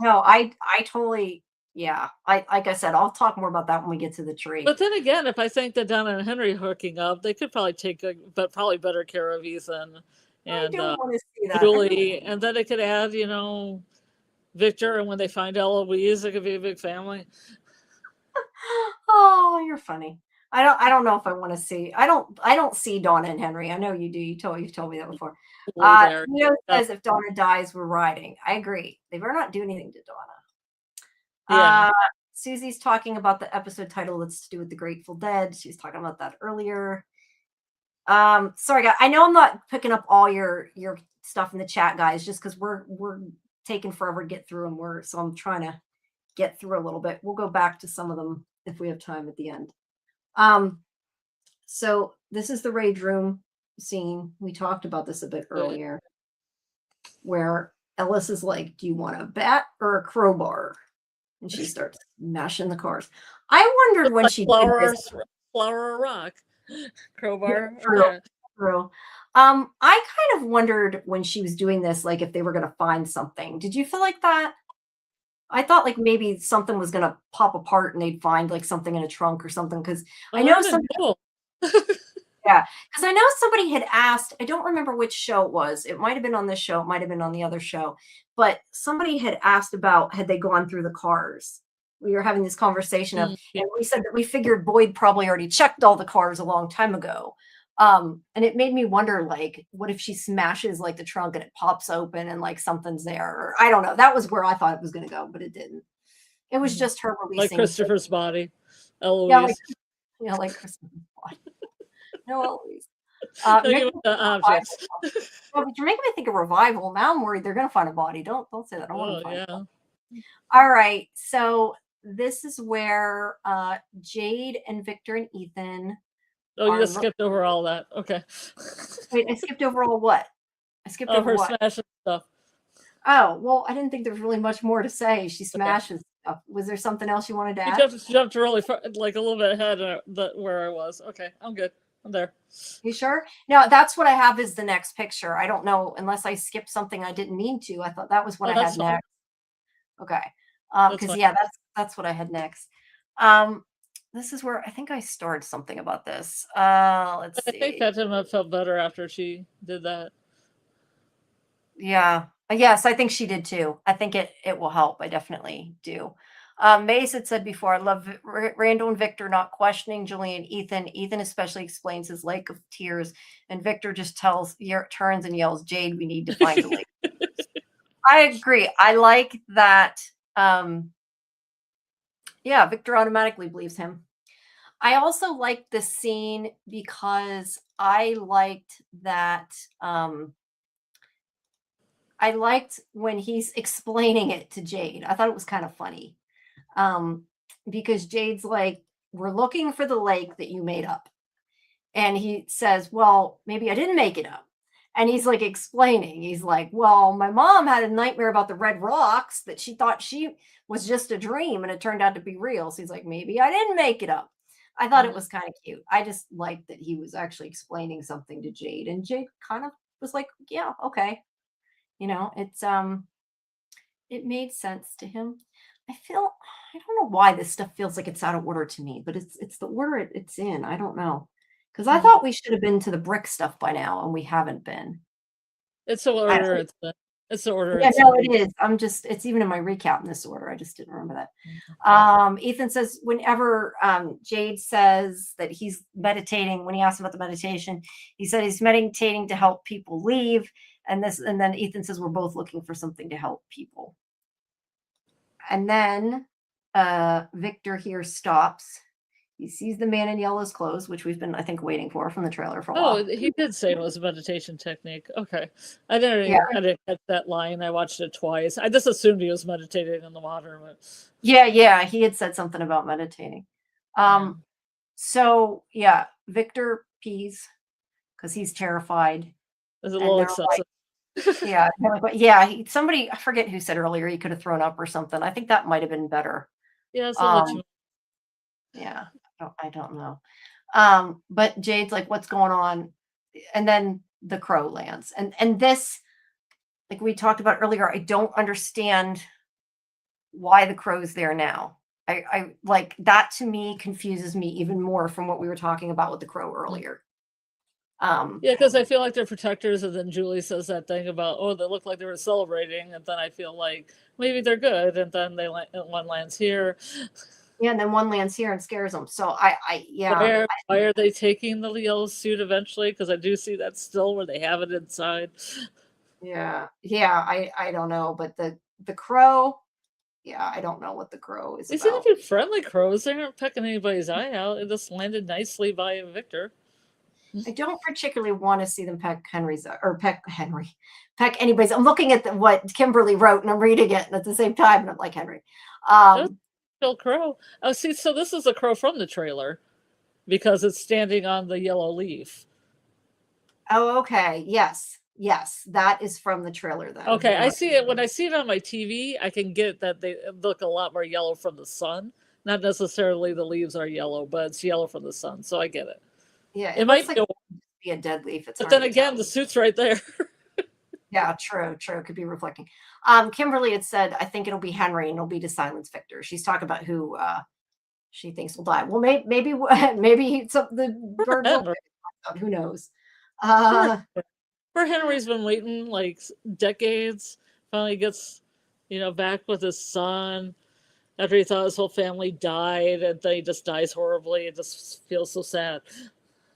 No, I totally, yeah. Like I said, I'll talk more about that when we get to the tree. But then again, if I think that Donna and Henry hooking up, they could probably take probably better care of Ethan and I don't want to see that. Julie, and then they could add, Victor, and when they find Eloise, it could be a big family. Oh, you're funny. I don't know if I want to see. I don't see Donna and Henry. I know you do. You've told me that before. Totally there. Neo Yeah. says if Donna dies, we're riding. I agree. They better not do anything to Donna. Yeah. Susie's talking about the episode title that's to do with the Grateful Dead. She was talking about that earlier. Sorry guys. I know I'm not picking up all your stuff in the chat, guys, just because we're taking forever to get through and so I'm trying to get through a little bit. We'll go back to some of them if we have time at the end. So this is the rage room scene. We talked about this a bit earlier, where Ellis is like, do you want a bat or a crowbar? And she starts mashing the cars. I wondered when she flower did this. or rock. Crowbar. True. I kind of wondered when she was doing this, like if they were going to find something. Did you feel like that? I thought like maybe something was going to pop apart and they'd find like something in a trunk or something. Because I know yeah, because I know somebody had asked, I don't remember which show it was. It might have been on this show. It might have been on the other show. But somebody had asked about, had they gone through the cars? We were having this conversation of, and we said that we figured Boyd probably already checked all the cars a long time ago. And it made me wonder, like, what if she smashes like the trunk and it pops open and like something's there? Or I don't know. That was where I thought it was going to go, but it didn't. It was just her releasing. Like Christopher's body. Eloise. Yeah, like Christopher's body. No, Eloise. The objects. Well, but you're making me think of Revival. Now I'm worried they're going to find a body. Don't say that. I don't want to find it. All right. So this is where Jade and Victor and Ethan. Oh, you just skipped over all that. Okay. Wait, I skipped over all what? I skipped over her what? smashing stuff. Oh, well, I didn't think there was really much more to say. She smashes stuff. Was there something else you wanted to add? You jumped really far, like a little bit ahead of where I was. Okay, I'm good. I'm there. You sure? No, that's what I have is the next picture. I don't know unless I skipped something I didn't mean to. I thought that was what I had next. Okay. Because yeah, that's what I had next. This is where I think I started something about this. Let's see. I think Fatima felt better after she did that. Yeah. Yes, I think she did too. I think it will help. I definitely do. Mace had said before, I love Randall and Victor not questioning Julian, Ethan. Ethan especially explains his lake of tears, and Victor just turns and yells, Jade, we need to find a lake. I agree. I like that. Yeah, Victor automatically believes him. I also liked this scene because I liked that. I liked when he's explaining it to Jade. I thought it was kind of funny. Because Jade's like, we're looking for the lake that you made up. And he says, well, maybe I didn't make it up. And he's like explaining, he's like, well, my mom had a nightmare about the red rocks that she thought she was just a dream and it turned out to be real. So he's like, maybe I didn't make it up. I thought it was kind of cute. I just liked that he was actually explaining something to Jade, and Jade kind of was like, yeah, okay. You know, it made sense to him. I don't know why this stuff feels like it's out of order to me, but it's the order it's in. I don't know. Because I thought we should have been to the brick stuff by now, and we haven't been. It's the order. It's the order. Yeah, no, it is. It's even in my recap in this order. I just didn't remember that. Ethan says whenever Jade says that he's meditating, when he asks about the meditation, he said he's meditating to help people leave. And then Ethan says we're both looking for something to help people. And then Victor here stops. He sees the man in yellow's clothes, which we've been, I think, waiting for from the trailer for a while. Oh, he did say it was a meditation technique. Okay. I didn't catch that line. I watched it twice. I just assumed he was meditating in the water. But... Yeah. He had said something about meditating. So, yeah, Victor pees because he's terrified. It's a little excessive. Somebody, I forget who said earlier he could have thrown up or something. I think that might have been better. Yeah, yeah, I don't know. But Jade's like, what's going on? And then the crow lands. And this, like we talked about earlier, I don't understand why the crow's there now. I like that, to me confuses me even more from what we were talking about with the crow earlier. Yeah, because I feel like they're protectors, and then Julie says that thing about, oh, they look like they were celebrating, and then I feel like maybe they're good, and then one lands here. Yeah, and then one lands here and scares them. So yeah. Why are they taking the yellow suit eventually? Because I do see that still where they have it inside. Yeah. I don't know, but the crow, yeah, I don't know what the crow is They seem about. to be friendly crows. They aren't pecking anybody's eye out. It just landed nicely by Victor. I don't particularly want to see them peck peck anybody's. I'm looking at what Kimberly wrote and I'm reading it, and at the same time, and I'm like, Henry. That was a real crow. Oh, see, so this is a crow from the trailer because it's standing on the yellow leaf. Oh, okay. Yes. That is from the trailer then. Okay, I see it. When I see it on my TV, I can get that they look a lot more yellow from the sun. Not necessarily the leaves are yellow, but it's yellow from the sun, so I get it. Yeah, it might be a dead leaf. It's but then again, the suit's right there. Yeah, true. It could be reflecting. Kimberly had said, I think it'll be Henry and it'll be to silence Victor. She's talking about who she thinks will die. Well, maybe the bird will. Who knows? Poor Henry's been waiting like decades. Finally gets, back with his son after he thought his whole family died, and then he just dies horribly. It just feels so sad.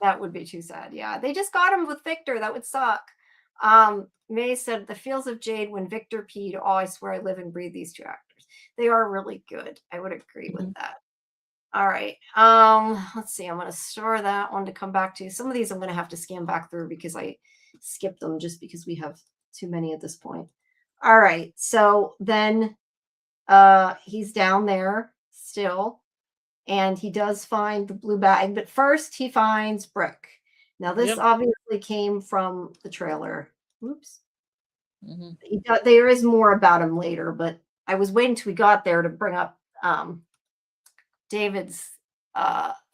That would be too sad. Yeah, they just got him with Victor. That would suck. May said the feels of Jade when Victor peed. Oh, I swear I live and breathe these two actors. They are really good. I would agree with that. All right. Let's see. I'm going to store that one to come back to. Some of these I'm going to have to scan back through because I skipped them just because we have too many at this point. All right. So then he's down there still, and he does find the blue bag, but first he finds Brick. Now this obviously came from the trailer. Oops. There is more about him later, but I was waiting till we got there to bring up David's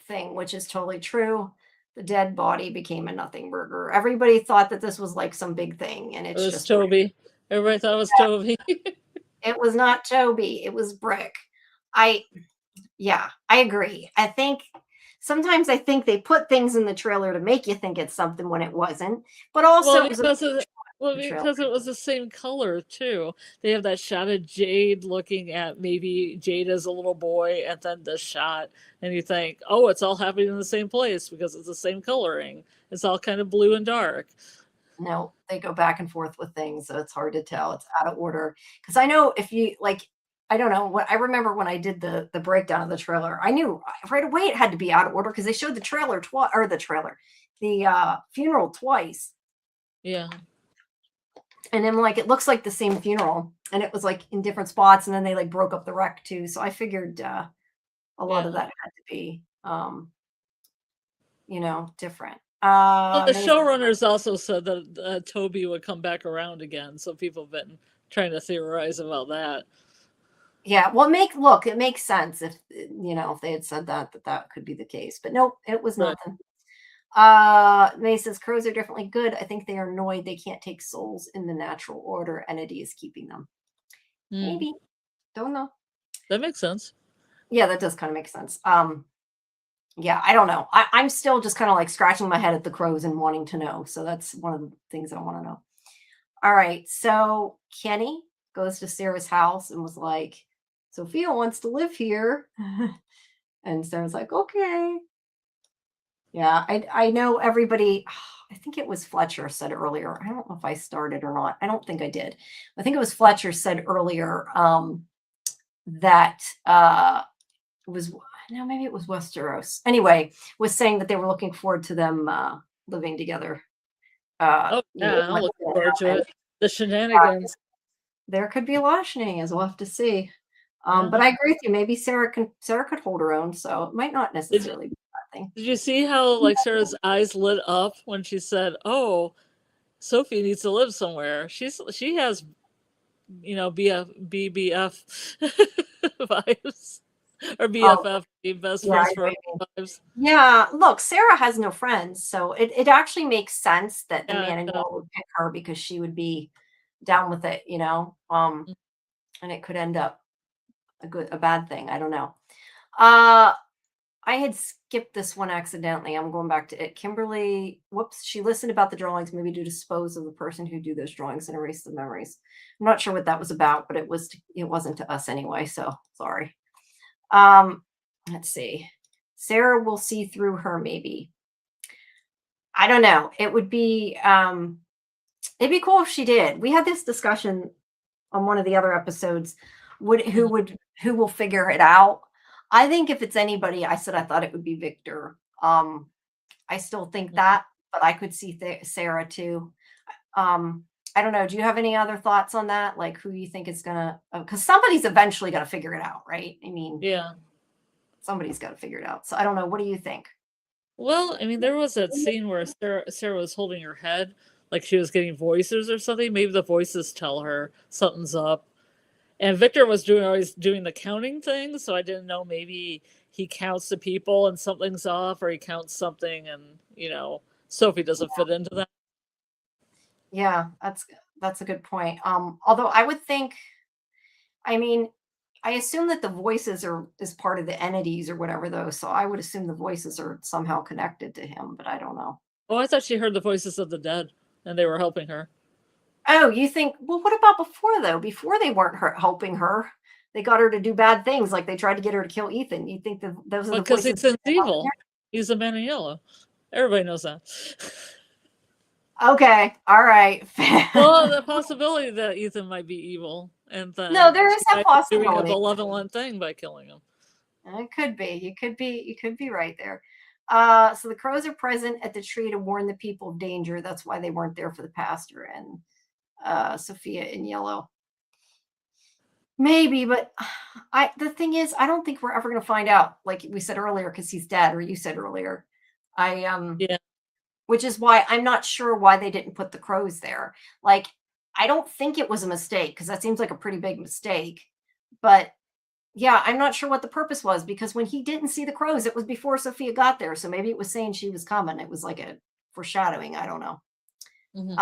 thing, which is totally true. The dead body became a nothing burger. Everybody thought that this was like some big thing, and it was just Toby. Everybody thought it was Toby. It was not Toby. It was Brick. I agree. I think sometimes they put things in the trailer to make you think it's something when it wasn't. But also because it was the same color too. They have that shot of Jade looking at maybe Jade as a little boy, and then this shot, and you think, oh, it's all happening in the same place because it's the same coloring. It's all kind of blue and dark. No, they go back and forth with things, so it's hard to tell. It's out of order. Because I know if you I don't know what I remember when I did the breakdown of the trailer. I knew right away it had to be out of order because they showed the trailer the funeral twice. Yeah. And then it looks like the same funeral, and it was in different spots, and then they broke up the wreck too. So I figured a lot of that had to be different. Well, the showrunners also said that Toby would come back around again, so people have been trying to theorize about that. Yeah, well, it makes sense if if they had said that could be the case, but nope, it was nothing. May says crows are definitely good. I think they are annoyed they can't take souls in the natural order. Entity is keeping them. Maybe, don't know. That makes sense. Yeah, that does kind of make sense. Yeah, I don't know. I'm still just kind of scratching my head at the crows and wanting to know. So that's one of the things I want to know. All right. So Kenny goes to Sarah's house and was like, Sophia wants to live here. And Sarah's like, okay. Yeah, I know everybody. I think it was Fletcher said earlier. I don't know if I started or not. I don't think I did. I think it was Fletcher said earlier that maybe it was Westeros. Anyway, was saying that they were looking forward to them living together. I'm looking forward to it. The shenanigans. There could be a lot of shenanigans. We'll have to see. But I agree with you. Maybe Sarah could hold her own, so it might not necessarily be a bad thing. Did you see how Sarah's eyes lit up when she said, "Oh, Sophie needs to live somewhere"? She has, BBF vibes. Or BFF, best friends for lives. Yeah, look, Sarah has no friends, so it actually makes sense that the man-in-law would pick her because she would be down with it, and it could end up a bad thing. I don't know. I had skipped this one accidentally. I'm going back to it. Kimberly, whoops, she listened about the drawings, maybe to dispose of the person who do those drawings and erase the memories. I'm not sure what that was about, but it wasn't to us anyway, so sorry. let's see. Sarah will see through her, maybe. I don't know. It'd be cool if she did. We had this discussion on one of the other episodes. Who will figure it out? I think if it's anybody, I said I thought it would be Victor. I still think that, but I could see Sarah too. I don't know. Do you have any other thoughts on that? Like who you think is gonna? Because somebody's eventually gonna figure it out, right? I mean, Yeah. somebody's got to figure it out. So I don't know. What do you think? Well, I mean, there was that scene where Sarah was holding her head, like she was getting voices or something. Maybe the voices tell her something's up. And Victor was always doing the counting thing, so I didn't know, maybe he counts the people and something's off, or he counts something and, Sophie doesn't fit into that. Yeah, that's a good point. Although I would think, I mean, I assume that the voices is part of the entities or whatever, though. So I would assume the voices are somehow connected to him, but I don't know. Oh, I thought she heard the voices of the dead and they were helping her. Oh, you think? Well, what about before though? Before they weren't helping her. They got her to do bad things, like they tried to get her to kill Ethan. You think that those are the voices? Because Ethan's evil. He's a man in yellow. Everybody knows that. Okay, all right. Well, the possibility that Ethan might be evil, and then no, there is that possibility. Doing a malevolent thing by killing him. It could be. You could be right there. So the crows are present at the tree to warn the people of danger. That's why they weren't there for the pastor and Sophia in yellow. Maybe, but the thing is, I don't think we're ever going to find out. Like we said earlier, because he's dead, or you said earlier. Yeah. Which is why I'm not sure why they didn't put the crows there. Like, I don't think it was a mistake, because that seems like a pretty big mistake. But yeah, I'm not sure what the purpose was, because when he didn't see the crows, it was before Sophia got there. So maybe it was saying she was coming. It was like a foreshadowing. I don't know. Mm-hmm.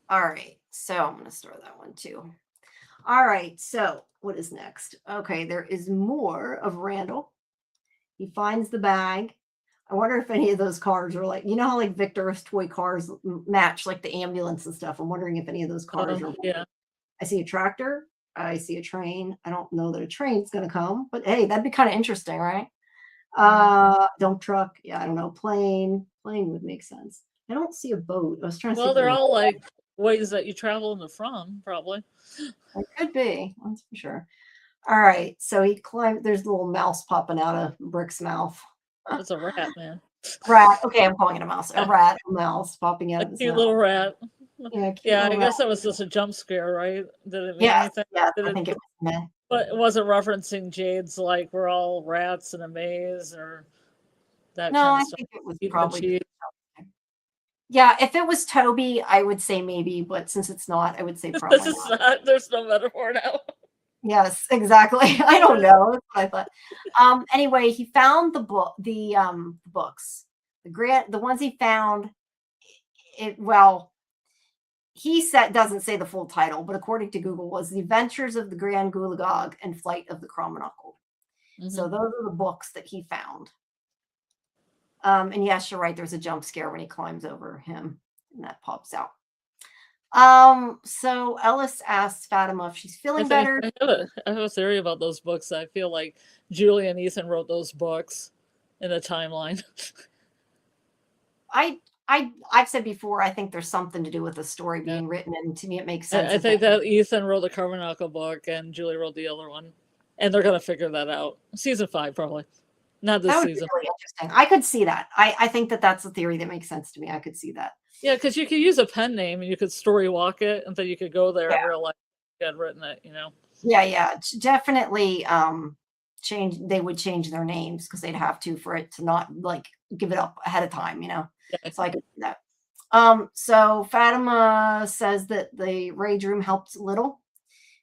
All right. So I'm going to start that one too. All right. So what is next? Okay. There is more of Randall. He finds the bag. I wonder if any of those cars are like, how like Victor's toy cars match like the ambulance and stuff. I'm wondering if any of those cars are. Yeah. I see a tractor. I see a train. I don't know that a train's going to come, but hey, that'd be kind of interesting, right? Dump truck. Yeah, I don't know. Plane would make sense. I don't see a boat. I was trying to see. Well, they're all like ways that you travel in the from, probably. It could be. That's for sure. All right. So he climbed. There's a little mouse popping out of Brick's mouth. It's a rat, man. Rat. Okay, I'm calling it a mouse. A rat, a mouse popping out of his cute mouth. Little rat. Yeah, I guess that was just a jump scare, right? Did it mean anything? Yeah, I think it was meant. But it wasn't referencing Jade's like we're all rats in a maze or that No, kind of I stuff. think it was probably. Yeah, if it was Toby, I would say maybe, but since it's not, I would say probably not. There's no metaphor now. Yes, exactly. I don't know. That's what I thought. Anyway, he found the books, the ones he found. He doesn't say the full title, but according to Google, was The Adventures of the Grand Gulagog and Flight of the Cromanakle. Mm-hmm. So those are the books that he found. And yes, you're right. There's a jump scare when he climbs over him, and that pops out. So Ellis asks Fatima if she's feeling better. I have a theory about those books. I feel like Julie and Ethan wrote those books in a timeline. I've said before, I think there's something to do with the story being written, and to me it makes sense. I think that Ethan wrote the Cromanakle book and Julie wrote the other one, and they're gonna figure that out. Season 5, probably. Not this season. Really interesting. I could see that. I think that's a theory that makes sense to me. I could see that. Yeah, because you could use a pen name and you could story walk it, and then you could go there in real life. You had written it, Yeah, definitely. They would change their names because they'd have to for it to not like give it up ahead of time, Yeah. So I could see that. So Fatima says that the rage room helped a little,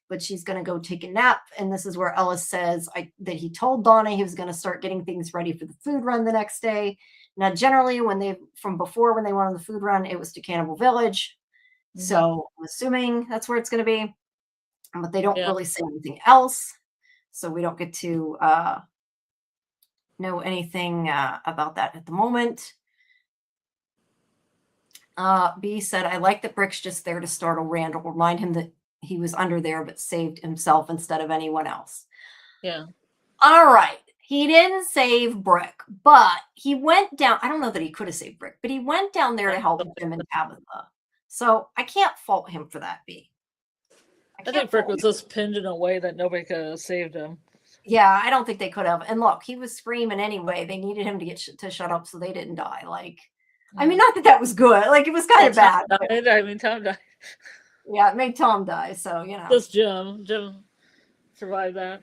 but she's going to go take a nap. And this is where Ellis says that he told Donna he was going to start getting things ready for the food run the next day. Now, generally, when they went on the food run, it was to Cannibal Village. Mm-hmm. So I'm assuming that's where it's going to be. But they don't really say anything else. So we don't get to know anything about that at the moment. B said, I like that Brick's just there to startle Randall, remind him that he was under there but saved himself instead of anyone else. Yeah. All right. He didn't save Brick, but he went down. I don't know that he could have saved Brick, but he went down there to help Jim and Tabitha. So I can't fault him for that, B. I think Brick fault was just pinned in a way that nobody could have saved him. Yeah, I don't think they could have. And look, he was screaming anyway. They needed him to get to shut up so they didn't die. Like, I mean, not that that was good. Like, it was kind of bad. Tom died. I mean, Tom died. Yeah, it made Tom die. So, you know. Just Jim. Jim survived that.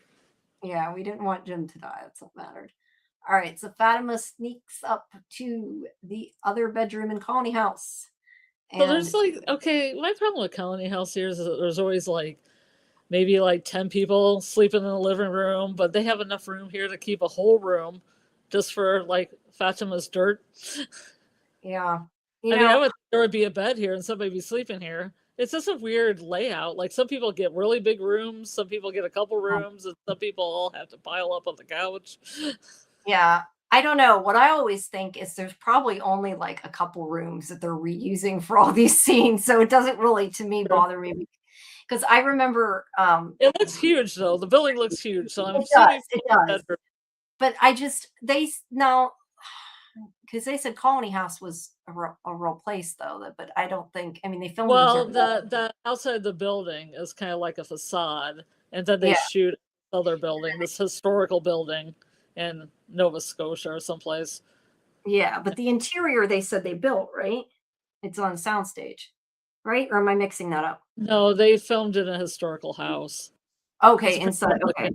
Yeah, we didn't want Jim to die. That's what mattered. All right, so Fatima sneaks up to the other bedroom in Colony House. So there's like, okay, my problem with Colony House here is that there's always like maybe like 10 people sleeping in the living room, but they have enough room here to keep a whole room just for like Fatima's dirt. Yeah. I mean, I would think there would be a bed here and somebody be sleeping here. It's just a weird layout. Like some people get really big rooms, some people get a couple rooms, and some people all have to pile up on the couch. Yeah. I don't know. What I always think is there's probably only like a couple rooms that they're reusing for all these scenes. So it doesn't really, to me, bother me. Because I remember it looks huge though. The building looks huge. So I'm assuming it does. But I just because they said Colony House was a real place though, but I don't think, I mean, they filmed the outside the building is kind of like a facade, and then they shoot other building, this historical building in Nova Scotia or someplace. Yeah, but the interior they said they built, right? It's on a soundstage, right? Or am I mixing that up? No, they filmed in a historical house. Okay, inside. Okay.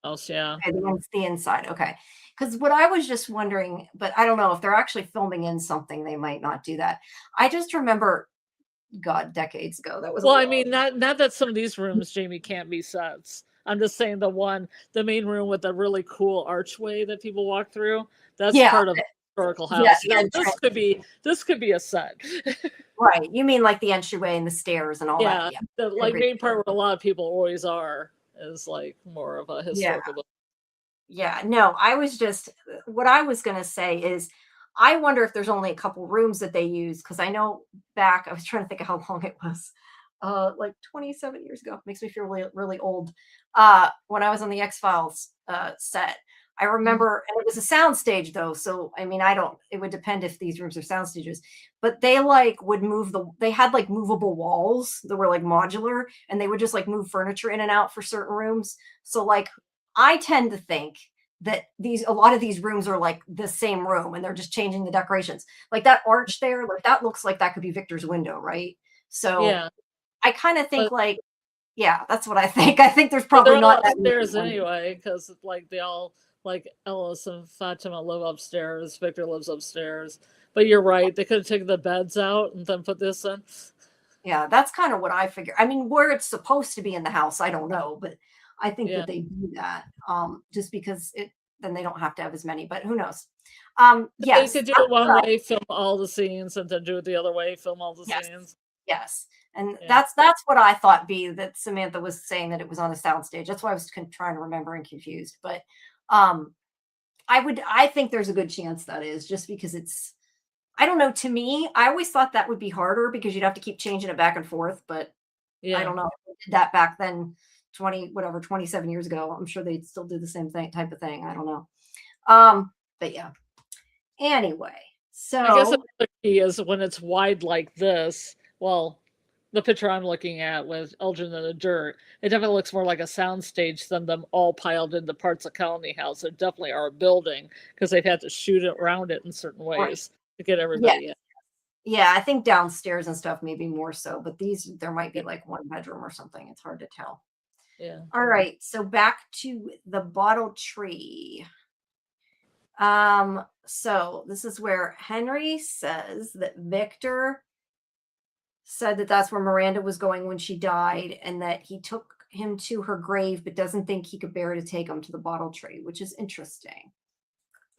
House, yeah. Okay, the inside. Okay. Because what I was just wondering, but I don't know if they're actually filming in something, they might not do that. I just remember, God, decades ago, that was. Well, I mean, not that some of these rooms, Jamie, can't be sets. I'm just saying the main room with the really cool archway that people walk through. That's part of the historical house. Yeah, this could be a set. Right. You mean like the entryway and the stairs and all that? Yeah. The main part where a lot of people always are is like more of a historical building. Yeah, no, I was just, what I was going to say is, I wonder if there's only a couple rooms that they use, because I know I was trying to think of how long it was, like 27 years ago. Makes me feel really, really old. When I was on the X-Files set, I remember, and it was a sound stage though, so I mean, it would depend if these rooms are sound stages, but they like would they had like movable walls that were like modular, and they would just like move furniture in and out for certain rooms. So like, I tend to think that a lot of these rooms are like the same room and they're just changing the decorations. Like that arch there, like that looks like that could be Victor's window, right? So I kind of think that's what I think. I think there's probably not upstairs anyway, because like they all, like Ellis and Fatima live upstairs, Victor lives upstairs. But you're right, they could have taken the beds out and then put this in. Yeah, that's kind of what I figure. I mean, where it's supposed to be in the house, I don't know, but I think that they do that just because then they don't have to have as many, but who knows? Yes. They could do it one way, film all the scenes, and then do it the other way, film all the scenes. Yes. And that's what I thought, that Samantha was saying, that it was on a soundstage. That's why I was trying to remember and confused. But I think there's a good chance that is, just because I don't know, to me, I always thought that would be harder because you'd have to keep changing it back and forth, but I don't know. If they did that back then, 27 years ago. I'm sure they'd still do the same type of thing. I don't know. But yeah. Anyway, so I guess the key is when it's wide like this. Well, the picture I'm looking at with Elgin in the dirt, it definitely looks more like a soundstage than them all piled into parts of Colony House. It definitely are a building because they've had to shoot it around it in certain ways to get everybody in. Yeah, I think downstairs and stuff maybe more so, but there might be like one bedroom or something. It's hard to tell. Yeah. All right. So back to the bottle tree. So this is where Henry says that Victor said that that's where Miranda was going when she died, and that he took him to her grave, but doesn't think he could bear to take him to the bottle tree, which is interesting.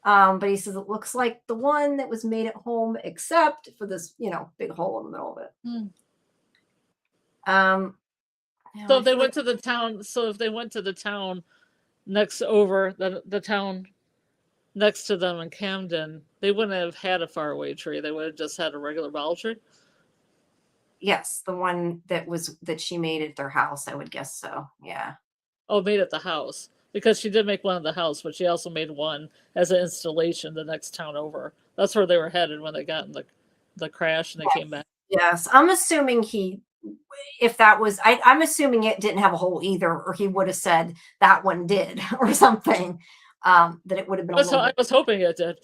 But he says it looks like the one that was made at home, except for this, big hole in the middle of it. So if they went to the town, next over the town next to them in Camden, they wouldn't have had a faraway tree. They would have just had a regular bottle tree. Yes, the one that she made at their house, I would guess so. Yeah. Oh, made at the house. because she did make one of the house, but she also made one as an installation the next town over. That's where they were headed when they got in the crash and they came back. Yes, I'm assuming if that was, I'm assuming it didn't have a hole either, or he would have said that one did or something. That it would have been a little I bit. was hoping it did.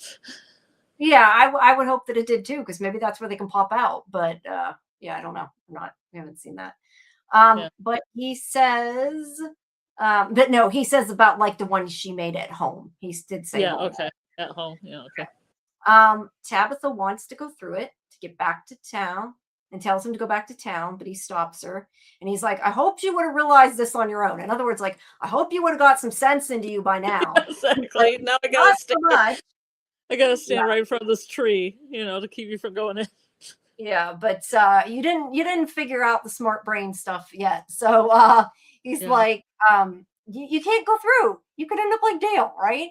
Yeah, I would hope that it did too, because maybe that's where they can pop out. But yeah, I don't know. We haven't seen that. Yeah. But he says that no, he says about like the one she made at home. He did say Yeah, home. okay. At home. Yeah, okay. Tabitha wants to go through it to get back to town and tells him to go back to town, but he stops her and he's like, I hope you would have realized this on your own. In other words, like, I hope you would have got some sense into you by now. Exactly. Like, Now I not so much. gotta stand right in front of this tree, to keep you from going in. Yeah, but you didn't figure out the smart brain stuff yet. So he's like, you can't go through. You could end up like Dale, right?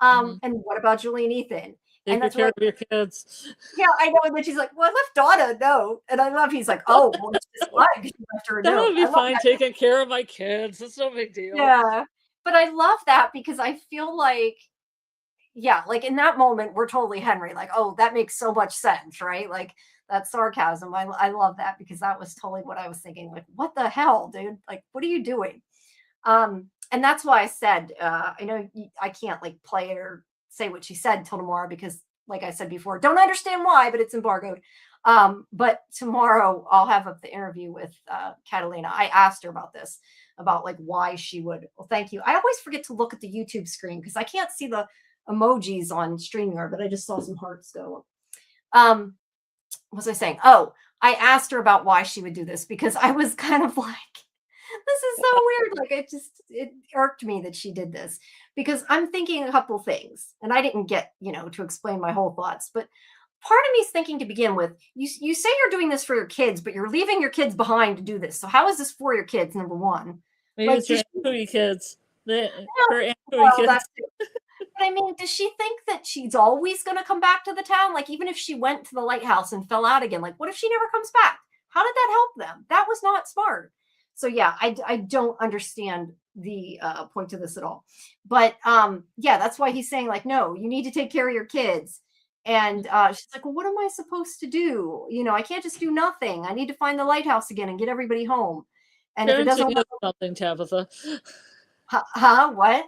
And what about Julie and Ethan? Take And care of your kids. Yeah, I know. And then she's like, well, I left Donna a note. And I love, he's like, oh, well, it's just why? Because you left her a That note. would be fine, taking care of my kids. It's no big deal. Yeah. But I love that because I feel like, yeah, like in that moment, we're totally Henry. Like, oh, that makes so much sense, right? Like that sarcasm. I love that because that was totally what I was thinking. Like, what the hell, dude? Like, what are you doing? And that's why I said, I know I can't like play it or say what she said until tomorrow because, like I said before, don't understand why, but it's embargoed. But tomorrow I'll have up the interview with Catalina. I asked her about this, about like why she would. Well, thank you. I always forget to look at the YouTube screen because I can't see the emojis on StreamYard, but I just saw some hearts go. What was I saying? Oh, I asked her about why she would do this because I was kind of like, this is so weird. Like it irked me that she did this because I'm thinking a couple things and I didn't get, to explain my whole thoughts, but part of me is thinking to begin with, you say you're doing this for your kids, but you're leaving your kids behind to do this. So how is this for your kids? Number one, maybe like, it's your Aunt kids. Her Aunt well, kids. but I mean, does she think that she's always going to come back to the town? Like, even if she went to the lighthouse and fell out again, like, what if she never comes back? How did that help them? That was not smart. So yeah, I don't understand the point to this at all. But yeah, that's why he's saying like, no, you need to take care of your kids. And she's like, well, what am I supposed to do? I can't just do nothing. I need to find the lighthouse again and get everybody home. And if it doesn't work, something, Tabitha. Huh? What?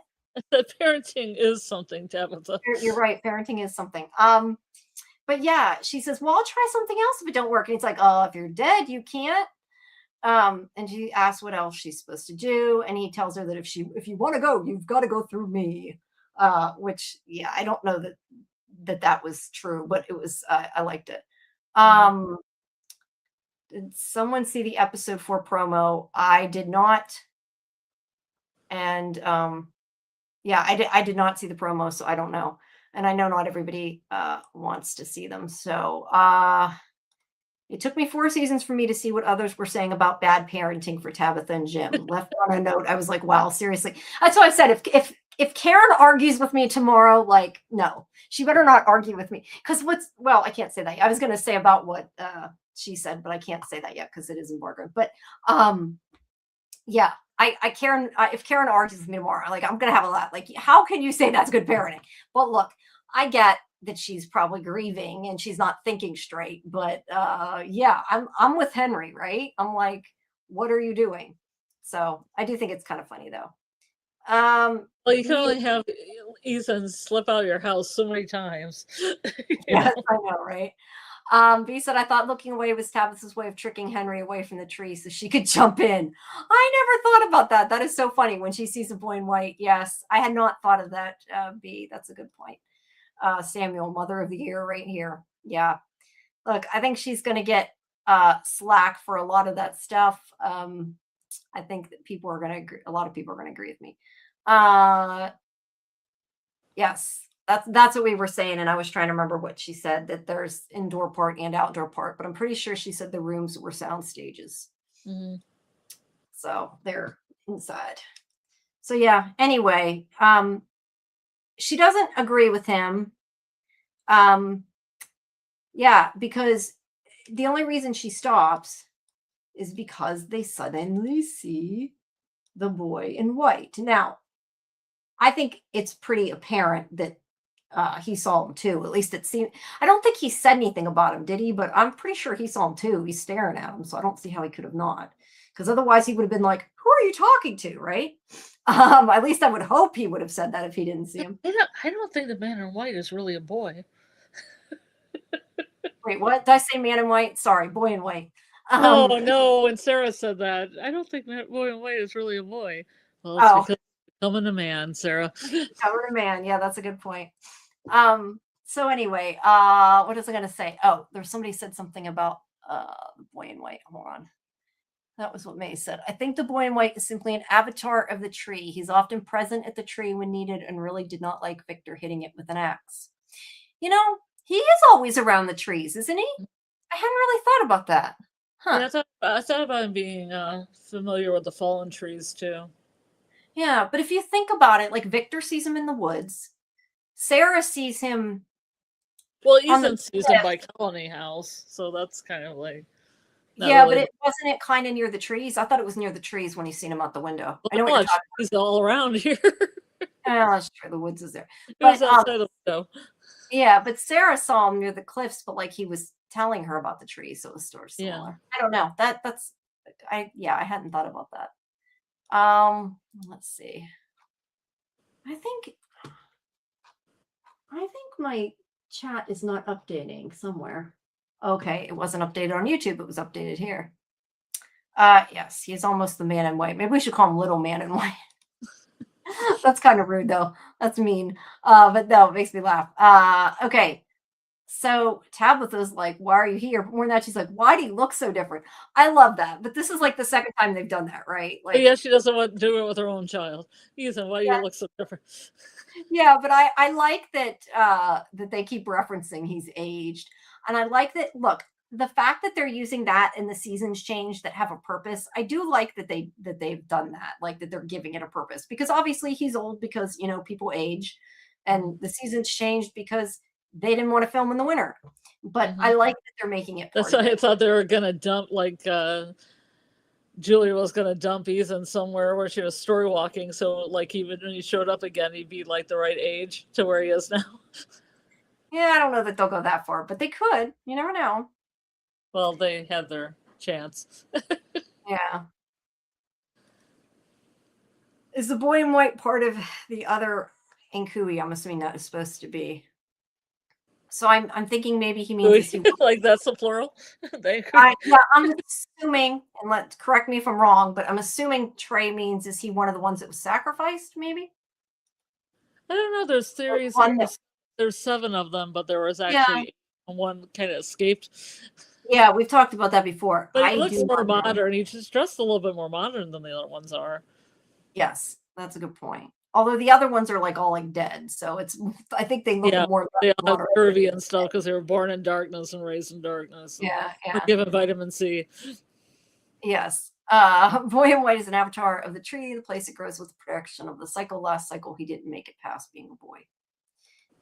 Parenting is something, Tabitha. You're right. Parenting is something. But yeah, she says, well, I'll try something else if it don't work. And it's like, oh, if you're dead, you can't. And she asks what else she's supposed to do. And he tells her that if you want to go, you've got to go through me. Which, yeah, I don't know that was true, but it was, I liked it. Did someone see the episode 4 promo? I did not. And, yeah, I did not see the promo, so I don't know. And I know not everybody wants to see them. So it took me 4 seasons for me to see what others were saying about bad parenting for Tabitha and Jim. Left on a note, I was like, wow, seriously. That's why I said if Karen argues with me tomorrow, like, no, she better not argue with me. Because I can't say that. I was going to say about what she said, but I can't say that yet because it is embargoed. But yeah. If Karen argues with me tomorrow, like I'm gonna have a lot. Like, how can you say that's good parenting? But look, I get that she's probably grieving and she's not thinking straight. But yeah, I'm with Henry, right? I'm like, what are you doing? So I do think it's kind of funny though. Well, you can only have Ethan slip out of your house so many times. Yes, I know, right? But he said, I thought looking away was Tabitha's way of tricking Henry away from the tree so she could jump in. I never thought about that. That is so funny when she sees a boy in white. Yes, I had not thought of that, B. That's a good point. Samuel, Mother of the Year right here. Yeah. Look, I think she's going to get slack for a lot of that stuff. I think that people are going to agree. A lot of people are going to agree with me. Yes. That's what we were saying, and I was trying to remember what she said, that there's indoor part and outdoor part, but I'm pretty sure she said the rooms were sound stages. Mm-hmm. So they're inside. So yeah, anyway, she doesn't agree with him. Yeah, because the only reason she stops is because they suddenly see the boy in white. Now, I think it's pretty apparent that he saw him too. At least it seemed. I don't think he said anything about him, did he? But I'm pretty sure he saw him too. He's staring at him, so I don't see how he could have not. Because otherwise, he would have been like, "Who are you talking to?" Right? At least I would hope he would have said that if he didn't see him. I don't think the man in white is really a boy. Wait, what? Did I say man in white? Sorry, boy in white. Oh no! And Sarah said that. I don't think boy in white is really a boy. Well, it's because he's becoming a man, Sarah. Covered a man. Yeah, that's a good point. So anyway, what was I gonna say? Oh, there's somebody said something about the boy in white. Hold on. That was what May said. I think the boy in white is simply an avatar of the tree. He's often present at the tree when needed and really did not like Victor hitting it with an axe. You know, he is always around the trees, isn't he? I hadn't really thought about that. Huh. Yeah, I thought about him being familiar with the fallen trees too. Yeah, but if you think about it, like Victor sees him in the woods. Sarah sees him. Well, Ethan sees him by Colony House, so that's kind of like. Yeah, really. But wasn't it kind of near the trees? I thought it was near the trees when he's seen him out the window. Well, I know what you're talking about. He's all around here. Oh, that's true. The woods is there. But outside the window. Yeah, but Sarah saw him near the cliffs, but like he was telling her about the trees, so it was sort of similar. Yeah. I don't know. I hadn't thought about that. Let's see. I think my chat is not updating somewhere. Okay, it wasn't updated on YouTube. It was updated here. Yes, he's almost the man in white. Maybe we should call him Little Man in White. That's kind of rude, though. That's mean. But no, it makes me laugh. Okay. So Tabitha's like, why are you here? But more than that, she's like, why do you look so different? I love that. But this is like the second time they've done that, right? Like, yeah, she doesn't want to do it with her own child. Ethan, why do you look so different? Yeah, but I like that that they keep referencing he's aged. And I like that, look, the fact that they're using that in the seasons change that have a purpose, I do like that they've done that, like that they're giving it a purpose. Because obviously he's old because, you know, people age. And the seasons changed because they didn't want to film in the winter. But I like that they're making it. That's why I thought they were going to dump, like, Julia was going to dump Ethan somewhere where she was story walking. So, like, even when he showed up again, he'd be, like, the right age to where he is now. Yeah, I don't know that they'll go that far, but they could. You never know. Well, they had their chance. Yeah. Is the boy in white part of the other Inkui? I'm assuming that is supposed to be. So I'm thinking maybe he means like that's the plural. Yeah, I'm assuming, and correct me if I'm wrong, but I'm assuming Trey means is he one of the ones that was sacrificed? Maybe. I don't know. There's theories. There's 7 of them, but there was actually one kind of escaped. Yeah, we've talked about that before. But he looks more modern. He's just dressed a little bit more modern than the other ones are. Yes, that's a good point. Although the other ones are like all like dead, so I think they look more. They all have curvy and stuff because they were born in darkness and raised in darkness. Yeah. Given vitamin C. Yes. Boy in white is an avatar of the tree, the place it grows with the protection of the cycle. Last cycle, he didn't make it past being a boy.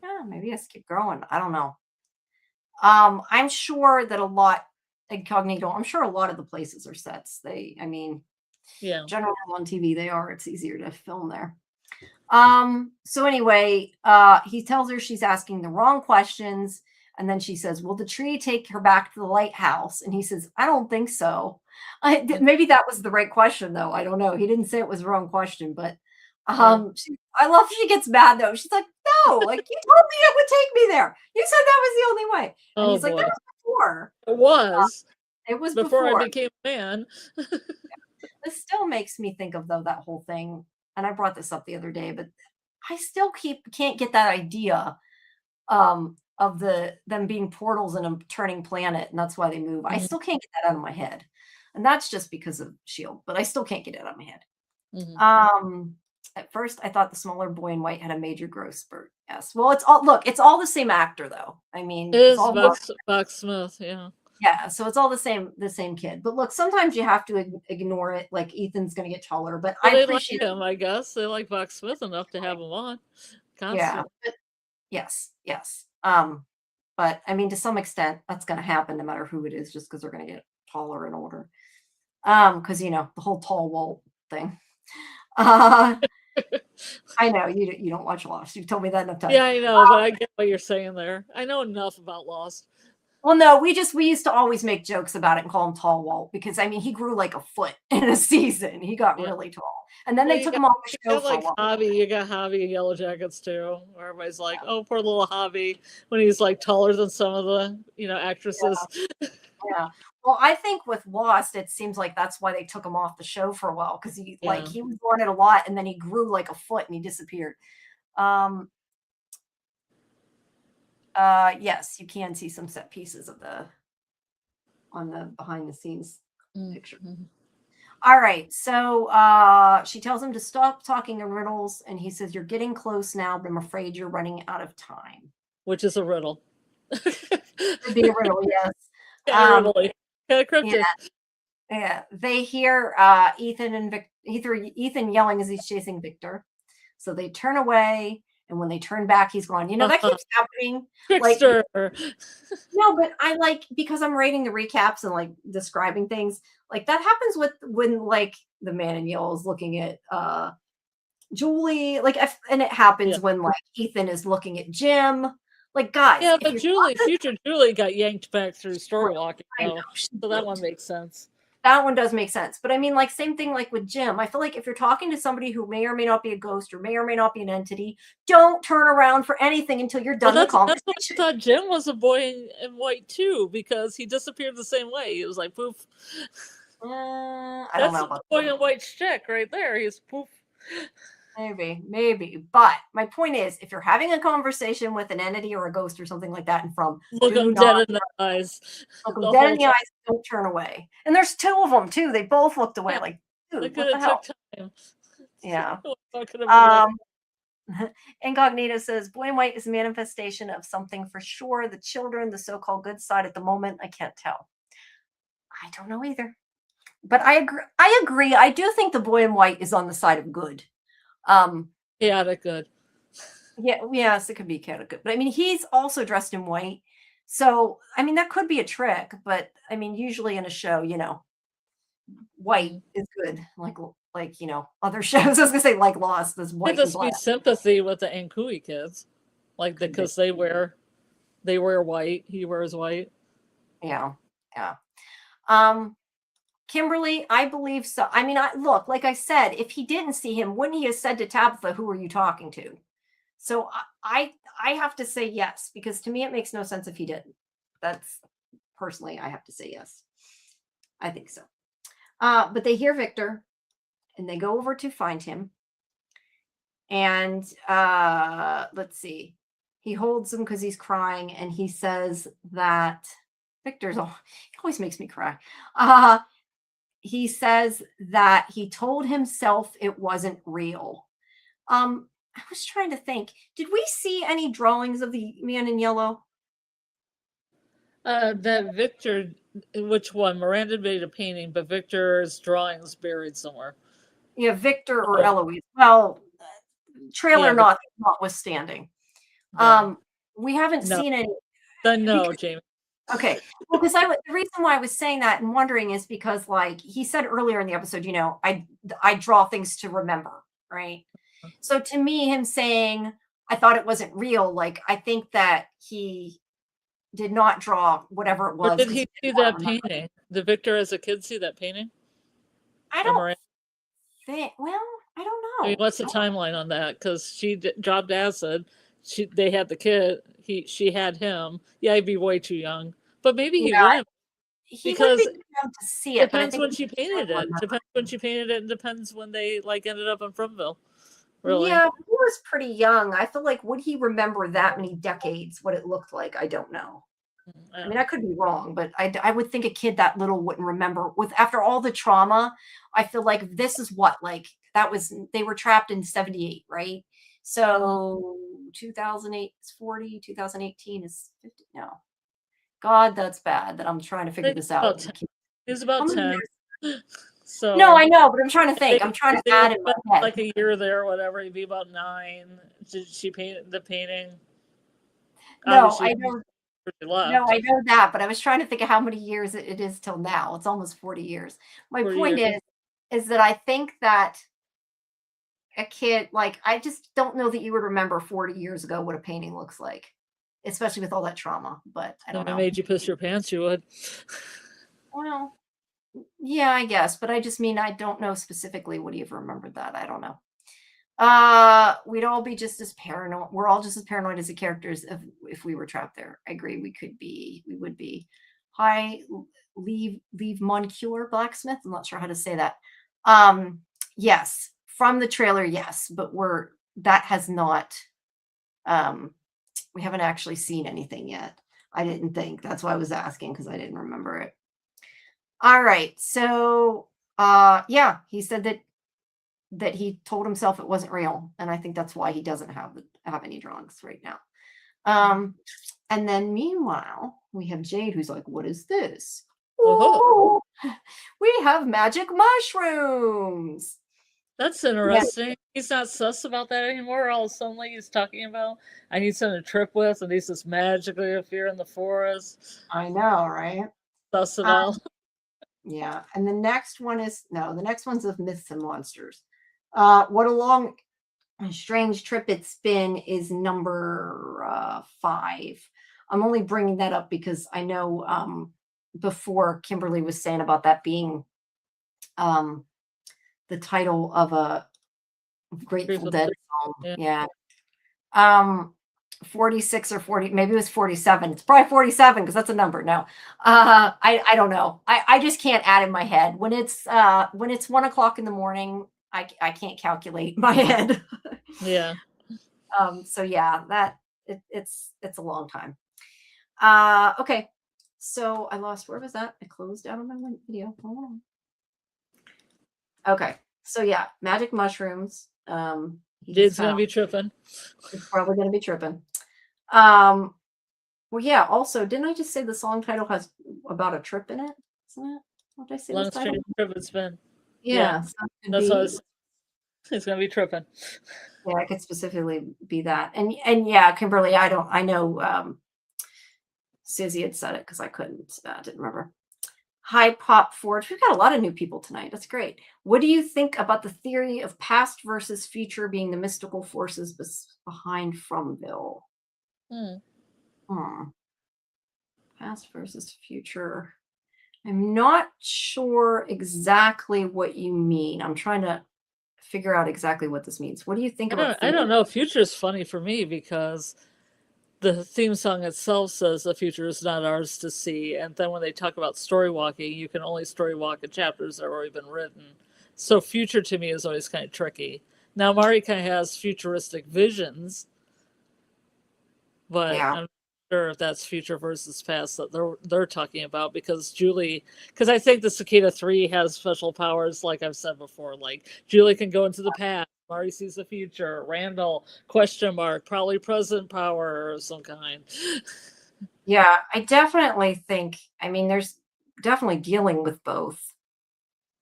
Yeah, maybe he has to keep growing. I don't know. I'm sure that a lot incognito. I'm sure a lot of the places are sets. Generally on TV they are. It's easier to film there. So anyway, he tells her she's asking the wrong questions, and then she says, will the tree take her back to the lighthouse? And he says, I don't think so. Maybe that was the right question, though. I don't know. He didn't say it was the wrong question, but I love she gets mad, though. She's like, no, like you told me it would take me there. You said that was the only way. And he's like, that was before. It was. It was before I became a man. This still makes me think of, though, that whole thing. And I brought this up the other day, but I still can't get that idea of them being portals in a turning planet, and that's why they move. I still can't get that out of my head. And that's just because of S.H.I.E.L.D., but I still can't get it out of my head. At first, I thought the smaller boy in white had a major growth spurt. Yes. Well, it's all the same actor, though. I mean, it's all Buck Smith, yeah. Yeah, so it's all the same kid. But look, sometimes you have to ignore it. Like Ethan's going to get taller, but I appreciate him. I guess they like Buck Smith enough to have him on. Constantly. Yeah. Yes. But I mean, to some extent, that's going to happen no matter who it is, just because they're going to get taller and older. Because the whole tall wall thing. I know you don't watch Lost. You've told me that enough times. Yeah, I know, but I get what you're saying there. I know enough about Lost. Well, no, we used to always make jokes about it and call him Tall Walt because I mean he grew like a foot in a season. He got Yeah. really tall, and then Well, they took him off the show for a like while. Javi. You got Javi in Yellow Jackets too, where everybody's like, "Oh, poor little Javi," when he's like taller than some of the actresses. Yeah. Well, I think with Lost, it seems like that's why they took him off the show for a while because he Yeah. he was on it a lot, and then he grew like a foot and he disappeared. Yes, you can see some set pieces of on the behind the scenes picture. Mm-hmm. All right, so she tells him to stop talking in riddles, and he says, "You're getting close now, but I'm afraid you're running out of time." Which is a riddle. Could be a riddle, yes. Kind of cryptic. Yeah. They hear Ethan yelling as he's chasing Victor, so they turn away. And when they turn back, he's gone. That keeps happening. Trickster. No, but I because I'm reading the recaps and like describing things. Like that happens when like the man in yellow is looking at Julie. And it happens when like Ethan is looking at Jim. Like guys. Yeah, but future Julie got yanked back through story walking. So that one makes sense. That one does make sense. But I mean, like, same thing like with Jim. I feel like if you're talking to somebody who may or may not be a ghost or may or may not be an entity, don't turn around for anything until you're done the conversation. That's what I thought Jim was a boy in white too, because he disappeared the same way. He was like poof. I don't know about boy in white chick right there. He's poof. Maybe. But my point is, if you're having a conversation with an entity or a ghost or something like that and look them dead in the eyes. Look them dead in the eyes, don't turn away. And there's two of them too. They both looked away like, dude, what the hell? Time. Yeah. Incognito says, boy in white is a manifestation of something for sure. The children, the so-called good side at the moment, I can't tell. I don't know either. But I agree. I do think the boy in white is on the side of good. Chaotic good. Yeah, yes, it could be chaotic good. But I mean, he's also dressed in white. So, I mean, that could be a trick, but I mean, usually in a show, white is good. Like other shows. I was gonna say like Lost, this white. There's be sympathy with the Ankui kids. Like because they wear white, he wears white. Yeah. Kimberly, I believe so. I mean, look, like I said, if he didn't see him, wouldn't he have said to Tabitha, "Who are you talking to?" So I have to say yes, because to me it makes no sense if he didn't. That's personally, I have to say yes. I think so. But they hear Victor, and they go over to find him. And let's see, he holds him because he's crying, and he says that Victor's. It always makes me cry. He says that he told himself it wasn't real. I was trying to think. Did we see any drawings of the man in yellow? That Victor, which one? Miranda made a painting, but Victor's drawing is buried somewhere. Yeah, Victor or Eloise. Well, trailer notwithstanding. Yeah. We haven't seen any. No, Jamie. Okay. Well, because the reason why I was saying that and wondering is because, like he said earlier in the episode, I draw things to remember, right? So to me, him saying I thought it wasn't real, like I think that he did not draw whatever it was. Or did he see that painting? Did Victor as a kid see that painting? I don't think. Well, I don't know. I mean, what's the timeline on that? Because she dropped acid. They had the kid. She had him. Yeah, he'd be way too young. But maybe he wouldn't. Because would be young to see it. Depends when she painted it. Depends when she painted it, and depends when they ended up in Fromville. Really? Yeah, he was pretty young. I feel like would he remember that many decades? What it looked like? I don't know. I mean, I could be wrong, but I would think a kid that little wouldn't remember. After all the trauma, I feel like this is what they were trapped in 78, right? So 2008 is 40, 2018 is 50. No. God, that's bad that I'm trying to figure this out. It's about 10. So no, I know, but I'm trying to think. I'm trying to add in my head. Like a year there or whatever, it'd be about 9. Did she paint the painting? No, I know. No, I know that, but I was trying to think of how many years it is till now. It's almost 40 years. My point is that I think that a kid, like, I just don't know that you would remember 40 years ago what a painting looks like, especially with all that trauma. But I If don't it know. made you piss your pants, you would. Well, yeah, I guess, but I just mean I don't know specifically. Would you have remembered that? I don't know. We'd all be just as paranoid. We're all just as paranoid as the characters if we were trapped there. I agree. We would be. Hi, leave Moncure Blacksmith. I'm not sure how to say that. Yes, from the trailer, yes, but that has not. We haven't actually seen anything yet. I didn't think. That's why I was asking, because I didn't remember it. All right. So yeah, he said that he told himself it wasn't real, and I think that's why he doesn't have any drawings right now. And then meanwhile, we have Jade, who's like, "What is this?" Oh. Ooh, we have magic mushrooms. That's interesting. He's not sus about that anymore. All suddenly he's talking about, I need something to trip with, and he's just magically appear in the forest. I know, right? Sus at all. Yeah. And the next one's of Myths and Monsters. What a long and strange trip it's been is number 5. I'm only bringing that up because I know before Kimberly was saying about that being the title of a Grateful Dead song. Yeah. 46 or 40, maybe it was 47. It's probably 47 because that's a number. No, I don't know. I just can't add in my head when it's 1 o'clock in the morning. I can't calculate in my head. Yeah. So yeah, it's a long time. Okay. So I lost, where was that? I closed out on my video. Hold on. Okay. So yeah, magic mushrooms. Jade's gonna be tripping. It's probably gonna be tripping. Well, yeah. Also, didn't I just say the song title has about a trip in it? Isn't it? What did I say? Long strange trip it's been. Yeah. So that's what it's gonna be tripping. Yeah, it could specifically be that. And yeah, Kimberly, I know Susie had said it because I didn't remember. Hi, Pop Forge. We've got a lot of new people tonight. That's great. What do you think about the theory of past versus future being the mystical forces behind Fromville? Past versus future. I'm not sure exactly what you mean. I'm trying to figure out exactly what this means. What do you think about? I don't know. Future is funny for me because the theme song itself says the future is not ours to see, and then when they talk about story walking, you can only story walk in chapters that have already been written. So future to me is always kind of tricky. Now Mari kind of has futuristic visions, but I'm not sure if that's future versus past that they're talking about, because I think the Cicada 3 has special powers, like I've said before. Like Julie can go into the past, Mari sees the future, Randall, question mark, probably present power of some kind. Yeah, I definitely think, I mean, there's definitely dealing with both.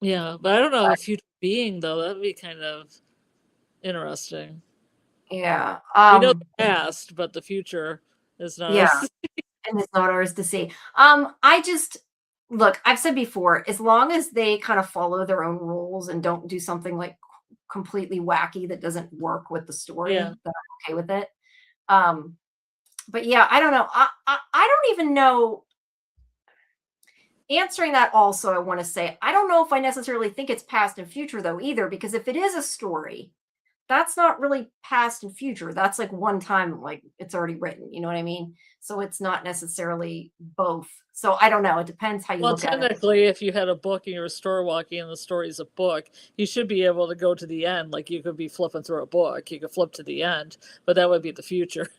Yeah, but I don't know, a future being, though, that'd be kind of interesting. Yeah. We know the past, but the future is not ours to see. And it's not ours to see. Look, I've said before, as long as they kind of follow their own rules and don't do something like completely wacky that doesn't work with the story, then I'm okay with it. But yeah, I don't know. I don't even know. Answering that also, I want to say, I don't know if I necessarily think it's past and future, though, either, because if it is a story, that's not really past and future. That's like one time, like it's already written. You know what I mean? So it's not necessarily both. So I don't know. It depends how you look at it. Well, technically, if you had a book and you were story walking and the story's a book, you should be able to go to the end. Like you could be flipping through a book. You could flip to the end, but that would be the future.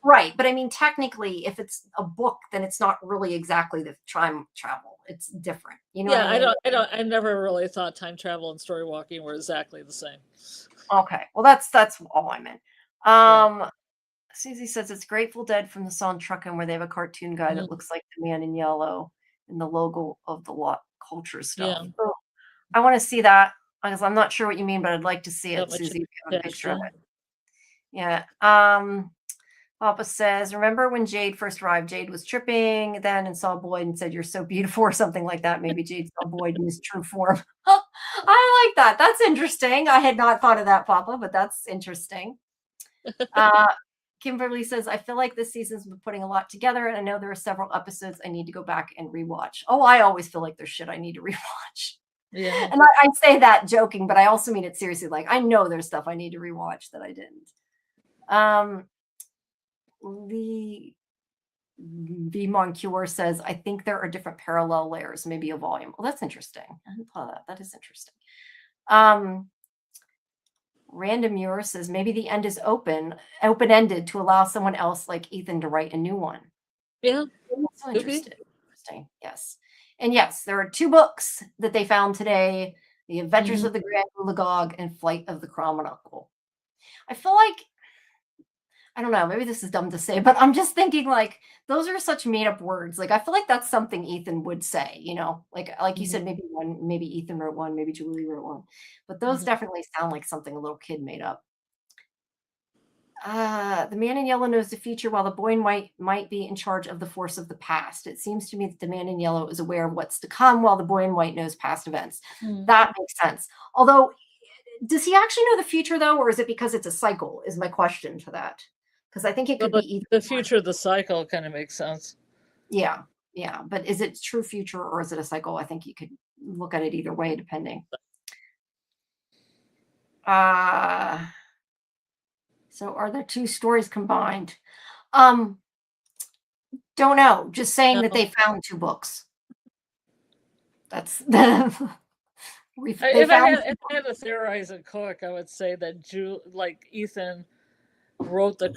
Right. But I mean, technically, if it's a book, then it's not really exactly the time travel. It's different. You know? Yeah, I never really thought time travel and story walking were exactly the same. Okay. Well, that's all I meant. Susie says it's Grateful Dead from the song Truckin', where they have a cartoon guy that looks like the man in yellow and the logo of the lot culture stuff. Yeah. So I want to see that, because I'm not sure what you mean, but I'd like to see it, Susie, if you have a picture of it. Yeah. Papa says, remember when Jade first arrived? Jade was tripping then and saw Boyd and said, "You're so beautiful," or something like that. Maybe Jade saw Boyd in his true form. I like that. That's interesting. I had not thought of that, Papa, but that's interesting. Kimberly says, I feel like this season's been putting a lot together, and I know there are several episodes I need to go back and rewatch. Oh, I always feel like there's shit I need to rewatch. Yeah. And I say that joking, but I also mean it seriously. Like, I know there's stuff I need to rewatch that I didn't. The Moncure says, I think there are different parallel layers, maybe a volume. Well, that's interesting. I hadn't thought of that. That is interesting. Random Muir says, maybe the end is open-ended to allow someone else like Ethan to write a new one. Yeah. That's so interesting. Yes. And yes, there are 2 books that they found today, The Adventures of the Grand Ulagog and Flight of the Chromonocle. I feel like, I don't know, maybe this is dumb to say, but I'm just thinking like those are such made up words. Like I feel like that's something Ethan would say, you know, like you said, maybe Ethan wrote one, maybe Julie wrote one, but those definitely sound like something a little kid made up. The man in yellow knows the future while the boy in white might be in charge of the force of the past. It seems to me that the man in yellow is aware of what's to come while the boy in white knows past events. That makes sense. Although, does he actually know the future though, or is it because it's a cycle is my question to that? Because I think it could be either. The future of the cycle kind of makes sense. Yeah. But is it true future or is it a cycle? I think you could look at it either way, depending. So are there 2 stories combined? Don't know. Just saying that they found 2 books. That's if I had to theorize and cook, I would say that Ethan wrote the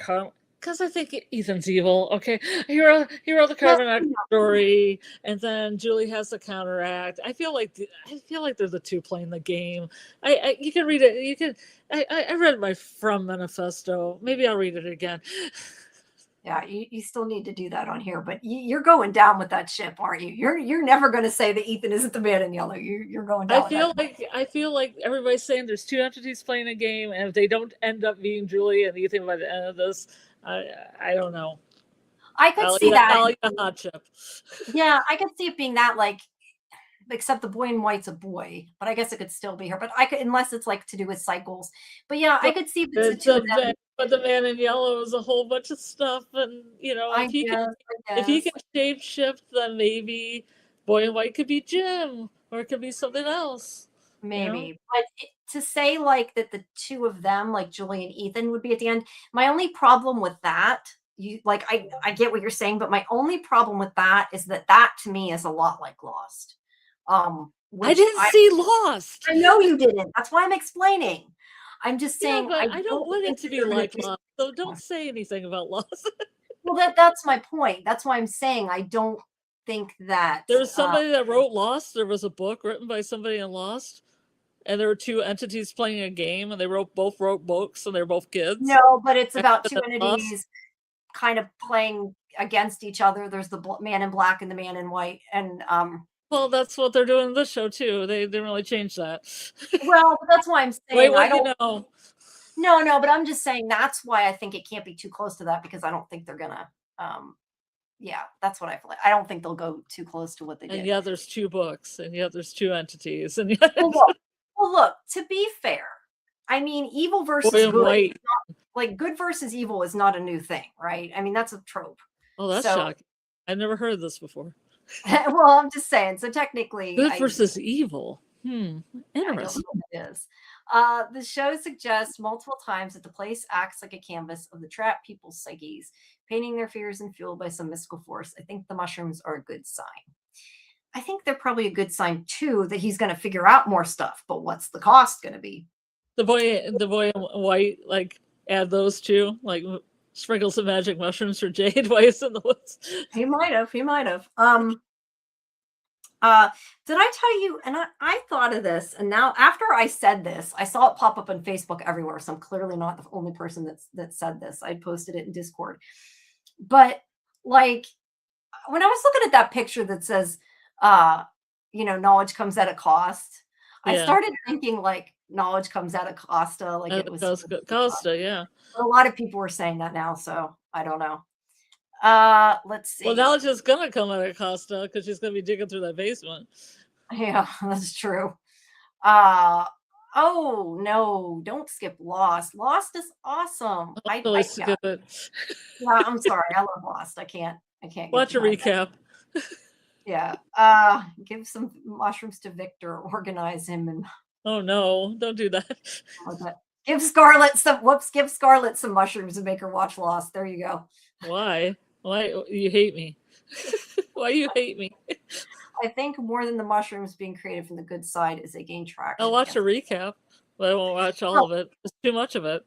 because I think Ethan's evil. Okay, he wrote the Carbon story, and then Julie has to counteract. I feel like they're the 2 playing the game. You can read it. You can. I read my From manifesto. Maybe I'll read it again. Yeah, you still need to do that on here, but you're going down with that ship, aren't you? You're never going to say that Ethan isn't the man in yellow. You're going down. I feel like everybody's saying there's 2 entities playing a game, and if they don't end up being Julie and Ethan by the end of this, I don't know. I could see that. I'll eat a hot chip. Yeah, I could see it being that, like, except the boy in white's a boy, but I guess it could still be her. But I could, unless it's like to do with cycles. But yeah, I could see the 2 of them. But the man in yellow is a whole bunch of stuff, and you know, if he can shape shift, then maybe boy in white could be Jim, or it could be something else. Maybe, you know? but to say like that the 2 of them, like Julie and Ethan, would be at the end. My only problem with that, I get what you're saying, but my only problem with that is that to me is a lot like Lost. I didn't see Lost. I know you didn't. That's why I'm explaining. I'm just saying. Yeah, I don't want it to be like Lost, so don't say anything about Lost. Well, that's my point. That's why I'm saying I don't think that there was somebody that wrote Lost. There was a book written by somebody in Lost, and there were 2 entities playing a game, and they both wrote books, and they're both kids. No, but it's about 2 entities kind of playing against each other. There's the man in black and the man in white, and well, that's what they're doing in this show too. They didn't really change that. Well, that's why I'm saying I don't know. No, but I'm just saying that's why I think it can't be too close to that, because I don't think they're gonna yeah, that's what I feel like. I don't think they'll go too close to what they did. And yeah, there's 2 books, and yeah, there's 2 entities, and well, look, to be fair, I mean, evil versus good, like good versus evil is not a new thing, right? I mean, that's a trope. Oh, that's shocking. I've never heard this before. Well, I'm just saying. So technically, good versus evil. Interesting. I don't know what it is. The show suggests multiple times that the place acts like a canvas of the trapped people's psyches, painting their fears and fueled by some mystical force. I think the mushrooms are a good sign. I think they're probably a good sign too that he's going to figure out more stuff. But what's the cost going to be? The boy in white, like add those 2, like sprinkle some magic mushrooms for Jade Weiss in the woods. He might have. Did I tell you? And I thought of this, and now after I said this, I saw it pop up on Facebook everywhere. So I'm clearly not the only person that said this. I posted it in Discord. But like when I was looking at that picture that says, knowledge comes at a cost, I started thinking like knowledge comes at a Costa, like it was Costa, yeah. A lot of people were saying that now, so I don't know. Let's see. Well, now it's just gonna come at a cost now because she's gonna be digging through that basement. Yeah, that's true. Oh no, don't skip Lost. Lost is awesome. Oh, skip it. Yeah, I'm sorry. I love Lost. I can't get Watch a behind recap. that. Yeah. Give some mushrooms to Victor, organize him, and Oh no, don't do that. give Scarlett some mushrooms and make her watch Lost. There you go. Why you hate me? Why you hate me? I think more than the mushrooms being created from the good side is they gain traction. I'll watch a recap, but I won't watch all of it. It's too much of it.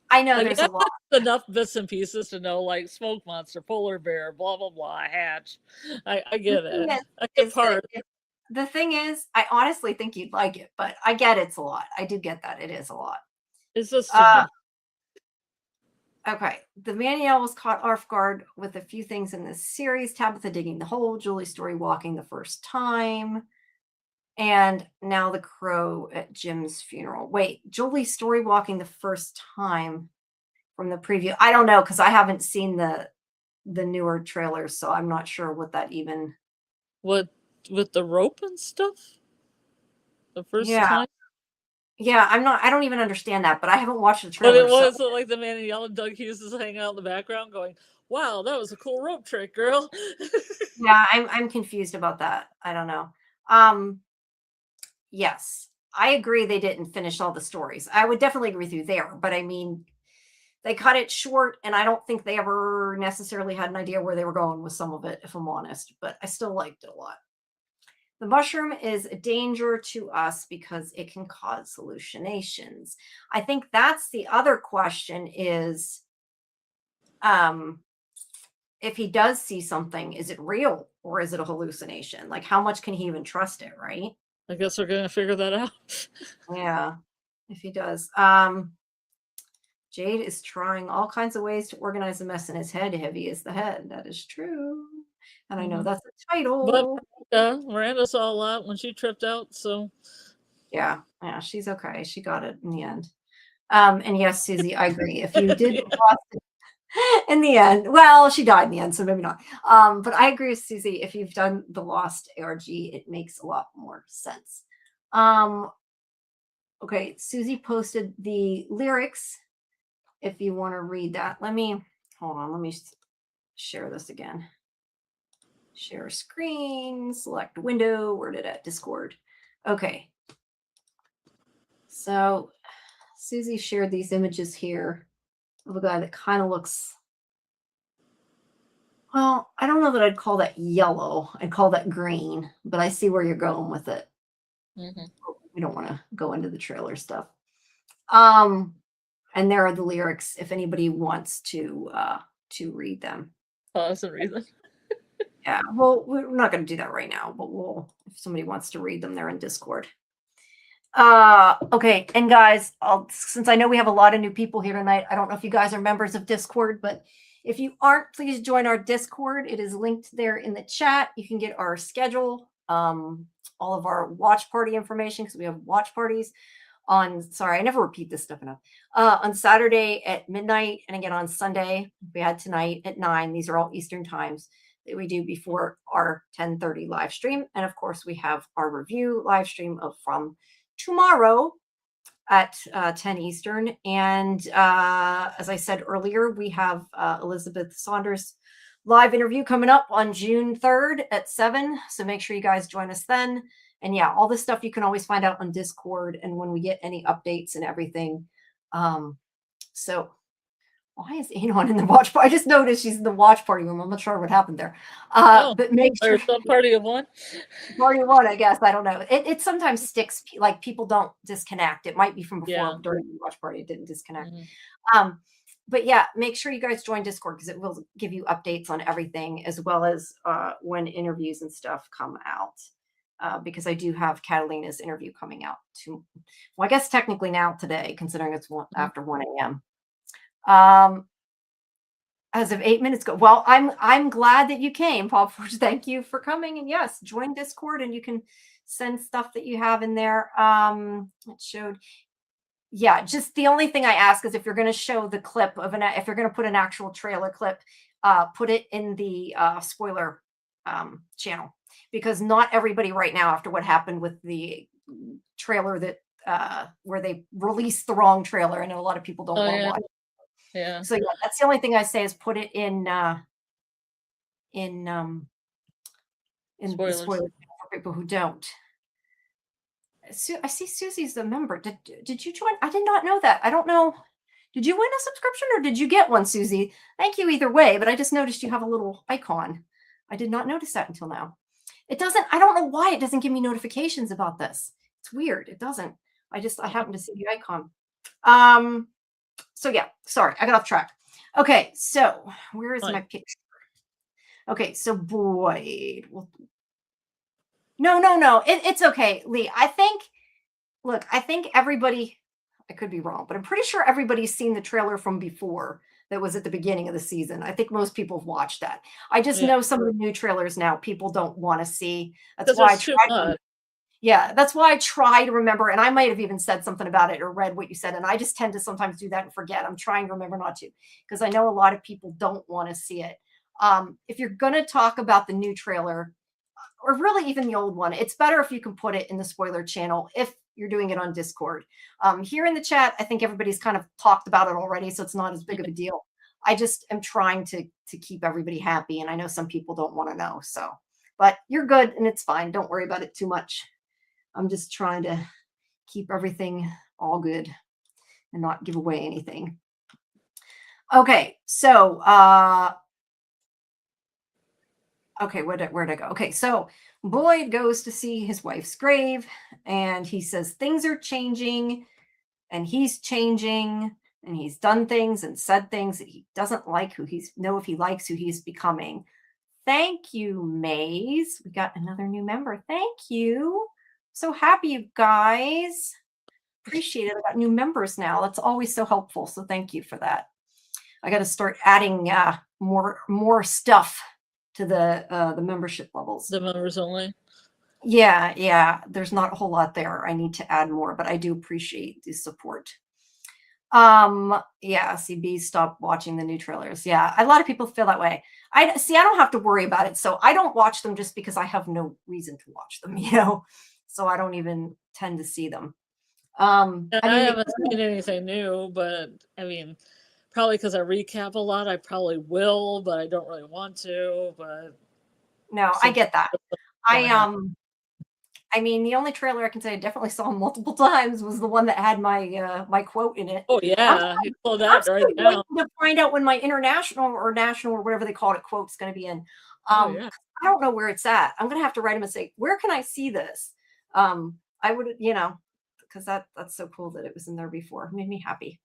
I know there's a lot. Enough bits and pieces to know, like smoke monster, polar bear, blah blah blah, hatch. I get it. I get part. The thing is, I honestly think you'd like it, but I get it's a lot. I do get that it is a lot. It's just too much. Okay, the Maniel was caught off guard with a few things in this series. Tabitha digging the hole, Julie's story walking the first time, and now the crow at Jim's funeral. Wait, Julie's story walking the first time from the preview. I don't know because I haven't seen the newer trailers, so I'm not sure what that even. What with the rope and stuff? The first time. Yeah, I don't even understand that, but I haven't watched the trailer. But it was like the man in yellow, Doug Hughes is hanging out in the background going, wow, that was a cool rope trick, girl. Yeah, I'm confused about that. I don't know. Yes, I agree they didn't finish all the stories. I would definitely agree with you there, but I mean, they cut it short, and I don't think they ever necessarily had an idea where they were going with some of it, if I'm honest, but I still liked it a lot. The mushroom is a danger to us because it can cause hallucinations. I think that's the other question is, if he does see something, is it real or is it a hallucination? Like, how much can he even trust it, right? I guess we're going to figure that out. Yeah, if he does. Jade is trying all kinds of ways to organize a mess in his head. Heavy is the head. That is true. And I know that's a title. But Miranda saw a lot when she tripped out, so. Yeah, she's okay. She got it in the end. And yes, Susie, I agree. If you did lost it in the end, well, she died in the end, so maybe not. But I agree with Susie. If you've done the Lost ARG, it makes a lot more sense. Okay, Susie posted the lyrics. If you want to read that, let me share this again. Share screen, select window. Where did it? Discord. Okay. So Susie shared these images here of a guy that kind of looks, well, I don't know that I'd call that yellow. I'd call that green, but I see where you're going with it. We don't want to go into the trailer stuff. And there are the lyrics if anybody wants to read them. Pause and read them. Yeah, well, we're not going to do that right now, but if somebody wants to read them, they're in Discord. Okay, and guys, since I know we have a lot of new people here tonight, I don't know if you guys are members of Discord, but if you aren't, please join our Discord. It is linked there in the chat. You can get our schedule, all of our watch party information, because we have watch parties I never repeat this stuff enough. On Saturday at midnight, and again on Sunday, we had tonight at 9. These are all Eastern times that we do before our 10:30 live stream. And of course, we have our review live stream from tomorrow at 10 Eastern. And as I said earlier, we have Elizabeth Saunders' live interview coming up on June 3rd at 7. So make sure you guys join us then. And yeah, all this stuff you can always find out on Discord and when we get any updates and everything. So why is Anon in the watch party? I just noticed she's in the watch party room. I'm not sure what happened there. But make sure some party of one. Party of one, I guess. I don't know. It sometimes sticks, like people don't disconnect. It might be from before during the watch party. It didn't disconnect. But yeah, make sure you guys join Discord because it will give you updates on everything as well as when interviews and stuff come out. Because I do have Catalina's interview coming out too. Well, I guess technically now today, considering it's after 1 a.m. As of 8 minutes ago. Well, I'm glad that you came, Pop Forge. Thank you for coming. And yes, join Discord and you can send stuff that you have in there. It showed. yeah, just the only thing I ask is if you're going to show the clip of if you're going to put an actual trailer clip, put it in the spoiler channel, because not everybody right now, after what happened with the trailer that where they released the wrong trailer, I know a lot of people don't Oh want to yeah, watch. yeah. So yeah, that's the only thing I say is put it in um in the Spoilers. spoiler channel for people who don't. I see Susie's a member. Did you join? I did not know that. I don't know. Did you win a subscription or did you get one, Susie? Thank you either way, but I just noticed you have a little icon. I did not notice that until now. It doesn't, I don't know why it doesn't give me notifications about this. It's weird. It doesn't. I happen to see the icon. So yeah, sorry, I got off track. Okay, so where is my picture? Okay, so Boyd. No. It's okay, Lee. I think everybody, I could be wrong, but I'm pretty sure everybody's seen the trailer from before that was at the beginning of the season. I think most people have watched that. I just know some of the new trailers now people don't want to see. That's why that's why I try to remember, and I might have even said something about it or read what you said, and I just tend to sometimes do that and forget. I'm trying to remember not to, because I know a lot of people don't want to see it. If you're going to talk about the new trailer, or really even the old one, it's better if you can put it in the spoiler channel if you're doing it on Discord. Here in the chat, I think everybody's kind of talked about it already, so it's not as big of a deal. I just am trying to keep everybody happy, and I know some people don't want to know. So, but you're good, and it's fine. Don't worry about it too much. I'm just trying to keep everything all good and not give away anything. Okay, so okay, where'd I go? Okay, so Boyd goes to see his wife's grave, and he says things are changing, and he's changing, and he's done things and said things that he doesn't like, if he likes who he's becoming. Thank you, Maze. We got another new member. Thank you. So happy, you guys. Appreciate it. I got new members now. That's always so helpful. So thank you for that. I got to start adding more stuff to the membership levels. The members only. Yeah. There's not a whole lot there. I need to add more, but I do appreciate the support. Yeah, CB, stop watching the new trailers. Yeah, a lot of people feel that way. I don't have to worry about it. So I don't watch them just because I have no reason to watch them, so I don't even tend to see them. I haven't seen anything new, but I mean, probably because I recap a lot, I probably will, but I don't really want to. But no, I get that. I mean, the only trailer I can say I definitely saw multiple times was the one that had my my quote in it. Oh yeah, you pull that right now. To find out when my international or national or whatever they called it quote's going to be in. I don't know where it's at. I'm going to have to write him and say, where can I see this? I would, because that's so cool that it was in there before. It made me happy.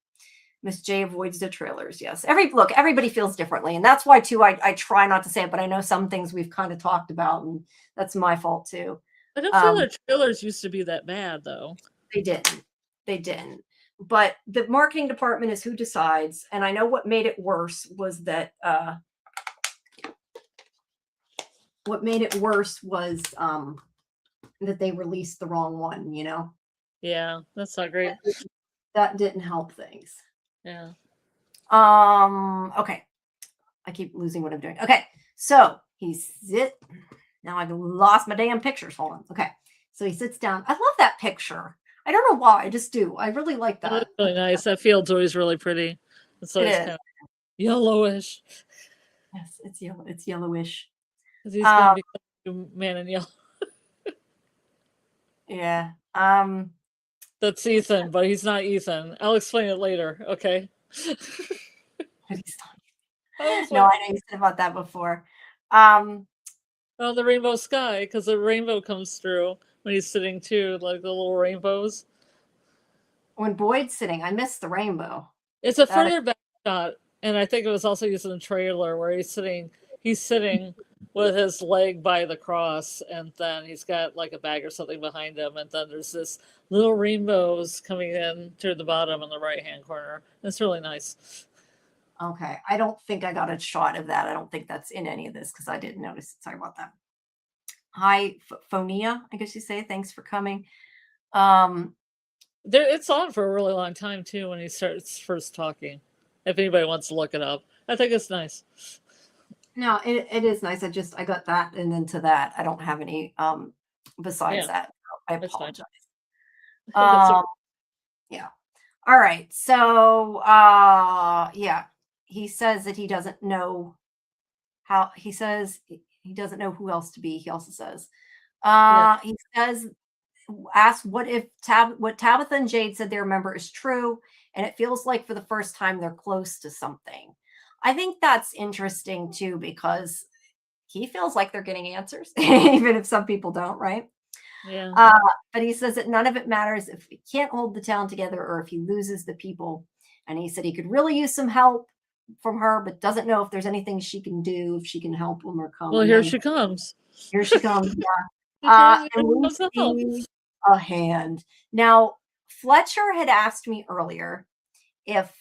Miss J avoids the trailers. Yes. Everybody feels differently. And that's why too, I try not to say it, but I know some things we've kind of talked about, and that's my fault too. I don't feel the trailers used to be that bad though. They didn't. But the marketing department is who decides. And I know what made it worse was that that they released the wrong one, Yeah, that's not great. That didn't help things. Yeah. Okay. I keep losing what I'm doing. Okay. So now I've lost my damn pictures. Hold on. Okay. So he sits down. I love that picture. I don't know why. I just do. I really like that. That's really nice. That field's always really pretty. It's always kind of yellowish. Yes, it's yellow. It's yellowish. Because he's going to become Man in Yellow. Yeah. That's Ethan, but he's not Ethan. I'll explain it later. Okay. No, I know you said about that before. Well, the rainbow sky, because the rainbow comes through when he's sitting too, like the little rainbows. When Boyd's sitting, I missed the rainbow. It's a further back shot, and I think it was also used in the trailer where he's sitting with his leg by the cross, and then he's got like a bag or something behind him, and then there's this little rainbows coming in to the bottom in the right-hand corner. It's really nice. Okay. I don't think I got a shot of that. I don't think that's in any of this because I didn't notice it. Sorry about that. Hi, Phonia, I guess you say. Thanks for coming. It's on for a really long time too when he starts first talking. If anybody wants to look it up, I think it's nice. No, it is nice. I got that and then to that. I don't have any besides Yeah, that. I that's fine. apologize. That's Um yeah. All right. So yeah, he says that he doesn't know how he says he doesn't know who else to be. He also says yeah. he says asked what if what Tabitha and Jade said they remember is true, and it feels like for the first time they're close to something. I think that's interesting too because he feels like they're getting answers, even if some people don't, right? Yeah. Uh, but he says that none of it matters if he can't hold the town together or if he loses the people. And he said he could really use some help from her, but doesn't know if there's anything she can do, if she can help him or come. Well, And here then she comes. here she comes. Here comes And we the help. see a hand. Now, Fletcher had asked me earlier if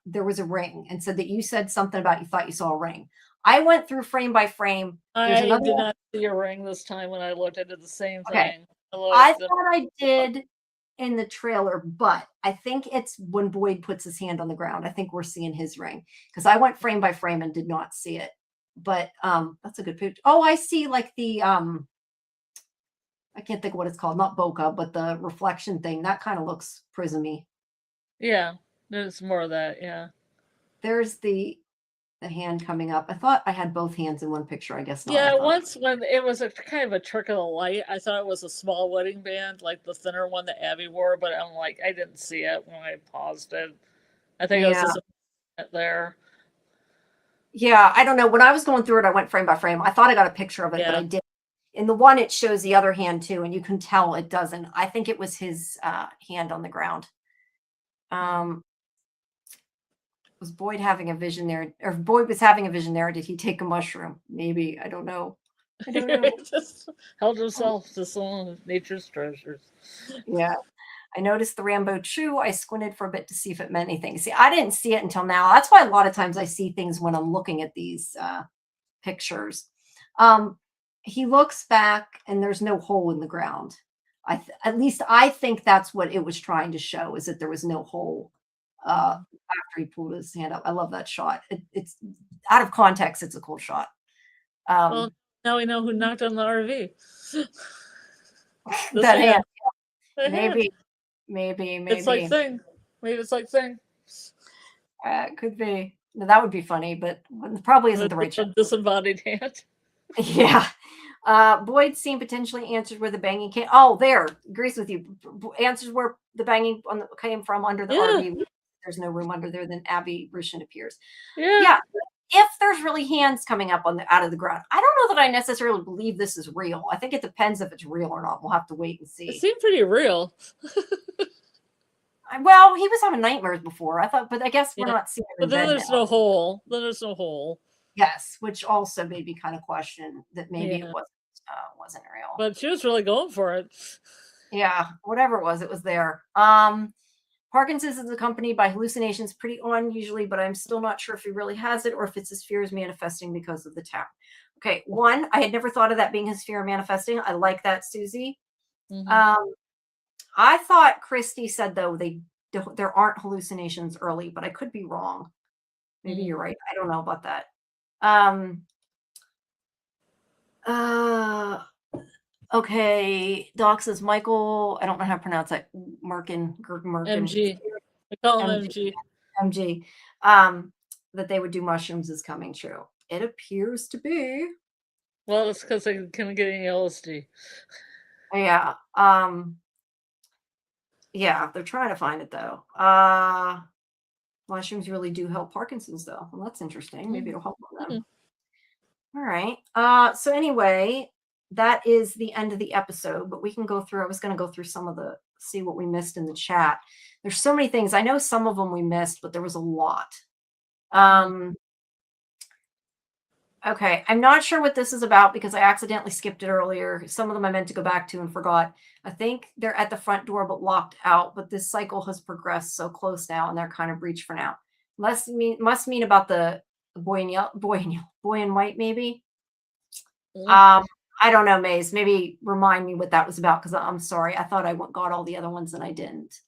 there was a ring and said that you said something about you thought you saw a ring. I went through frame by frame. There's I another did one. not see a ring this time when I looked. I did the same Okay. thing. I thought I did in the trailer, but I think it's when Boyd puts his hand on the ground. I think we're seeing his ring because I went frame by frame and did not see it. But that's a good picture. Oh, I see like the I can't think of what it's called, not bokeh, but the reflection thing. That kind of looks prismy. Yeah, there's more of that. Yeah. There's the hand coming up. I thought I had both hands in one picture. I guess not. Yeah, once when it was a kind of a trick of the light, I thought it was a small wedding band, like the thinner one that Abby wore, but I'm like, I didn't see it when I paused it. I think it was Yeah. just there. Yeah, I don't know. When I was going through it, I went frame by frame. I thought I got a picture of it, but Yeah. I didn't. In the one, it shows the other hand too, and you can tell it doesn't. I think it was his hand on the ground. Was Boyd having a vision there? Or if Boyd was having a vision there, did he take a mushroom? Maybe. I don't know. I don't know. Just held himself to some of nature's treasures. Yeah. I noticed the Rambo Chew. I squinted for a bit to see if it meant anything. See, I didn't see it until now. That's why a lot of times I see things when I'm looking at these pictures. He looks back and there's no hole in the ground. At least I think that's what it was trying to show, is that there was no hole after he pulled his hand up. I love that shot. It's out of context. It's a cool shot. Well, now we know who knocked on the RV. That hand. The hand. Maybe. It's like Thing. Maybe it's like Thing. Could be. No, that would be funny, but probably isn't the right shot. Disembodied hand. Yeah. Boyd seemed potentially answered where the banging came. Oh, there. Agrees with you. Answers where the banging came from under the RV. There's no room under there. Then Abby Rishin appears. Yeah. If there's really hands coming up out of the ground, I don't know that I necessarily believe this is real. I think it depends if it's real or not. We'll have to wait and see. It seemed pretty real. Well, he was having nightmares before. I thought, but I guess we're not seeing it. But then there's no hole. Then there's no hole. Yes, which also made me kind of question that maybe it wasn't real. But she was really going for it. Yeah, whatever it was there. Parkinson's is accompanied by hallucinations pretty on usually, but I'm still not sure if he really has it or if it's his fears manifesting because of the town. Okay, one, I had never thought of that being his fear manifesting. I like that, Susie. Mm-hmm. I thought Christy said, though, there aren't hallucinations early, but I could be wrong. Maybe you're right. I don't know about that. Okay, Doc says Michael, I don't know how to pronounce that. Merkin. MG. I call him MG. MG. That they would do mushrooms is coming true. It appears to be. Well, it's because they couldn't get any LSD. Yeah. Yeah, they're trying to find it though. Mushrooms really do help Parkinson's though. Well, that's interesting. Maybe it'll help them. All right. So anyway, that is the end of the episode, but we can go through. I was going to go through see what we missed in the chat. There's so many things. I know some of them we missed, but there was a lot. Okay. I'm not sure what this is about because I accidentally skipped it earlier. Some of them I meant to go back to and forgot. I think they're at the front door, but locked out, but this cycle has progressed so close now and they're kind of breached for now. Must mean about the boy in white, maybe. I I don't know, Maze. Maybe remind me what that was about because I'm sorry. I thought I got all the other ones and I didn't.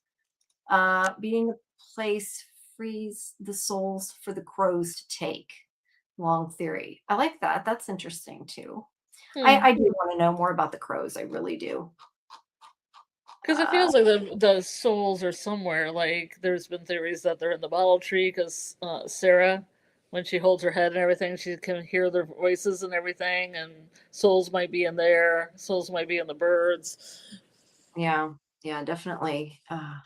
Being the place frees the souls for the crows to take. Long theory. I like that. That's interesting too. I do want to know more about the crows. I really do. Because it feels like the souls are somewhere. Like there's been theories that they're in the bottle tree because Sarah, when she holds her head and everything, she can hear their voices and everything, and souls might be in there. Souls might be in the birds. Yeah, definitely. I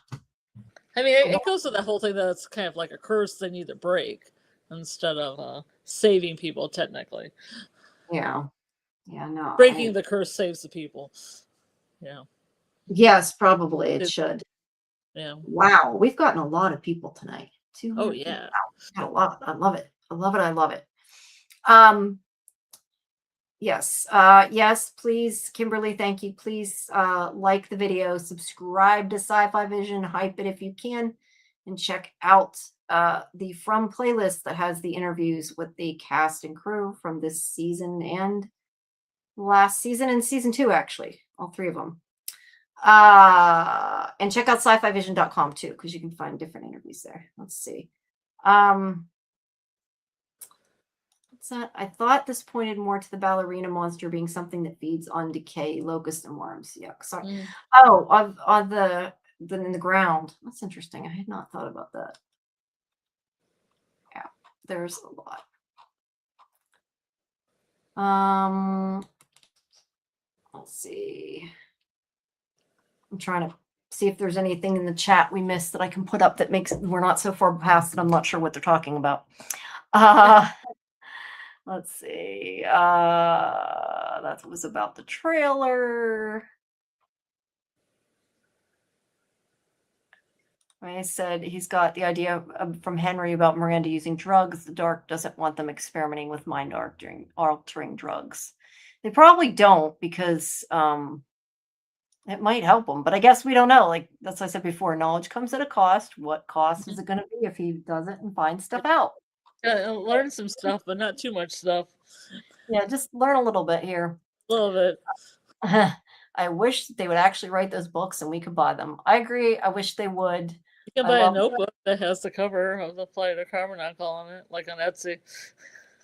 mean, it goes to that whole thing that it's kind of like a curse they need to break instead of saving people, technically. Yeah, no. Breaking the curse saves the people. Yeah. Yes, probably it should. Yeah. Wow, we've gotten a lot of people tonight. 200 Oh, yeah. Got a lot. I love it. I love it. Yes. Yes, please, Kimberly, thank you. Please like the video, subscribe to Sci-Fi Vision, hype it if you can, and check out the From playlist that has the interviews with the cast and crew from this season and last season and season 2, actually, all 3 of them. And check out sci-fivision.com too, because you can find different interviews there. Let's see. What's that? I thought this pointed more to the ballerina monster being something that feeds on decay, locust, and worms. Yeah. Sorry. Oh, on the in the ground. That's interesting. I had not thought about that. Yeah, there's a lot. Let's see. I'm trying to see if there's anything in the chat we missed that I can put up that makes we're not so far past that I'm not sure what they're talking about. Let's see. That was about the trailer. I said he's got the idea from Henry about Miranda using drugs. The Dark doesn't want them experimenting with mind altering drugs. They probably don't because it might help him, but I guess we don't know. Like that's what I said before. Knowledge comes at a cost. What cost is it going to be if he doesn't and finds stuff out? Learn some stuff, but not too much stuff. Yeah, just learn a little bit here. A little bit. I wish they would actually write those books and we could buy them. I agree. I wish they would. You can buy a notebook that has the cover of the Flight of Carbonite on it, like on Etsy.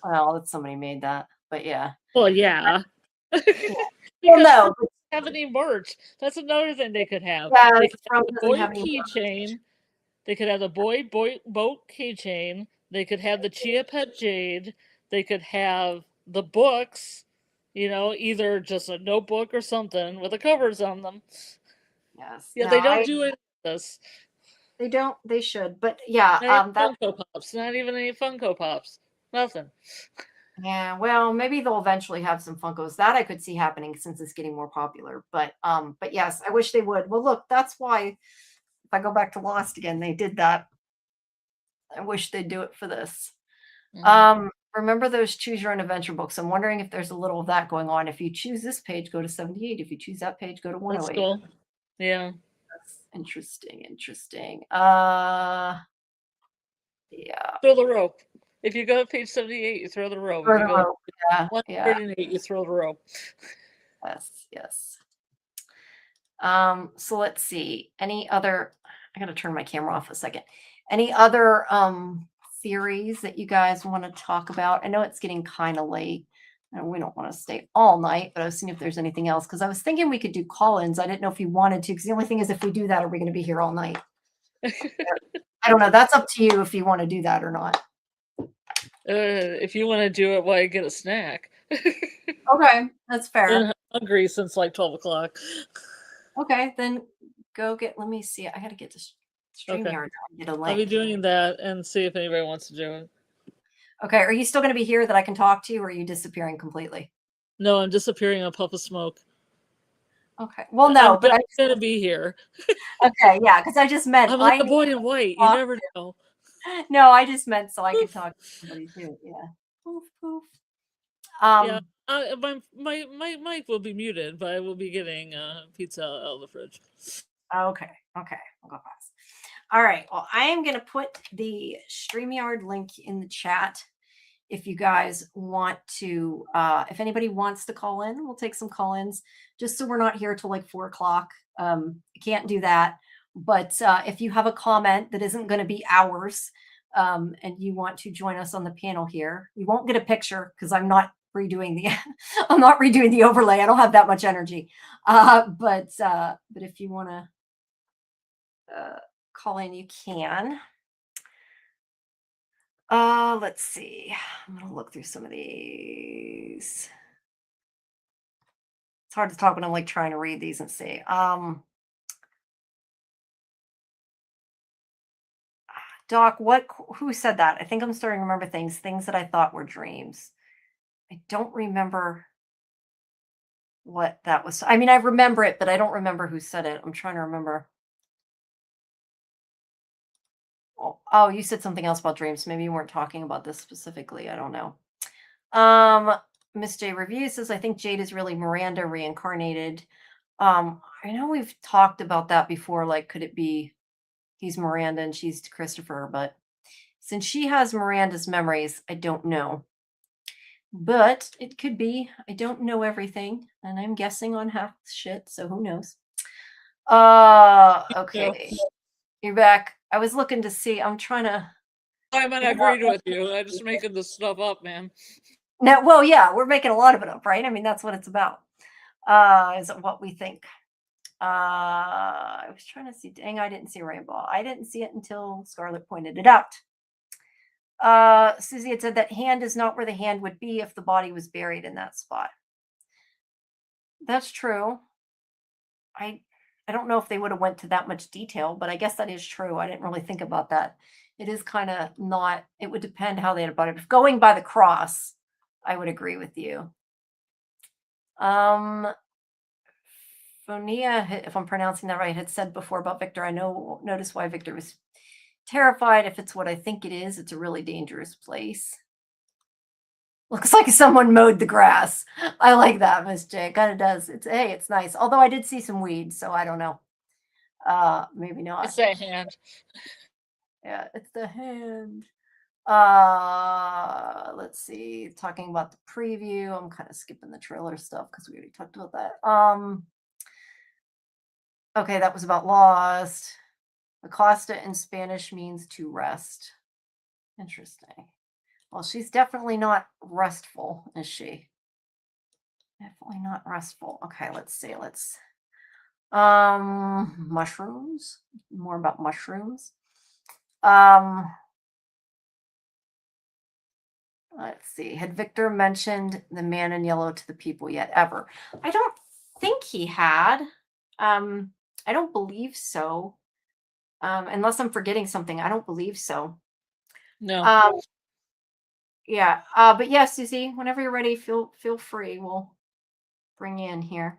Well, somebody made that, but yeah. Well, yeah. Well, no. Have any merch? That's another thing they could have. Yeah, they could have the boy keychain. They could have the boat keychain. They could have the Chia Pet Jade. They could have the books. You know, either just a notebook or something with the covers on them. Yes. Yeah, they don't do any of this. They don't. They should. But yeah, Funko Pops. Not even any Funko Pops. Nothing. Yeah, well, maybe they'll eventually have some Funkos. That I could see happening since it's getting more popular. But yes, I wish they would. Well, look, that's why if I go back to Lost again, they did that. I wish they'd do it for this. Mm-hmm. Remember those choose your own adventure books. I'm wondering if there's a little of that going on. If you choose this page, go to 78. If you choose that page, go to 108. That's cool. Yeah. That's interesting. Yeah. Throw the rope. If you go to page 78, you throw the rope. If you go yeah. 138, you throw the rope. Yes. So let's see. Any other? I gotta turn my camera off a second. Any other theories that you guys want to talk about? I know it's getting kind of late, and we don't want to stay all night. But I was seeing if there's anything else because I was thinking we could do call-ins. I didn't know if you wanted to because the only thing is if we do that, are we going to be here all night? I don't know. That's up to you if you want to do that or not. If you want to do it while you get a snack. Okay, that's fair. I've been hungry since like 12 o'clock. Okay, then go get. Let me see. I got to get to StreamYard. Get a link. I'll be doing that and see if anybody wants to do it. Okay, are you still going to be here that I can talk to you, or are you disappearing completely? No, I'm disappearing in a puff of smoke. Okay. Well, no, but I'm going to be here. Okay, yeah, because I just meant I'm like a boy in white. You never know. No, I just meant so I could talk to somebody too. Yeah. Poof, poof. Yeah. My mic will be muted, but I will be getting pizza out of the fridge. Okay. I'll go fast. All right. Well, I am going to put the StreamYard link in the chat. if you guys want to, if anybody wants to call in, we'll take some call-ins, just so we're not here till like 4 o'clock. Can't do that. But if you have a comment that isn't going to be ours, and you want to join us on the panel here, you won't get a picture because I'm not redoing the I'm not redoing the overlay. I don't have that much energy. But if you want to call in, you can. Let's see. I'm gonna look through some of these. It's hard to talk when I'm like trying to read these and see. Doc, who said that? I think I'm starting to remember things that I thought were dreams. I don't remember what that was. I mean, I remember it, but I don't remember who said it. I'm trying to remember. Oh, you said something else about dreams. Maybe you weren't talking about this specifically. I don't know. Miss J Review says, I think Jade is really Miranda reincarnated. I know we've talked about that before. Like, could it be he's Miranda and she's Christopher? But since she has Miranda's memories, I don't know. But it could be. I don't know everything, and I'm guessing on half the shit, so who knows? Okay. You're back. I was looking to see. I'm trying to. I mean, I agreed with you. I'm just making this stuff up, man. No, well, yeah, we're making a lot of it up, right? I mean, that's what it's about. Is it what we think? I was trying to see. Dang, I didn't see Rainbow. I didn't see it until Scarlett pointed it out. Susie had said that hand is not where the hand would be if the body was buried in that spot. That's true. I don't know if they would have went to that much detail, but I guess that is true. I didn't really think about that. It is kind of not, it would depend how they had about it. If going by the cross, I would agree with you. Fonia, if I'm pronouncing that right, had said before about Victor. I notice why Victor was terrified. If it's what I think it is, it's a really dangerous place. Looks like someone mowed the grass. I like that, Miss J. It kind of does. It's nice. Although I did see some weeds, so I don't know. Maybe not. It's that hand. Yeah, it's the hand. Let's see. Talking about the preview. I'm kind of skipping the trailer stuff because we already talked about that. Okay, that was about Lost. Acosta in Spanish means to rest. Interesting. Well, she's definitely not restful, is she? Definitely not restful. Okay, let's see. Mushrooms. More about mushrooms. Let's see. Had Victor mentioned the man in yellow to the people yet? Ever? I don't think he had. I don't believe so. Unless I'm forgetting something. I don't believe so. No. Yeah. But yeah, Susie, whenever you're ready, feel free. We'll bring you in here.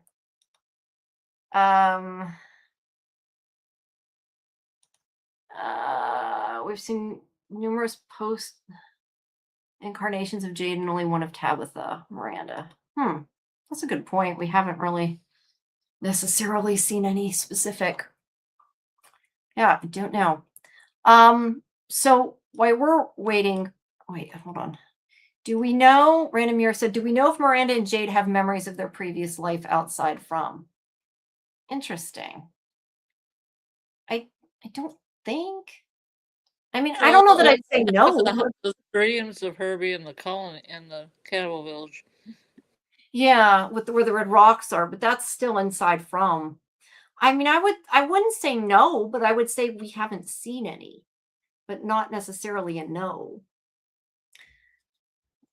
We've seen numerous post incarnations of Jade and only one of Tabitha Miranda. That's a good point. We haven't really necessarily seen any specific. Yeah, I don't know. So while we're waiting, wait, hold on. Do we know, Random Mirror said, do we know if Miranda and Jade have memories of their previous life outside from? Interesting. I don't think. I mean, I don't know that I'd say no. The dreams of Herbie and the colony and the cannibal village. Yeah, with where the red rocks are, but that's still inside from. I mean, I wouldn't say no, but I would say we haven't seen any, but not necessarily a no.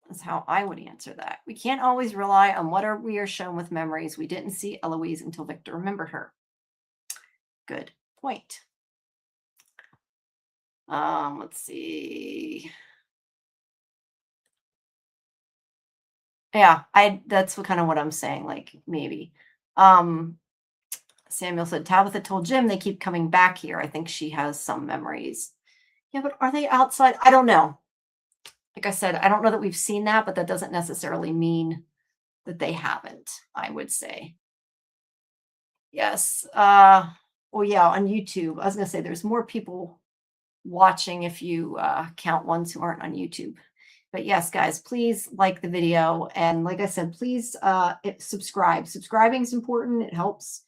That's how I would answer that. We can't always rely on what we are shown with memories. We didn't see Eloise until Victor remembered her. Good point. Let's see. Yeah, that's kind of what I'm saying, like maybe. Samuel said Tabitha told Jim they keep coming back here. I think she has some memories. Yeah, but are they outside? I don't know. Like I said, I don't know that we've seen that, but that doesn't necessarily mean that they haven't, I would say. Yes. Well, yeah, on YouTube. I was going to say there's more people watching if you count ones who aren't on YouTube. But yes, guys, please like the video. And like I said, please subscribe. Subscribing is important. It helps.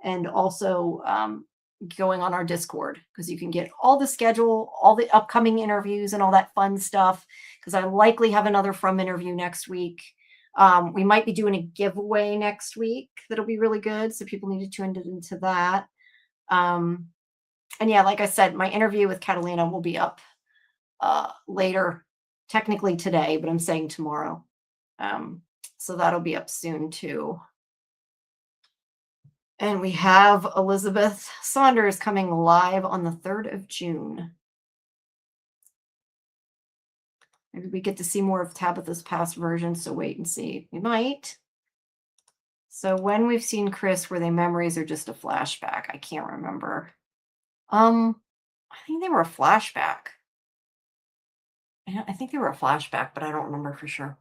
And also going on our Discord, because you can get all the schedule, all the upcoming interviews and all that fun stuff. Because I likely have another From interview next week. We might be doing a giveaway next week. That'll be really good. So people need to tune into that. And yeah, like I said, my interview with Catalina will be up later, technically today, but I'm saying tomorrow. So that'll be up soon too. And we have Elizabeth Saunders coming live on the 3rd of June. Maybe we get to see more of Tabitha's past version, so wait and see. We might. So when we've seen Chris, were they memories or just a flashback? I can't remember. I think they were a flashback. I think they were a flashback, but I don't remember for sure.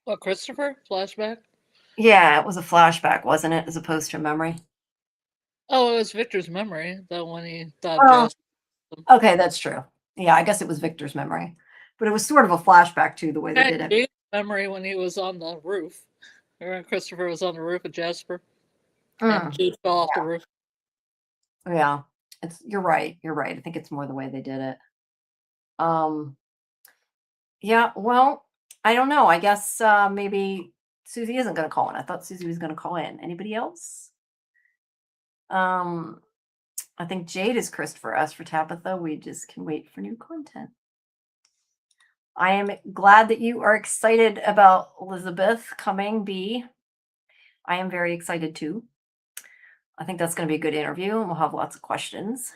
What, Christopher? Flashback? Yeah, it was a flashback, wasn't it? As opposed to a memory. Oh, it was Victor's memory. That when he thought. Oh, okay, that's true. Yeah, I guess it was Victor's memory, but it was sort of a flashback too, the way they did it. Jade's memory when he was on the roof. Remember Christopher was on the roof with Jasper, and Jade fell off the roof. Yeah, you're right. You're right. I think it's more the way they did it. Yeah. Well, I don't know. I guess maybe Susie isn't going to call in. I thought Susie was going to call in. Anybody else? I think Jade is Christopher. As for Tabitha, we just can wait for new content. I am glad that you are excited about Elizabeth coming, B. I am very excited too. I think that's going to be a good interview, and we'll have lots of questions.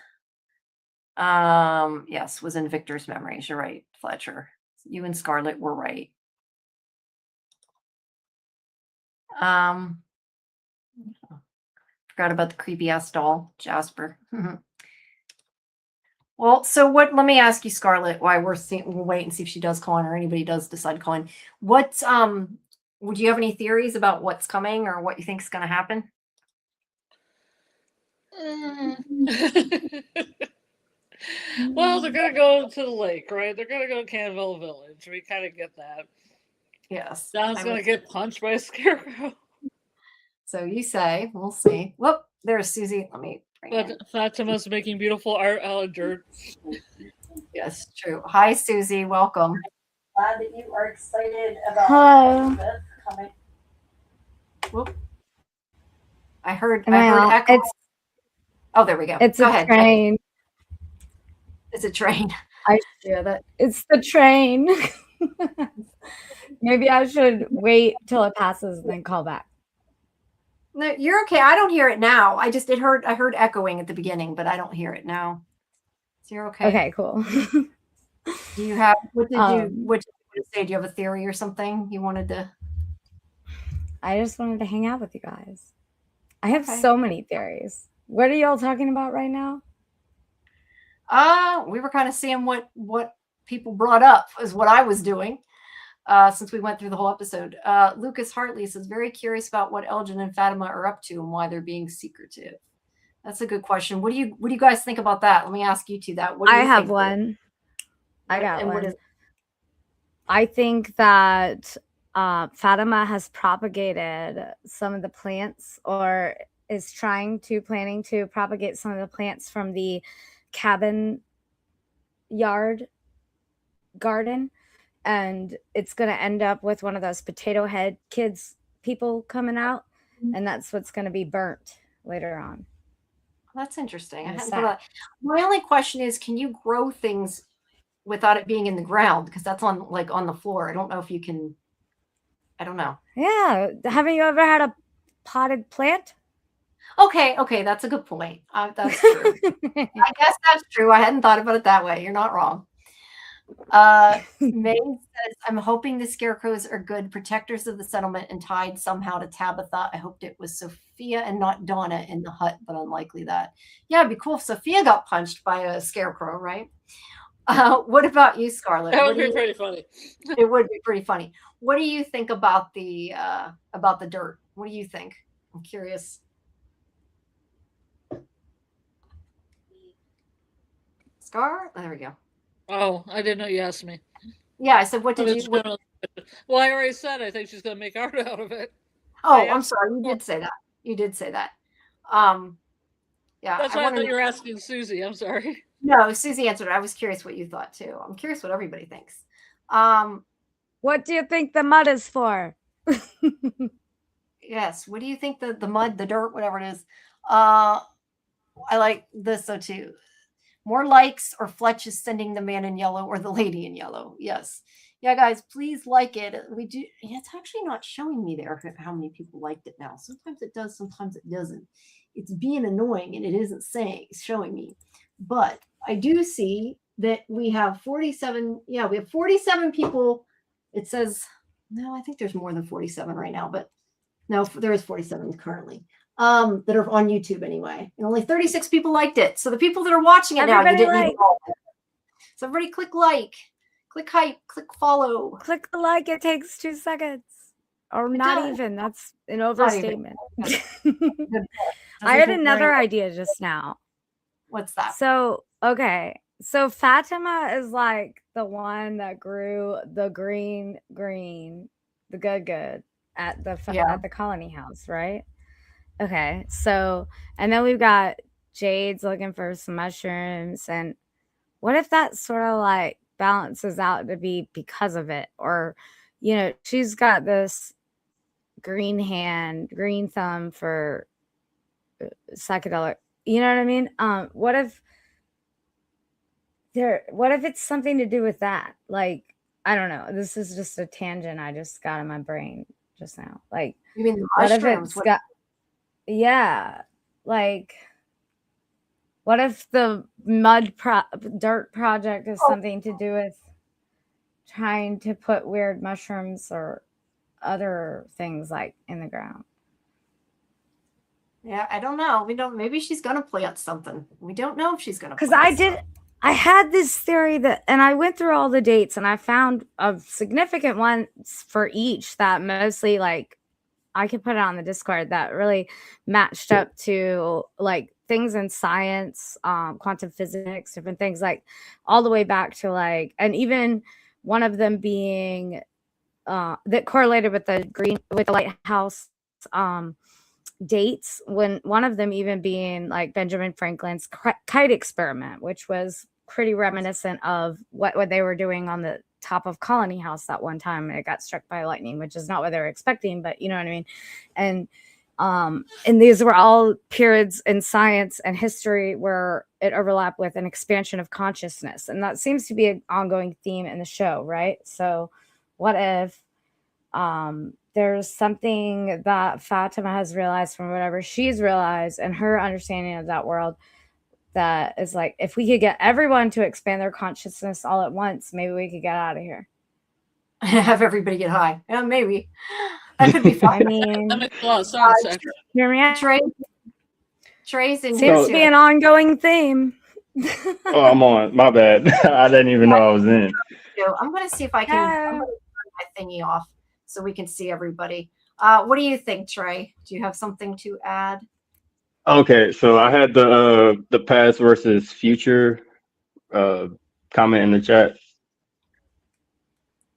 Yes, was in Victor's memories. You're right, Fletcher. You and Scarlett were right. Forgot about the creepy ass doll, Jasper. Well, so what? Let me ask you, Scarlett. Why we'll wait and see if she does call in, or anybody does decide to call in. What would you have any theories about what's coming or what you think is going to happen? Well, they're gonna go to the lake, right? They're gonna go to Canville Village. We kind of get that. Yes. Don's gonna get punched by a scarecrow. So you say, we'll see. Whoop, there's Susie. Let me bring But Fatima's making beautiful art out of dirt. Yes, true. Hi, Susie. Welcome. Glad that you are excited about Hello. coming. Whoop. I heard Am I echo. Oh, there we go. It's Go a ahead. train. It's a train. It's the train. Maybe I should wait till it passes and then call back. No, you're okay. I don't hear it now. I heard echoing at the beginning, but I don't hear it now. So you're okay. Okay, cool. Do you have what did you say? Do you have a theory or something you wanted to? I just wanted to hang out with you guys. I have so many theories. What are y'all talking about right now? We were kind of seeing what people brought up is what I was doing. Since we went through the whole episode. Lucas Hartley says, very curious about what Elgin and Fatima are up to and why they're being secretive. That's a good question. What do you guys think about that? Let me ask you two that. What do you think? I have one. I got one. I think that Fatima has propagated some of the plants, or is planning to propagate some of the plants from the cabin yard garden. And it's going to end up with one of those potato head kids people coming out. And that's what's going to be burnt later on. That's interesting. I hadn't thought about that. My only question is, can you grow things without it being in the ground? Because that's on the floor. I don't know if you can. I don't know. Yeah. Haven't you ever had a potted plant? Okay. That's a good point. That's true. I guess that's true. I hadn't thought about it that way. You're not wrong. May says, I'm hoping the scarecrows are good protectors of the settlement and tied somehow to Tabitha. I hoped it was Sophia and not Donna in the hut, but unlikely that. Yeah, it'd be cool if Sophia got punched by a scarecrow, right? What about you, Scarlett? That would be pretty funny. It would be pretty funny. What do you think about the dirt? What do you think? I'm curious. Scar? Oh, there we go. Oh, I didn't know you asked me. Yeah, I said, what But did it's you? What, gonna, well, I already said I think she's gonna make art out of it. oh, I'm sorry. You did say that. You did say that. Yeah, That's I why I want to thought know. you were asking Susie. I'm sorry. No, Susie answered it. I was curious what you thought too. I'm curious what everybody thinks. What do you think the mud is for? Yes. What do you think the mud, the dirt, whatever it is? I like this though too. More likes or Fletch is sending the man in yellow or the lady in yellow. Yes. Yeah, guys, please like it. We do. It's actually not showing me there how many people liked it now. Sometimes it does, sometimes it doesn't. It's being annoying and it isn't showing me. But I do see that we have 47. Yeah, we have 47 people. It says, no, I think there's more than 47 right now, but no, there is 47 currently. That are on YouTube anyway, and only 36 people liked it. So the people that are watching it now, you didn't even like it. So everybody click like, click hype, click follow. Click the like, it takes 2 seconds. Or not even. That's an overstatement. I had another idea just now. What's that? So, okay. So Fatima is like the one that grew the green, the good at the colony house, right? Okay, so, and then we've got Jade's looking for some mushrooms, and what if that sort of like balances out to be because of it? Or, you know, she's got this green thumb for psychedelic, you know what I mean? What if it's something to do with that? Like, I don't know. This is just a tangent I just got in my brain just now. Like, you mean the mushrooms? What if it's got, yeah, like, what if the dirt project is something to do with trying to put weird mushrooms or other things like in the ground? Yeah, I don't know. We don't. Maybe she's gonna plant something. We don't know if she's gonna. Because I had this theory that, and I went through all the dates and I found a significant ones for each that mostly like I could put it on the Discord that really matched up to like things in science, quantum physics, different things, like all the way back to like, and even one of them being that correlated with the lighthouse dates, when one of them even being like Benjamin Franklin's kite experiment, which was pretty reminiscent of what they were doing on the top of Colony House that one time, and it got struck by lightning, which is not what they were expecting, but you know what I mean. And these were all periods in science and history where it overlapped with an expansion of consciousness, and that seems to be an ongoing theme in the show, right? So what if there's something that Fatima has realized from whatever she's realized and her understanding of that world that is like, if we could get everyone to expand their consciousness all at once, maybe we could get out of here. Have everybody get high. Yeah, maybe. That could be fun. I mean, that makes a lot of sense. Hear me out. Trey's in seems to be an ongoing theme. Oh, I'm on. My bad. I didn't even know I was in. I'm going to see if I can turn my thingy off so we can see everybody. What do you think, Trey? Do you have something to add? Okay, so I had the past versus future comment in the chat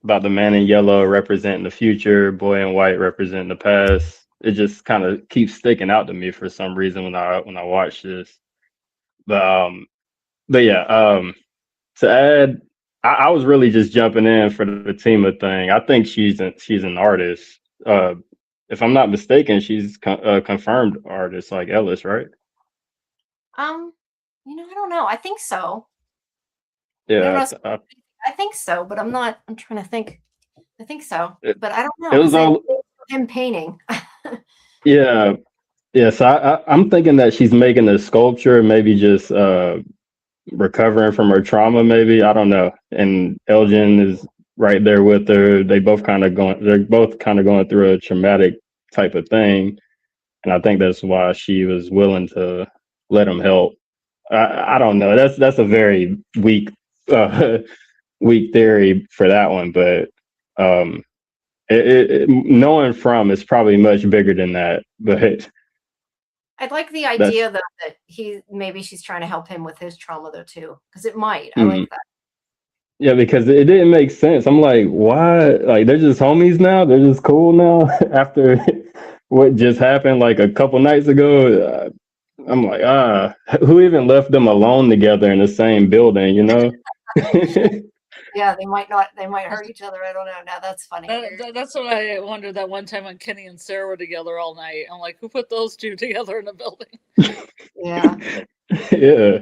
about the man in yellow representing the future, boy in white representing the past. It just kind of keeps sticking out to me for some reason when I watch this. But yeah, to add, I was really just jumping in for the Tima thing. I think she's an artist. If I'm not mistaken, she's a confirmed artist like Ellis, right? I don't know. I think so. Yeah, I think so, but I'm trying to think. I think so, but I don't know. It was all him painting. Yeah. So I'm thinking that she's making a sculpture, maybe just recovering from her trauma, maybe. I don't know. And Elgin is right there with her. They're both kind of going through a traumatic type of thing. And I think that's why she was willing to let him help. I don't know. That's a very weak theory for that one, but knowing from is probably much bigger than that. But I'd like the idea that she's trying to help him with his trauma though too, because it might. I like that. Yeah, because it didn't make sense. I'm like, why? Like, they're just homies now. They're just cool now after what just happened like a couple nights ago. I'm like, who even left them alone together in the same building? You know? Yeah, they might not. They might hurt each other. I don't know. Now that's funny. That's what I wondered that one time when Kenny and Sarah were together all night. I'm like, who put those two together in a building? Yeah. Yeah.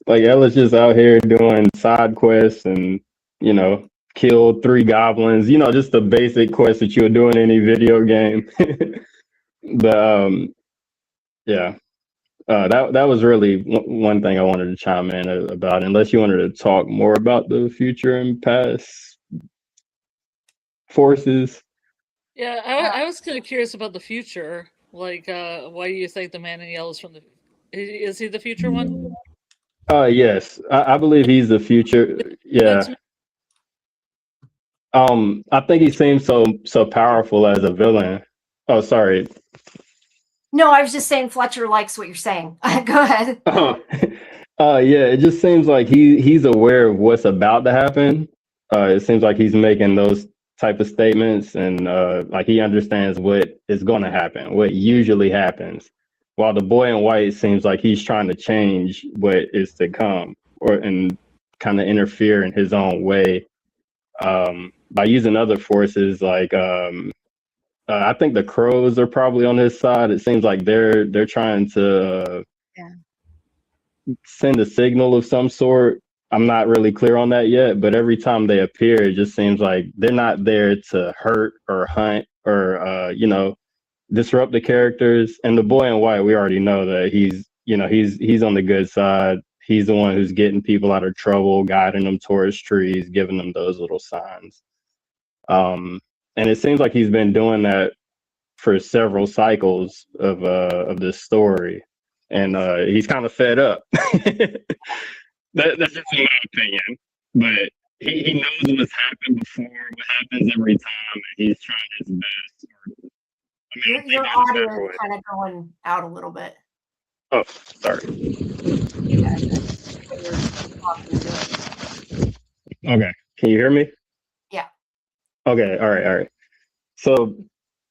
Like Ella's just out here doing side quests and, you know, kill 3 goblins, you know, just the basic quest that you would do in any video game. But yeah. That was really one thing I wanted to chime in about, unless you wanted to talk more about the future and past forces. Yeah, I was kind of curious about the future. Like, why do you think the man in yellow is from the? Is he the future one? Yes, I believe he's the future. Yeah. I think he seems so powerful as a villain. Oh, sorry. No, I was just saying Fletcher likes what you're saying. Go ahead. Yeah, it just seems like he's aware of what's about to happen. It seems like he's making those type of statements, and like he understands what is going to happen, what usually happens. While the boy in white seems like he's trying to change what is to come, and kind of interfere in his own way, by using other forces like I think the crows are probably on his side. It seems like they're trying to send a signal of some sort. I'm not really clear on that yet, but every time they appear, it just seems like they're not there to hurt or hunt or you know, disrupt the characters. And the boy in white, we already know that he's on the good side. He's the one who's getting people out of trouble, guiding them towards trees, giving them those little signs. And it seems like he's been doing that for several cycles of this story, and he's kind of fed up. That's just in my opinion, but he knows what's happened before, what happens every time, and he's trying his best. Your audio is kind of going out a little bit. Oh, sorry. Okay, can you hear me? Yeah. Okay, all right. So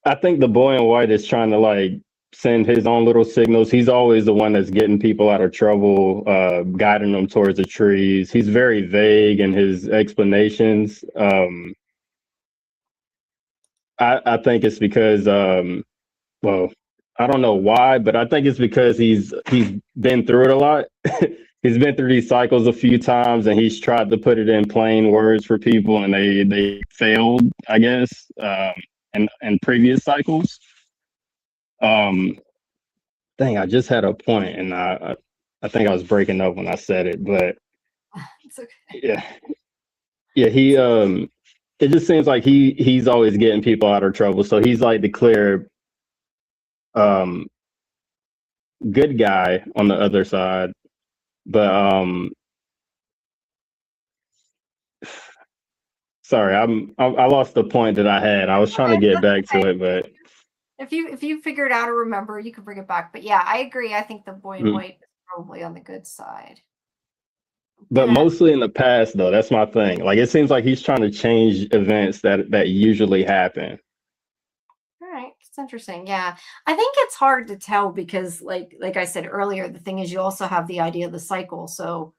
I think the boy in white is trying to like send his own little signals. He's always the one that's getting people out of trouble, guiding them towards the trees. He's very vague in his explanations. I think it's because, well, I don't know why, but I think it's because he's been through it a lot. He's been through these cycles a few times, and he's tried to put it in plain words for people, and they failed, I guess, in previous cycles. Dang, I just had a point, and I think I was breaking up when I said it, but it's okay. Yeah. He it just seems like he's always getting people out of trouble, so he's like the clear good guy on the other side, but sorry, I lost the point that I had. I was trying to get back to it, but if you figure it out or remember, you can bring it back. But yeah, I agree. I think the boy in white is probably on the good side. But mostly in the past, though, that's my thing. Like, it seems like he's trying to change events that usually happen. All right, it's interesting. Yeah, I think it's hard to tell because, like I said earlier, the thing is you also have the idea of the cycle. So,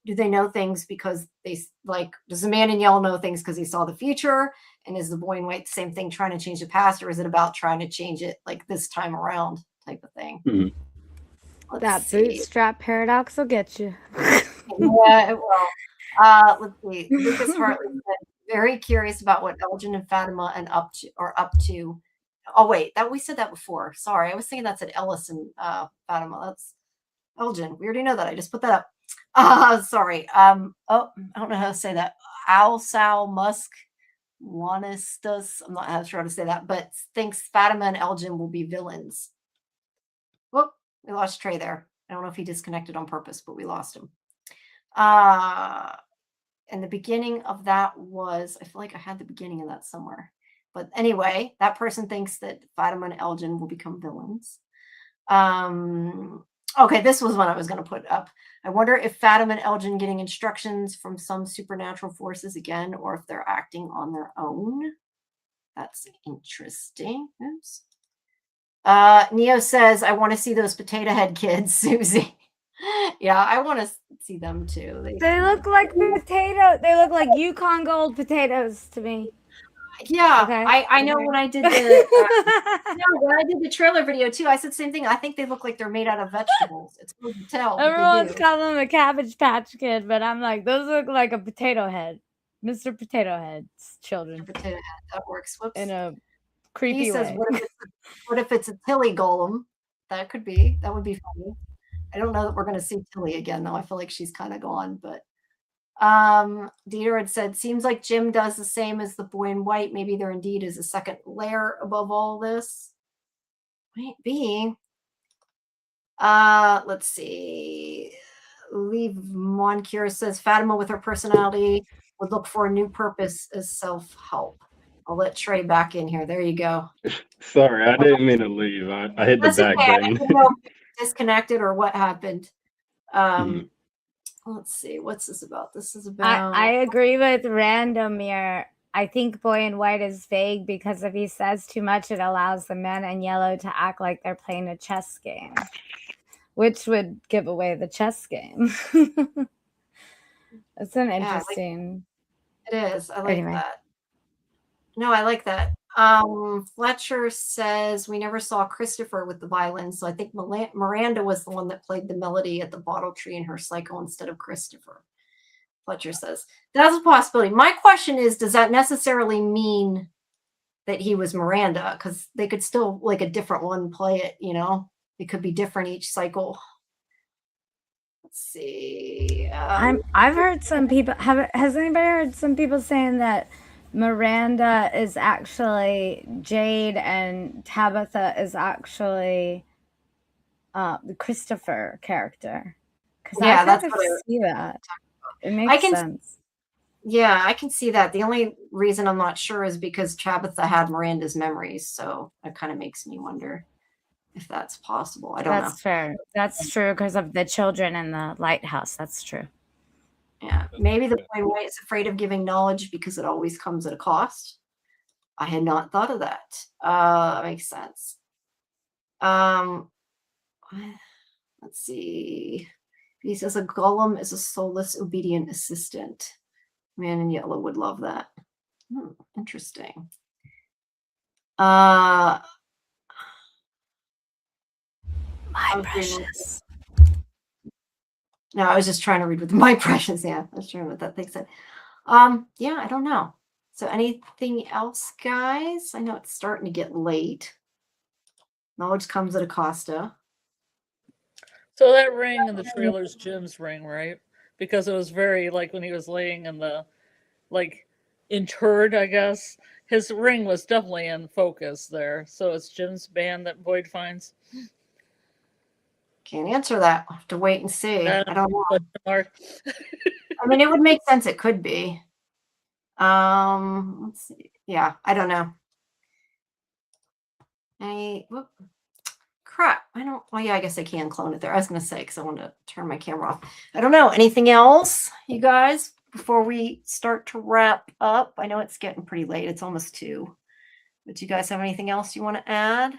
do they know things because they like? Does the man in yellow know things because he saw the future? And is the boy in white the same thing, trying to change the past, or is it about trying to change it like this time around type of thing? That bootstrap paradox will get you. Yeah, it will. Let's see. Lucas Hartley said, very curious about what Elgin and Fatima are up to. Oh wait, that we said that before. Sorry, I was thinking that said Ellis and Fatima. That's Elgin. We already know that. I just put that up. Sorry. Oh, I don't know how to say that. Sal Musk Wanistus. I'm not sure how to say that, but thinks Fatima and Elgin will be villains. Whoop, we lost Trey there. I don't know if he disconnected on purpose, but we lost him. And the beginning of that was, I feel like I had the beginning of that somewhere. But anyway, that person thinks that Fatima and Elgin will become villains. Okay, this was one I was going to put up. I wonder if Fandom and Elgin getting instructions from some supernatural forces again, or if they're acting on their own. That's interesting. Oops. Neo says, I want to see those potato head kids, Susie. Yeah, I want to see them too. They look like potato. They look like Yukon Gold potatoes to me. Yeah, okay. I know when I did the trailer video too, I said the same thing. I think they look like they're made out of vegetables. It's hard to tell. Everyone's calling them a Cabbage Patch Kid, but I'm like, those look like a potato head. Mr. Potato Head's children. Potato head. That works. Whoops. In a creepy way. What if it's a Tilly golem? That could be. That would be funny. I don't know that we're going to see Tilly again, though. I feel like she's kind of gone, but Dieter had said, seems like Jim does the same as the boy in white. Maybe there indeed is a second layer above all this. Might be. Let's see. Leave Moncure says Fatima with her personality would look for a new purpose as self-help. I'll let Trey back in here. There you go. Sorry, I didn't mean to leave. I hit the back button. I didn't know if disconnected or what happened. Let's see. What's this about? This is about. I agree with Randomir. I think Boy in White is vague because if he says too much, it allows the men in yellow to act like they're playing a chess game, which would give away the chess game. It's an interesting. It is. I like that. No, I like that. Fletcher says we never saw Christopher with the violin, so I think Miranda was the one that played the melody at the bottle tree in her cycle instead of Christopher. Fletcher says that's a possibility. My question is, does that necessarily mean that he was Miranda? Because they could still like a different one play it. You know, it could be different each cycle. Let's see. I've heard some people. Has anybody heard some people saying that Miranda is actually Jade and Tabitha is actually the Christopher character? Because I kind of see that. It makes sense. Yeah, I can see that. The only reason I'm not sure is because Tabitha had Miranda's memories, so that kind of makes me wonder if that's possible. I don't know. That's fair. That's true because of the children in the lighthouse. That's true. Yeah, maybe the boy in white is afraid of giving knowledge because it always comes at a cost. I had not thought of that. That makes sense. Let's see. He says a golem is a soulless, obedient assistant. Man in yellow would love that. Interesting. My precious. No, I was just trying to read with my precious. Yeah, I was trying what that thing said. Yeah, I don't know. So anything else, guys? I know it's starting to get late. Knowledge comes at a costa. So that ring in the trailer's Jim's ring, right? Because it was very like when he was laying in the interred, I guess. His ring was definitely in focus there. So it's Jim's band that Boyd finds. Can't answer that. I'll have to wait and see. I don't know. I mean, it would make sense. It could be. Let's see. Yeah, I don't know. Crap. I don't. Well, yeah, I guess I can clone it there. I was going to say because I want to turn my camera off. I don't know. Anything else, you guys, before we start to wrap up? I know it's getting pretty late. It's almost 2. But do you guys have anything else you want to add?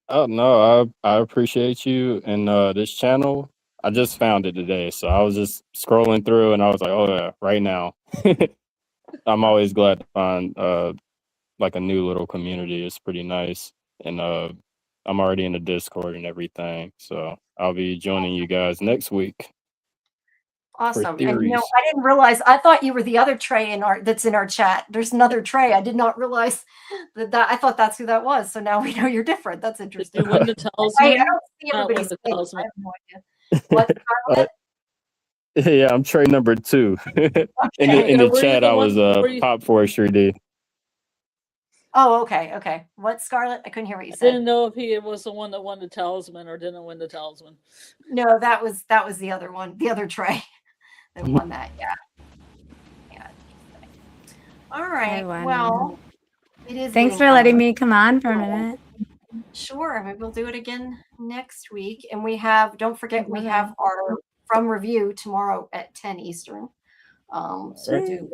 Oh no, I appreciate you and this channel. I just found it today, so I was just scrolling through and I was like, oh yeah, right now. I'm always glad to find like a new little community. It's pretty nice, and I'm already in the Discord and everything, so I'll be joining you guys next week. Awesome. And I didn't realize. I thought you were the other Trey that's in our chat. There's another Trey. I did not realize that. I thought that's who that was. So now we know you're different. That's interesting. Did you win the talisman? I don't see everybody's face. I have no idea. What, Scarlett? Yeah, I'm Trey number 2. In the chat, I was Pop Forestry D. Oh, okay, okay. What, Scarlett? I couldn't hear what you said. I didn't know if he was the one that won the talisman or didn't win the talisman. No, that was the other one, the other Trey that won that. Yeah. Yeah. All right. Well, it is. Thanks for letting me come on for a minute. Sure, maybe we'll do it again next week. And we have, don't forget, we Okay. have our From Review tomorrow at 10 Eastern. So we'll do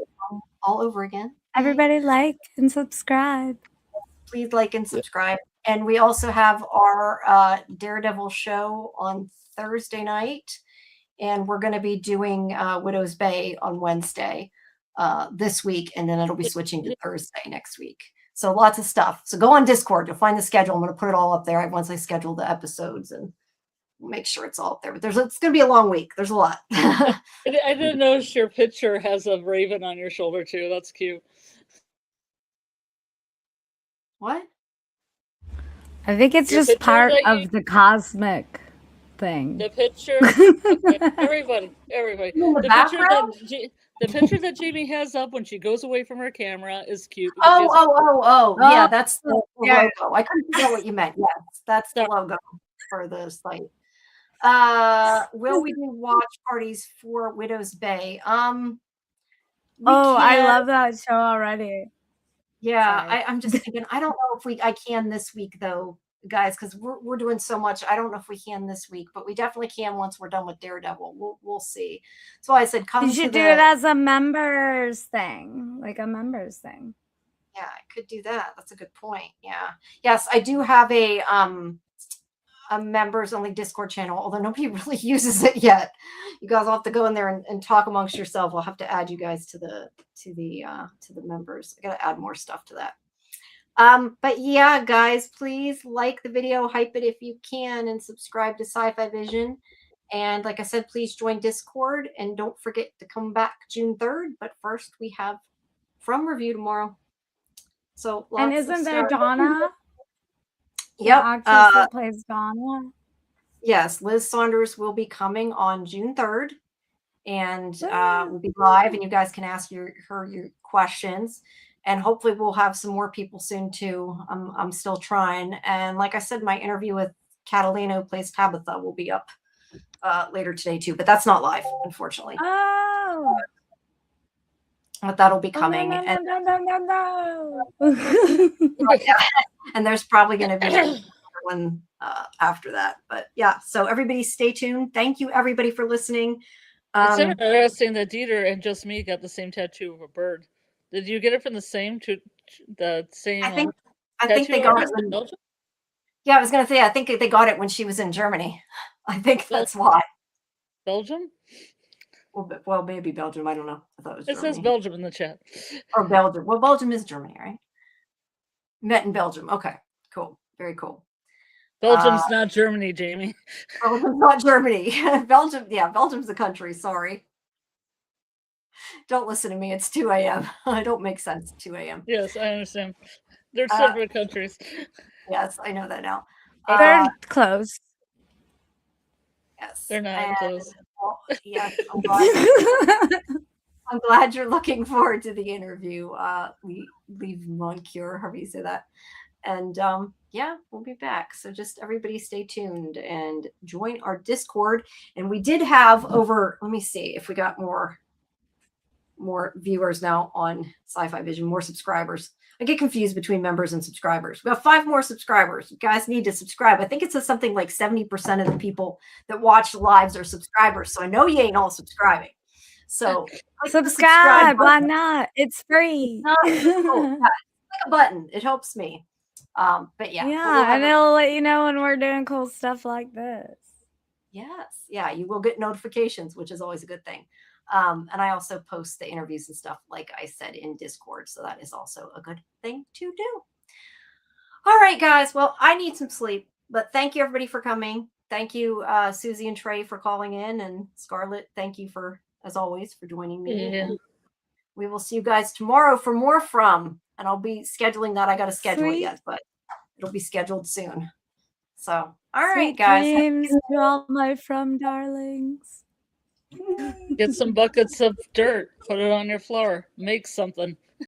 all over again. Everybody like and subscribe. Please like and subscribe. And we also have our Daredevil show on Thursday night. And we're going to be doing Widow's Bay on Wednesday this week. And then it'll be switching to Thursday next week. So lots of stuff. So go on Discord. You'll find the schedule. I'm going to put it all up there once I schedule the episodes and make sure it's all up there. But it's going to be a long week. There's a lot. I didn't notice your picture has a raven on your shoulder too. That's cute. What? I think it's Your just picture part that of the cosmic thing. The picture, okay, everybody. The picture that Jamie has up when she goes away from her camera is cute. Yeah, that's the yeah. logo. I couldn't figure out what you meant. Yes, that's the logo for the site. Will we do watch parties for Widow's Bay? I love that show already. Yeah, I'm just thinking. I don't know if I can this week though, guys, because we're doing so much. I don't know if we can this week, but we definitely can once we're done with Daredevil. We'll see. So I said, come. You should do it as a members thing, like a members thing. Yeah, I could do that. That's a good point. Yeah. Yes, I do have a members only Discord channel, although nobody really uses it yet. You guys will have to go in there and talk amongst yourself. I'll have to add you guys to the members. I gotta add more stuff to that. But yeah, guys, please like the video, hype it if you can, and subscribe to Sci-Fi Vision. And like I said, please join Discord and don't forget to come back June 3rd. But first we have From Review tomorrow. So and isn't there Donna? Yep. Actress that plays Donna. Yes, Liz Saunders will be coming on June 3rd, and we'll be live, and you guys can ask her your questions, and hopefully we'll have some more people soon too. I'm still trying, and like I said, my interview with Catalina, who plays Tabitha, will be up later today too, but that's not live, unfortunately. Oh. But that'll be coming. And there's probably going to be another one after that. But yeah, so everybody stay tuned. Thank you, everybody, for listening. It's interesting that Dieter and Just Me got the same tattoo of a bird. Did you get it from the same I think they got it in Belgium? Yeah, I was going to say, I think they got it when she was in Germany. I think that's why. Belgium? Well, maybe Belgium. I don't know. I thought it was Germany. It says Belgium in the chat. Or Belgium. Well, Belgium is Germany, right? Met in Belgium. Okay, cool. Very cool. Belgium's not Germany, Jamie. Belgium's not Germany. Belgium, yeah, Belgium's a country. Sorry. Don't listen to me. It's 2 a.m. I don't make sense at 2 a.m. Yes, I understand. They're separate countries. Yes, I know that now. They're close. Yes. They're not close. Well, yes, I'm glad you're looking forward to the interview. Leave Moncure, however you say that. And yeah, we'll be back. So just everybody stay tuned and join our Discord. And we did have over, let me see if we got more viewers now on Sci-Fi Vision, more subscribers. I get confused between members and subscribers. We have 5 more subscribers. You guys need to subscribe. I think it says something like 70% of the people that watch lives are subscribers. So I know you ain't all subscribing. So subscribe. Why not? It's free. Click a button. It helps me. But yeah. Yeah, and it'll let you know when we're doing cool stuff like this. Yes. Yeah, you will get notifications, which is always a good thing. And I also post the interviews and stuff, like I said, in Discord. So that is also a good thing to do. All right, guys. Well, I need some sleep, but thank you everybody for coming. Thank you, Susie and Trey, for calling in, and Scarlett. Thank you as always, for joining me. Yeah. We will see you guys tomorrow for more From, and I'll be scheduling that. I got to schedule it yet, but it'll be scheduled soon. So, all right, guys. Dreams to all my From darlings. Get some buckets of dirt, put it on your floor, make something.